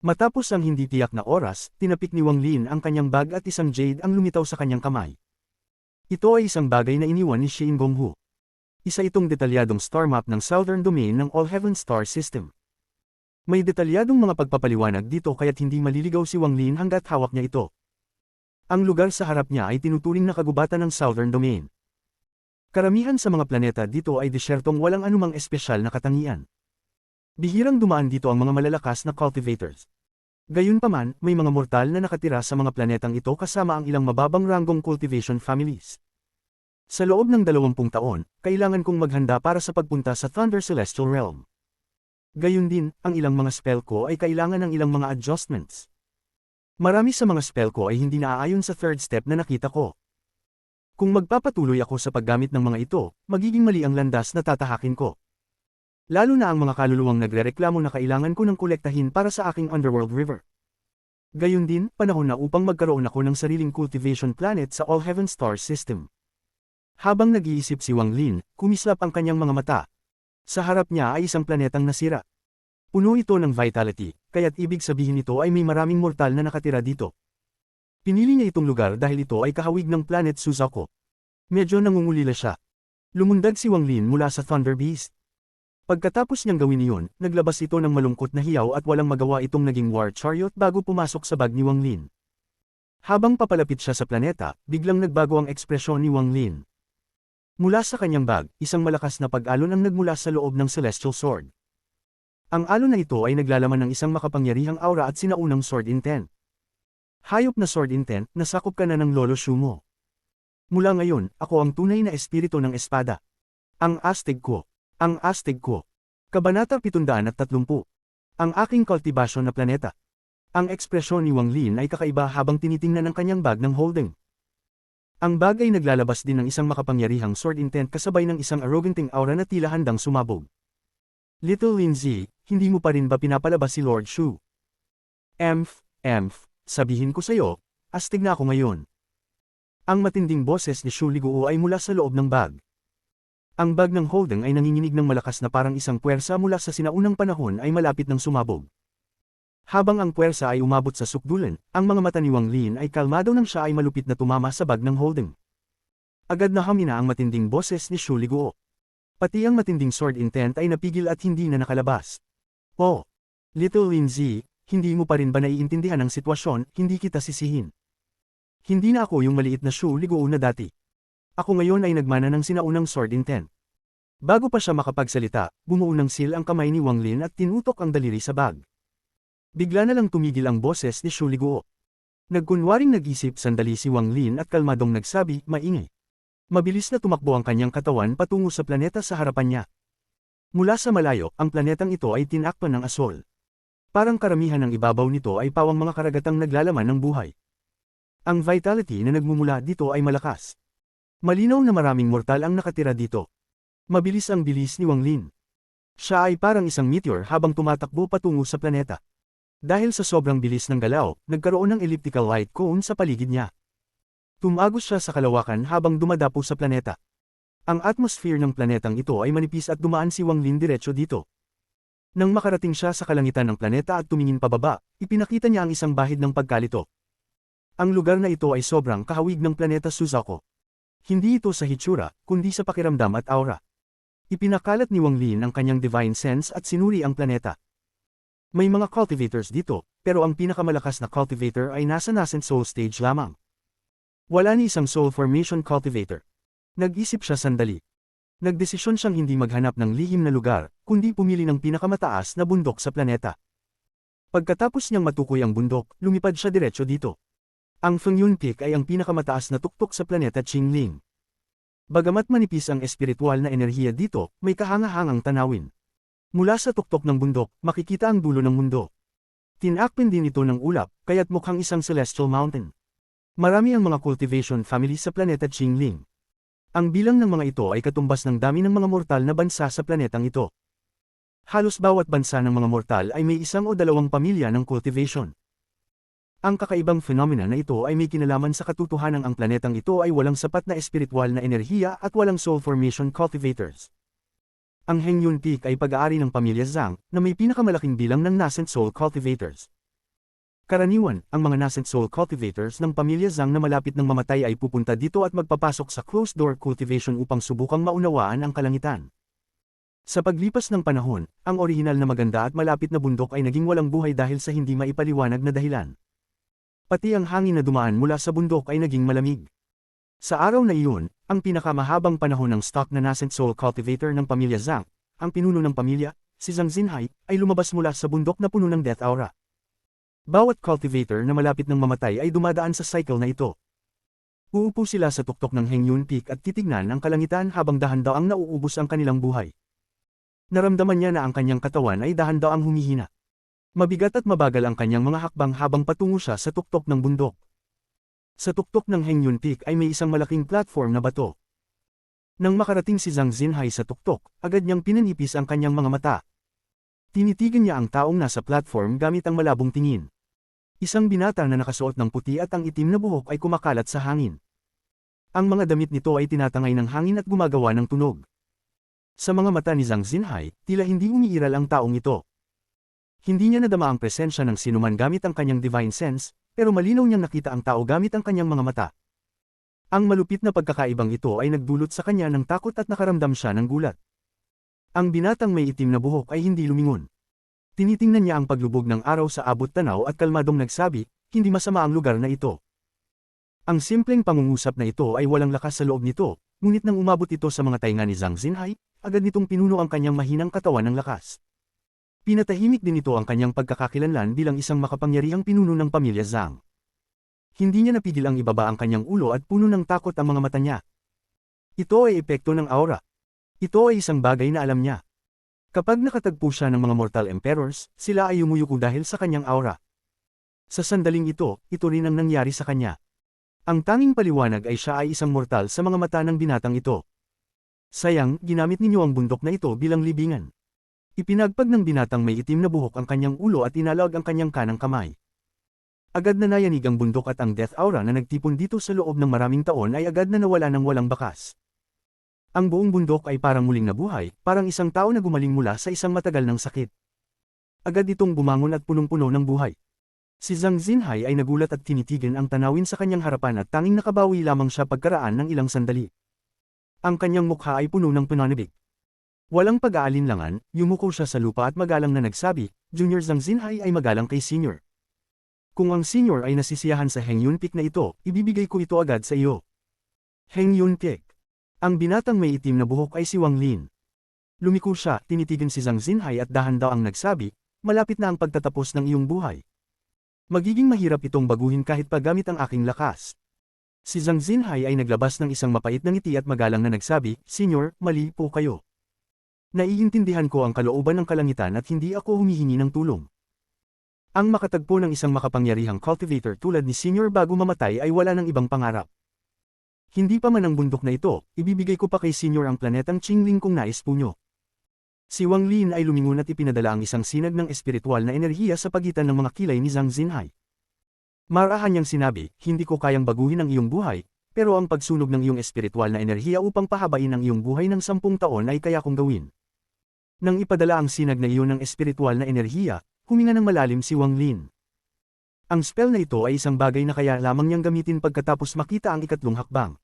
Matapos ang hindi tiyak na oras, tinapik ni Wang Lin ang kanyang bag at isang jade ang lumitaw sa kanyang kamay. Ito ay isang bagay na iniwan ni Shi Ingonghu. Isa itong detalyadong star map ng Southern Domain ng All Heaven Star System. May detalyadong mga pagpapaliwanag dito kaya't hindi maliligaw si Wang Lin hanggat hawak niya ito. Ang lugar sa harap niya ay tinuturing na kagubatan ng Southern Domain. Karamihan sa mga planeta dito ay desyertong walang anumang espesyal na katangian. Bihirang dumaan dito ang mga malalakas na cultivators. Gayunpaman, may mga mortal na nakatira sa mga planetang ito kasama ang ilang mababang ranggong cultivation families. Sa loob ng 20 taon, kailangan kong maghanda para sa pagpunta sa Thunder Celestial Realm. Gayun din, ang ilang mga spell ko ay kailangan ng ilang mga adjustments. Marami sa mga spell ko ay hindi naaayon sa 3rd step na nakita ko. Kung magpapatuloy ako sa paggamit ng mga ito, magiging mali ang landas na tatahakin ko. Lalo na ang mga kaluluwang nagrereklamo na kailangan ko ng kolektahin para sa aking Underworld River. Gayun din, panahon na upang magkaroon ako ng sariling cultivation planet sa All Heaven Star System. Habang nag-iisip si Wang Lin, kumislap ang kanyang mga mata. Sa harap niya ay isang planetang nasira. Puno ito ng vitality, kaya't ibig sabihin nito ay may maraming mortal na nakatira dito. Pinili niya itong lugar dahil ito ay kahawig ng planet Suzaku. Medyo nangungulila siya. Lumundag si Wang Lin mula sa Thunder Beast. Pagkatapos niyang gawin iyon, naglabas ito ng malungkot na hiyaw at walang magawa itong naging war chariot bago pumasok sa bag ni Wang Lin. Habang papalapit siya sa planeta, biglang nagbago ang ekspresyon ni Wang Lin. Mula sa kanyang bag, isang malakas na pag-alon ang nagmula sa loob ng Celestial Sword. Ang alon na ito ay naglalaman ng isang makapangyarihang aura at sinaunang sword intent. Hayop na sword intent, nasakop ka na ng lolo Shu mo. Mula ngayon, ako ang tunay na espiritu ng espada. Ang astig ko. Ang astig ko. Kabanata 730. Ang aking cultivation na planeta. Ang ekspresyon ni Wang Lin ay kakaiba habang tinitingnan ang kanyang bag ng holding. Ang bag ay naglalabas din ng isang makapangyarihang sword intent kasabay ng isang arroganting aura na tila handang sumabog. Little Lindsay, hindi mo pa rin ba pinapalabas si Lord Shu? Sabihin ko sa'yo, astig na ako ngayon. Ang matinding boses ni Shu Liguo ay mula sa loob ng bag. Ang bag ng holding ay nanginginig ng malakas na parang isang puwersa mula sa sinaunang panahon ay malapit ng sumabog. Habang ang puwersa ay umabot sa sukdulan, ang mga mata ni Wang Lin ay kalmado nang siya ay malupit na tumama sa bag ng holding. Agad na hamina ang matinding boses ni Shu Liguo. Pati ang matinding sword intent ay napigil at hindi na nakalabas. Oh! Little Lindsay, hindi mo pa rin ba naiintindihan ang sitwasyon, hindi kita sisihin. Hindi na ako yung maliit na Shu Liguo na dati. Ako ngayon ay nagmana ng sinaunang sword intent. Bago pa siya makapagsalita, bumuo ng seal ang kamay ni Wang Lin at tinutok ang daliri sa bag. Bigla na lang tumigil ang boses ni Shu Liguo. Nagkunwaring nag-isip sandali si Wang Lin at kalmadong nagsabi, maingay. Mabilis na tumakbo ang kanyang katawan patungo sa planeta sa harapan niya. Mula sa malayo, ang planetang ito ay tinakpan ng asol. Parang karamihan ng ibabaw nito ay pawang mga karagatang naglalaman ng buhay. Ang vitality na nagmumula dito ay malakas. Malinaw na maraming mortal ang nakatira dito. Mabilis ang bilis ni Wang Lin. Siya ay parang isang meteor habang tumatakbo patungo sa planeta. Dahil sa sobrang bilis ng galaw, nagkaroon ng elliptical light cone sa paligid niya. Tumagos siya sa kalawakan habang dumadapo sa planeta. Ang atmosphere ng planetang ito ay manipis at dumaan si Wang Lin diretso dito. Nang makarating siya sa kalangitan ng planeta at tumingin pababa, ipinakita niya ang isang bahid ng pagkalito. Ang lugar na ito ay sobrang kahawig ng planeta Suzaku. Hindi ito sa hitsura, kundi sa pakiramdam at aura. Ipinakalat ni Wang Lin ang kanyang divine sense at sinuri ang planeta. May mga cultivators dito, pero ang pinakamalakas na cultivator ay nasa nascent soul stage lamang. Wala ni isang soul formation cultivator. Nag-isip siya sandali. Nagdesisyon siyang hindi maghanap ng lihim na lugar, kundi pumili ng pinakamataas na bundok sa planeta. Pagkatapos niyang matukoy ang bundok, lumipad siya diretso dito. Ang Fengyun Peak ay ang pinakamataas na tuktok sa planeta Qingling. Bagamat manipis ang espiritual na enerhiya dito, may kahangahangang tanawin. Mula sa tuktok ng bundok, makikita ang dulo ng mundo. Tinakpin din ito ng ulap, kaya't mukhang isang celestial mountain. Marami ang mga cultivation family sa planeta Qingling. Ang bilang ng mga ito ay katumbas ng dami ng mga mortal na bansa sa planetang ito. Halos bawat bansa ng mga mortal ay may isang o dalawang pamilya ng cultivation. Ang kakaibang phenomena na ito ay may kinalaman sa katotohanang ang planetang ito ay walang sapat na espiritual na enerhiya at walang soul formation cultivators. Ang Hengyun Peak ay pag-aari ng pamilya Zhang na may pinakamalaking bilang ng nascent soul cultivators. Karaniwan, ang mga nascent soul cultivators ng pamilya Zhang na malapit ng mamatay ay pupunta dito at magpapasok sa closed door cultivation upang subukang maunawaan ang kalangitan. Sa paglipas ng panahon, ang orihinal na maganda at malapit na bundok ay naging walang buhay dahil sa hindi maipaliwanag na dahilan. Pati ang hangin na dumaan mula sa bundok ay naging malamig. Sa araw na iyon, ang pinakamahabang panahon ng stock na nascent soul cultivator ng pamilya Zhang, ang pinuno ng pamilya, si Zhang Xinhai, ay lumabas mula sa bundok na puno ng death aura. Bawat cultivator na malapit ng mamatay ay dumadaan sa cycle na ito. Uupo sila sa tuktok ng Hengyun Peak at titignan ang kalangitan habang dahan-daang nauubos ang kanilang buhay. Naramdaman niya na ang kanyang katawan ay dahan-daang humihina. Mabigat at mabagal ang kanyang mga hakbang habang patungo siya sa tuktok ng bundok. Sa tuktok ng Hengyun Peak ay may isang malaking platform na bato. Nang makarating si Zhang Xinhai sa tuktok, agad niyang pinanipis ang kanyang mga mata. Tinitigan niya ang taong nasa platform gamit ang malabong tingin. Isang binata na nakasuot ng puti at ang itim na buhok ay kumakalat sa hangin. Ang mga damit nito ay tinatangay ng hangin at gumagawa ng tunog. Sa mga mata ni Zhang Xinhai, tila hindi umiiral ang taong ito. Hindi niya nadama ang presensya ng sinuman gamit ang kanyang divine sense, pero malinaw niyang nakita ang tao gamit ang kanyang mga mata. Ang malupit na pagkakaibang ito ay nagdulot sa kanya ng takot at nakaramdam siya ng gulat. Ang binatang may itim na buhok ay hindi lumingon. Tinitingnan niya ang paglubog ng araw sa abot tanaw at kalmadong nagsabi, hindi masama ang lugar na ito. Ang simpleng pangungusap na ito ay walang lakas sa loob nito, ngunit nang umabot ito sa mga tainga ni Zhang Xinhai, agad nitong pinuno ang kanyang mahinang katawan ng lakas. Pinatahimik din ito ang kanyang pagkakakilanlan bilang isang makapangyarihang pinuno ng pamilya Zhang. Hindi niya napigil ang ibaba ang kanyang ulo at puno ng takot ang mga mata niya. Ito ay epekto ng aura. Ito ay isang bagay na alam niya. Kapag nakatagpo siya ng mga mortal emperors, sila ay umuyuko dahil sa kanyang aura. Sa sandaling ito rin ang nangyari sa kanya. Ang tanging paliwanag ay siya ay isang mortal sa mga mata ng binatang ito. Sayang, ginamit ninyo ang bundok na ito bilang libingan. Ipinagpag ng binatang may itim na buhok ang kanyang ulo at inalog ang kanyang kanang kamay. Agad na nayanig ang bundok at ang death aura na nagtipon dito sa loob ng maraming taon ay agad na nawala ng walang bakas. Ang buong bundok ay parang muling nabuhay, parang isang tao na gumaling mula sa isang matagal ng sakit. Agad itong bumangon at punong-puno ng buhay. Si Zhang Xinhai ay nagulat at tinitigan ang tanawin sa kanyang harapan at tanging nakabawi lamang siya pagkaraan ng ilang sandali. Ang kanyang mukha ay puno ng pananabik. Walang pag-aalinlangan, yumuko siya sa lupa at magalang na nagsabi, Junior Zhang Xinhai ay magalang kay Senior. Kung ang Senior ay nasisiyahan sa Heng Yunpik na ito, ibibigay ko ito agad sa iyo. Heng Yunpik. Ang binatang may itim na buhok ay si Wang Lin. Lumiko siya, tinitigan si Zhang Xinhai at dahan-dahang nagsabi, malapit na ang pagtatapos ng iyong buhay. Magiging mahirap itong baguhin kahit pa gamit ang aking lakas. Si Zhang Xinhai ay naglabas ng isang mapait na ngiti at magalang na nagsabi, Senior, mali po kayo. Naiintindihan ko ang kalooban ng kalangitan at hindi ako humihingi ng tulong. Ang makatagpo ng isang makapangyarihang cultivator tulad ni Senior bago mamatay ay wala ng ibang pangarap. Hindi pa man ang bundok na ito, ibibigay ko pa kay Senior ang planetang Qingling kung nais po nyo. Si Wang Lin ay lumingon at ipinadala ang isang sinag ng espiritual na enerhiya sa pagitan ng mga kilay ni Zhang Xinhai. Marahan niyang sinabi, hindi ko kayang baguhin ang iyong buhay, pero ang pagsunog ng iyong espiritual na enerhiya upang pahabain ang iyong buhay ng 10 taon ay kaya kong gawin. Nang ipadala ang sinag na iyon ng espiritual na enerhiya, huminga ng malalim si Wang Lin. Ang spell na ito ay isang bagay na kaya lamang niyang gamitin pagkatapos makita ang ikatlong hakbang.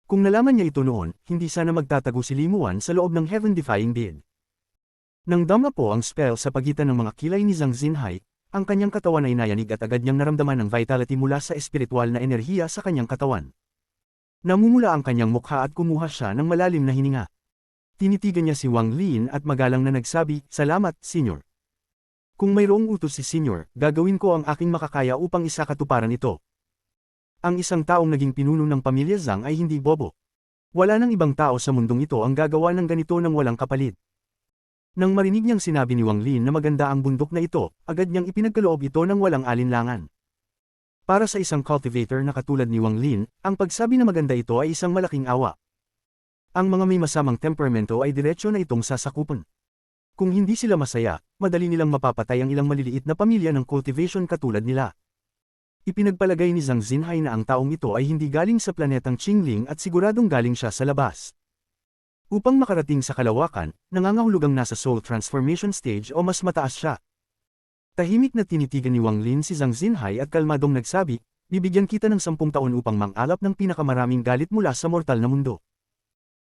Kung nalaman niya ito noon, hindi sana magtatago si Limuan sa loob ng heaven-defying being. Nang dama po ang spell sa pagitan ng mga kilay ni Zhang Xinhai, ang kanyang katawan ay nayanig at agad niyang naramdaman ang vitality mula sa espiritual na enerhiya sa kanyang katawan. Namumula ang kanyang mukha at kumuha siya ng malalim na hininga. Tinitigan niya si Wang Lin at magalang na nagsabi, Salamat, Senior. Kung mayroong utos si Senior, gagawin ko ang aking makakaya upang isakatuparan ito. Ang isang taong naging pinuno ng pamilya Zhang ay hindi bobo. Wala nang ibang tao sa mundong ito ang gagawa ng ganito ng walang kapalit. Nang marinig niyang sinabi ni Wang Lin na maganda ang bundok na ito, agad niyang ipinagkaloob ito ng walang alinlangan. Para sa isang cultivator na katulad ni Wang Lin, ang pagsabi na maganda ito ay isang malaking awa. Ang mga may masamang temperamento ay diretsyo na itong sasakupan. Kung hindi sila masaya, madali nilang mapapatay ang ilang maliliit na pamilya ng cultivation katulad nila. Ipinagpalagay ni Zhang Xinhai na ang taong ito ay hindi galing sa planetang Qingling at siguradong galing siya sa labas. Upang makarating sa kalawakan, nangangahulugang nasa soul transformation stage o mas mataas siya. Tahimik na tinitigan ni Wang Lin si Zhang Xinhai at kalmadong nagsabi, bibigyan kita ng 10 taon upang mangalap ng pinakamaraming galit mula sa mortal na mundo.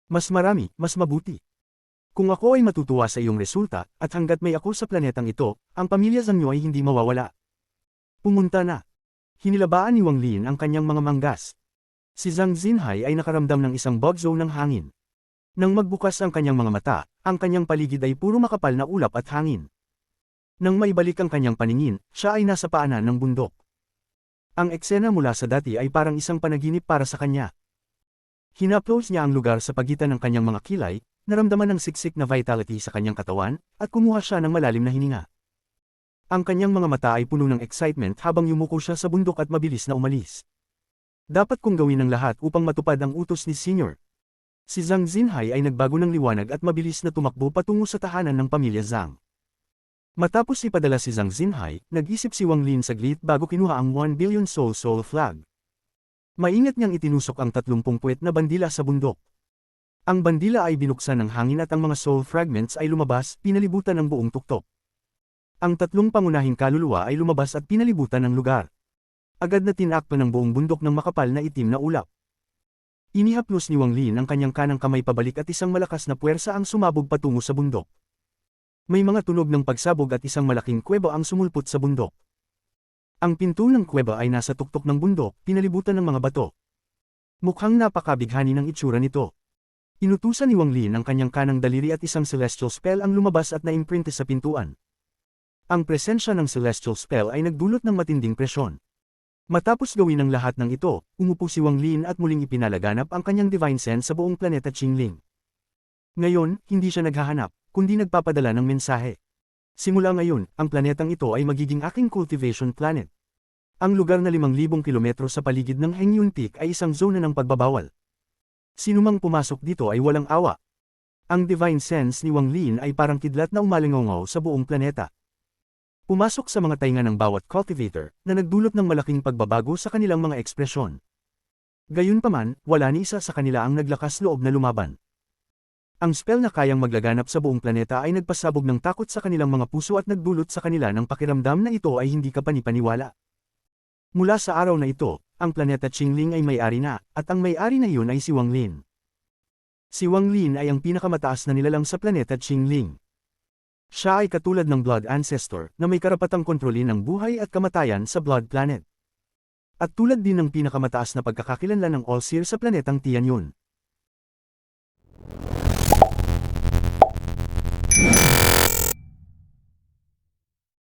Mas marami, mas mabuti. Kung ako ay matutuwa sa iyong resulta, at hanggat may ako sa planetang ito, ang pamilya Zhang niyo ay hindi mawawala. Pumunta na. Hinilabaan ni Wang Lin ang kanyang mga manggas. Si Zhang Xinhai ay nakaramdam ng isang bugzo ng hangin. Nang magbukas ang kanyang mga mata, ang kanyang paligid ay puro makapal na ulap at hangin. Nang maibalik ang kanyang paningin, siya ay nasa paanan ng bundok. Ang eksena mula sa dati ay parang isang panaginip para sa kanya. Hinaplos niya ang lugar sa pagitan ng kanyang mga kilay, naramdaman ng siksik na vitality sa kanyang katawan, at kumuha siya ng malalim na hininga. Ang kanyang mga mata ay puno ng excitement habang yumuko siya sa bundok at mabilis na umalis. Dapat kong gawin ang lahat upang matupad ang utos ni Senior. Si Zhang Xinhai ay nagbago ng liwanag at mabilis na tumakbo patungo sa tahanan ng pamilya Zhang. Matapos ipadala si Zhang Xinhai, nag-isip si Wang Lin saglit bago kinuha ang 1 billion soul flag. Maingat niyang itinusok ang 30 puwet na bandila sa bundok. Ang bandila ay binuksan ng hangin at ang mga soul fragments ay lumabas, pinalibutan ng buong tuktok. Ang 3 pangunahing kaluluwa ay lumabas at pinalibutan ng lugar. Agad na tinakpan ng buong bundok ng makapal na itim na ulap. Inihaplos ni Wang Lin ang kanyang kanang kamay pabalik at isang malakas na puwersa ang sumabog patungo sa bundok. May mga tunog ng pagsabog at isang malaking kuweba ang sumulpot sa bundok. Ang pinto ng kuweba ay nasa tuktok ng bundok, pinalibutan ng mga bato. Mukhang napakabighani ng itsura nito. Inutusan ni Wang Lin ang kanyang kanang daliri at isang celestial spell ang lumabas at na-imprinte sa pintuan. Ang presensya ng celestial spell ay nagdulot ng matinding presyon. Matapos gawin ang lahat ng ito, umupo si Wang Lin at muling ipinalaganap ang kanyang divine sense sa buong planeta Qingling. Ngayon, hindi siya naghahanap, kundi nagpapadala ng mensahe. Simula ngayon, ang planetang ito ay magiging aking cultivation planet. Ang lugar na 5,000 kilometro sa paligid ng Heng Yunpik ay isang zona ng pagbabawal. Sinumang pumasok dito ay walang awa. Ang divine sense ni Wang Lin ay parang kidlat na umalingaw sa buong planeta. Pumasok sa mga tainga ng bawat cultivator, na nagdulot ng malaking pagbabago sa kanilang mga ekspresyon. Gayunpaman, wala ni isa sa kanila ang naglakas loob na lumaban. Ang spell na kayang maglaganap sa buong planeta ay nagpasabog ng takot sa kanilang mga puso at nagdulot sa kanila ng pakiramdam na ito ay hindi kapanipaniwala. Mula sa araw na ito, ang planeta Qingling ay may-ari na, at ang may-ari na iyon ay si Wang Lin. Si Wang Lin ay ang pinakamataas na nilalang sa planeta Qingling. Siya ay katulad ng Blood Ancestor na may karapatang kontrolin ang buhay at kamatayan sa Blood Planet. At tulad din ng pinakamataas na pagkakakilanlan ng All-Seer sa planetang Tianyun.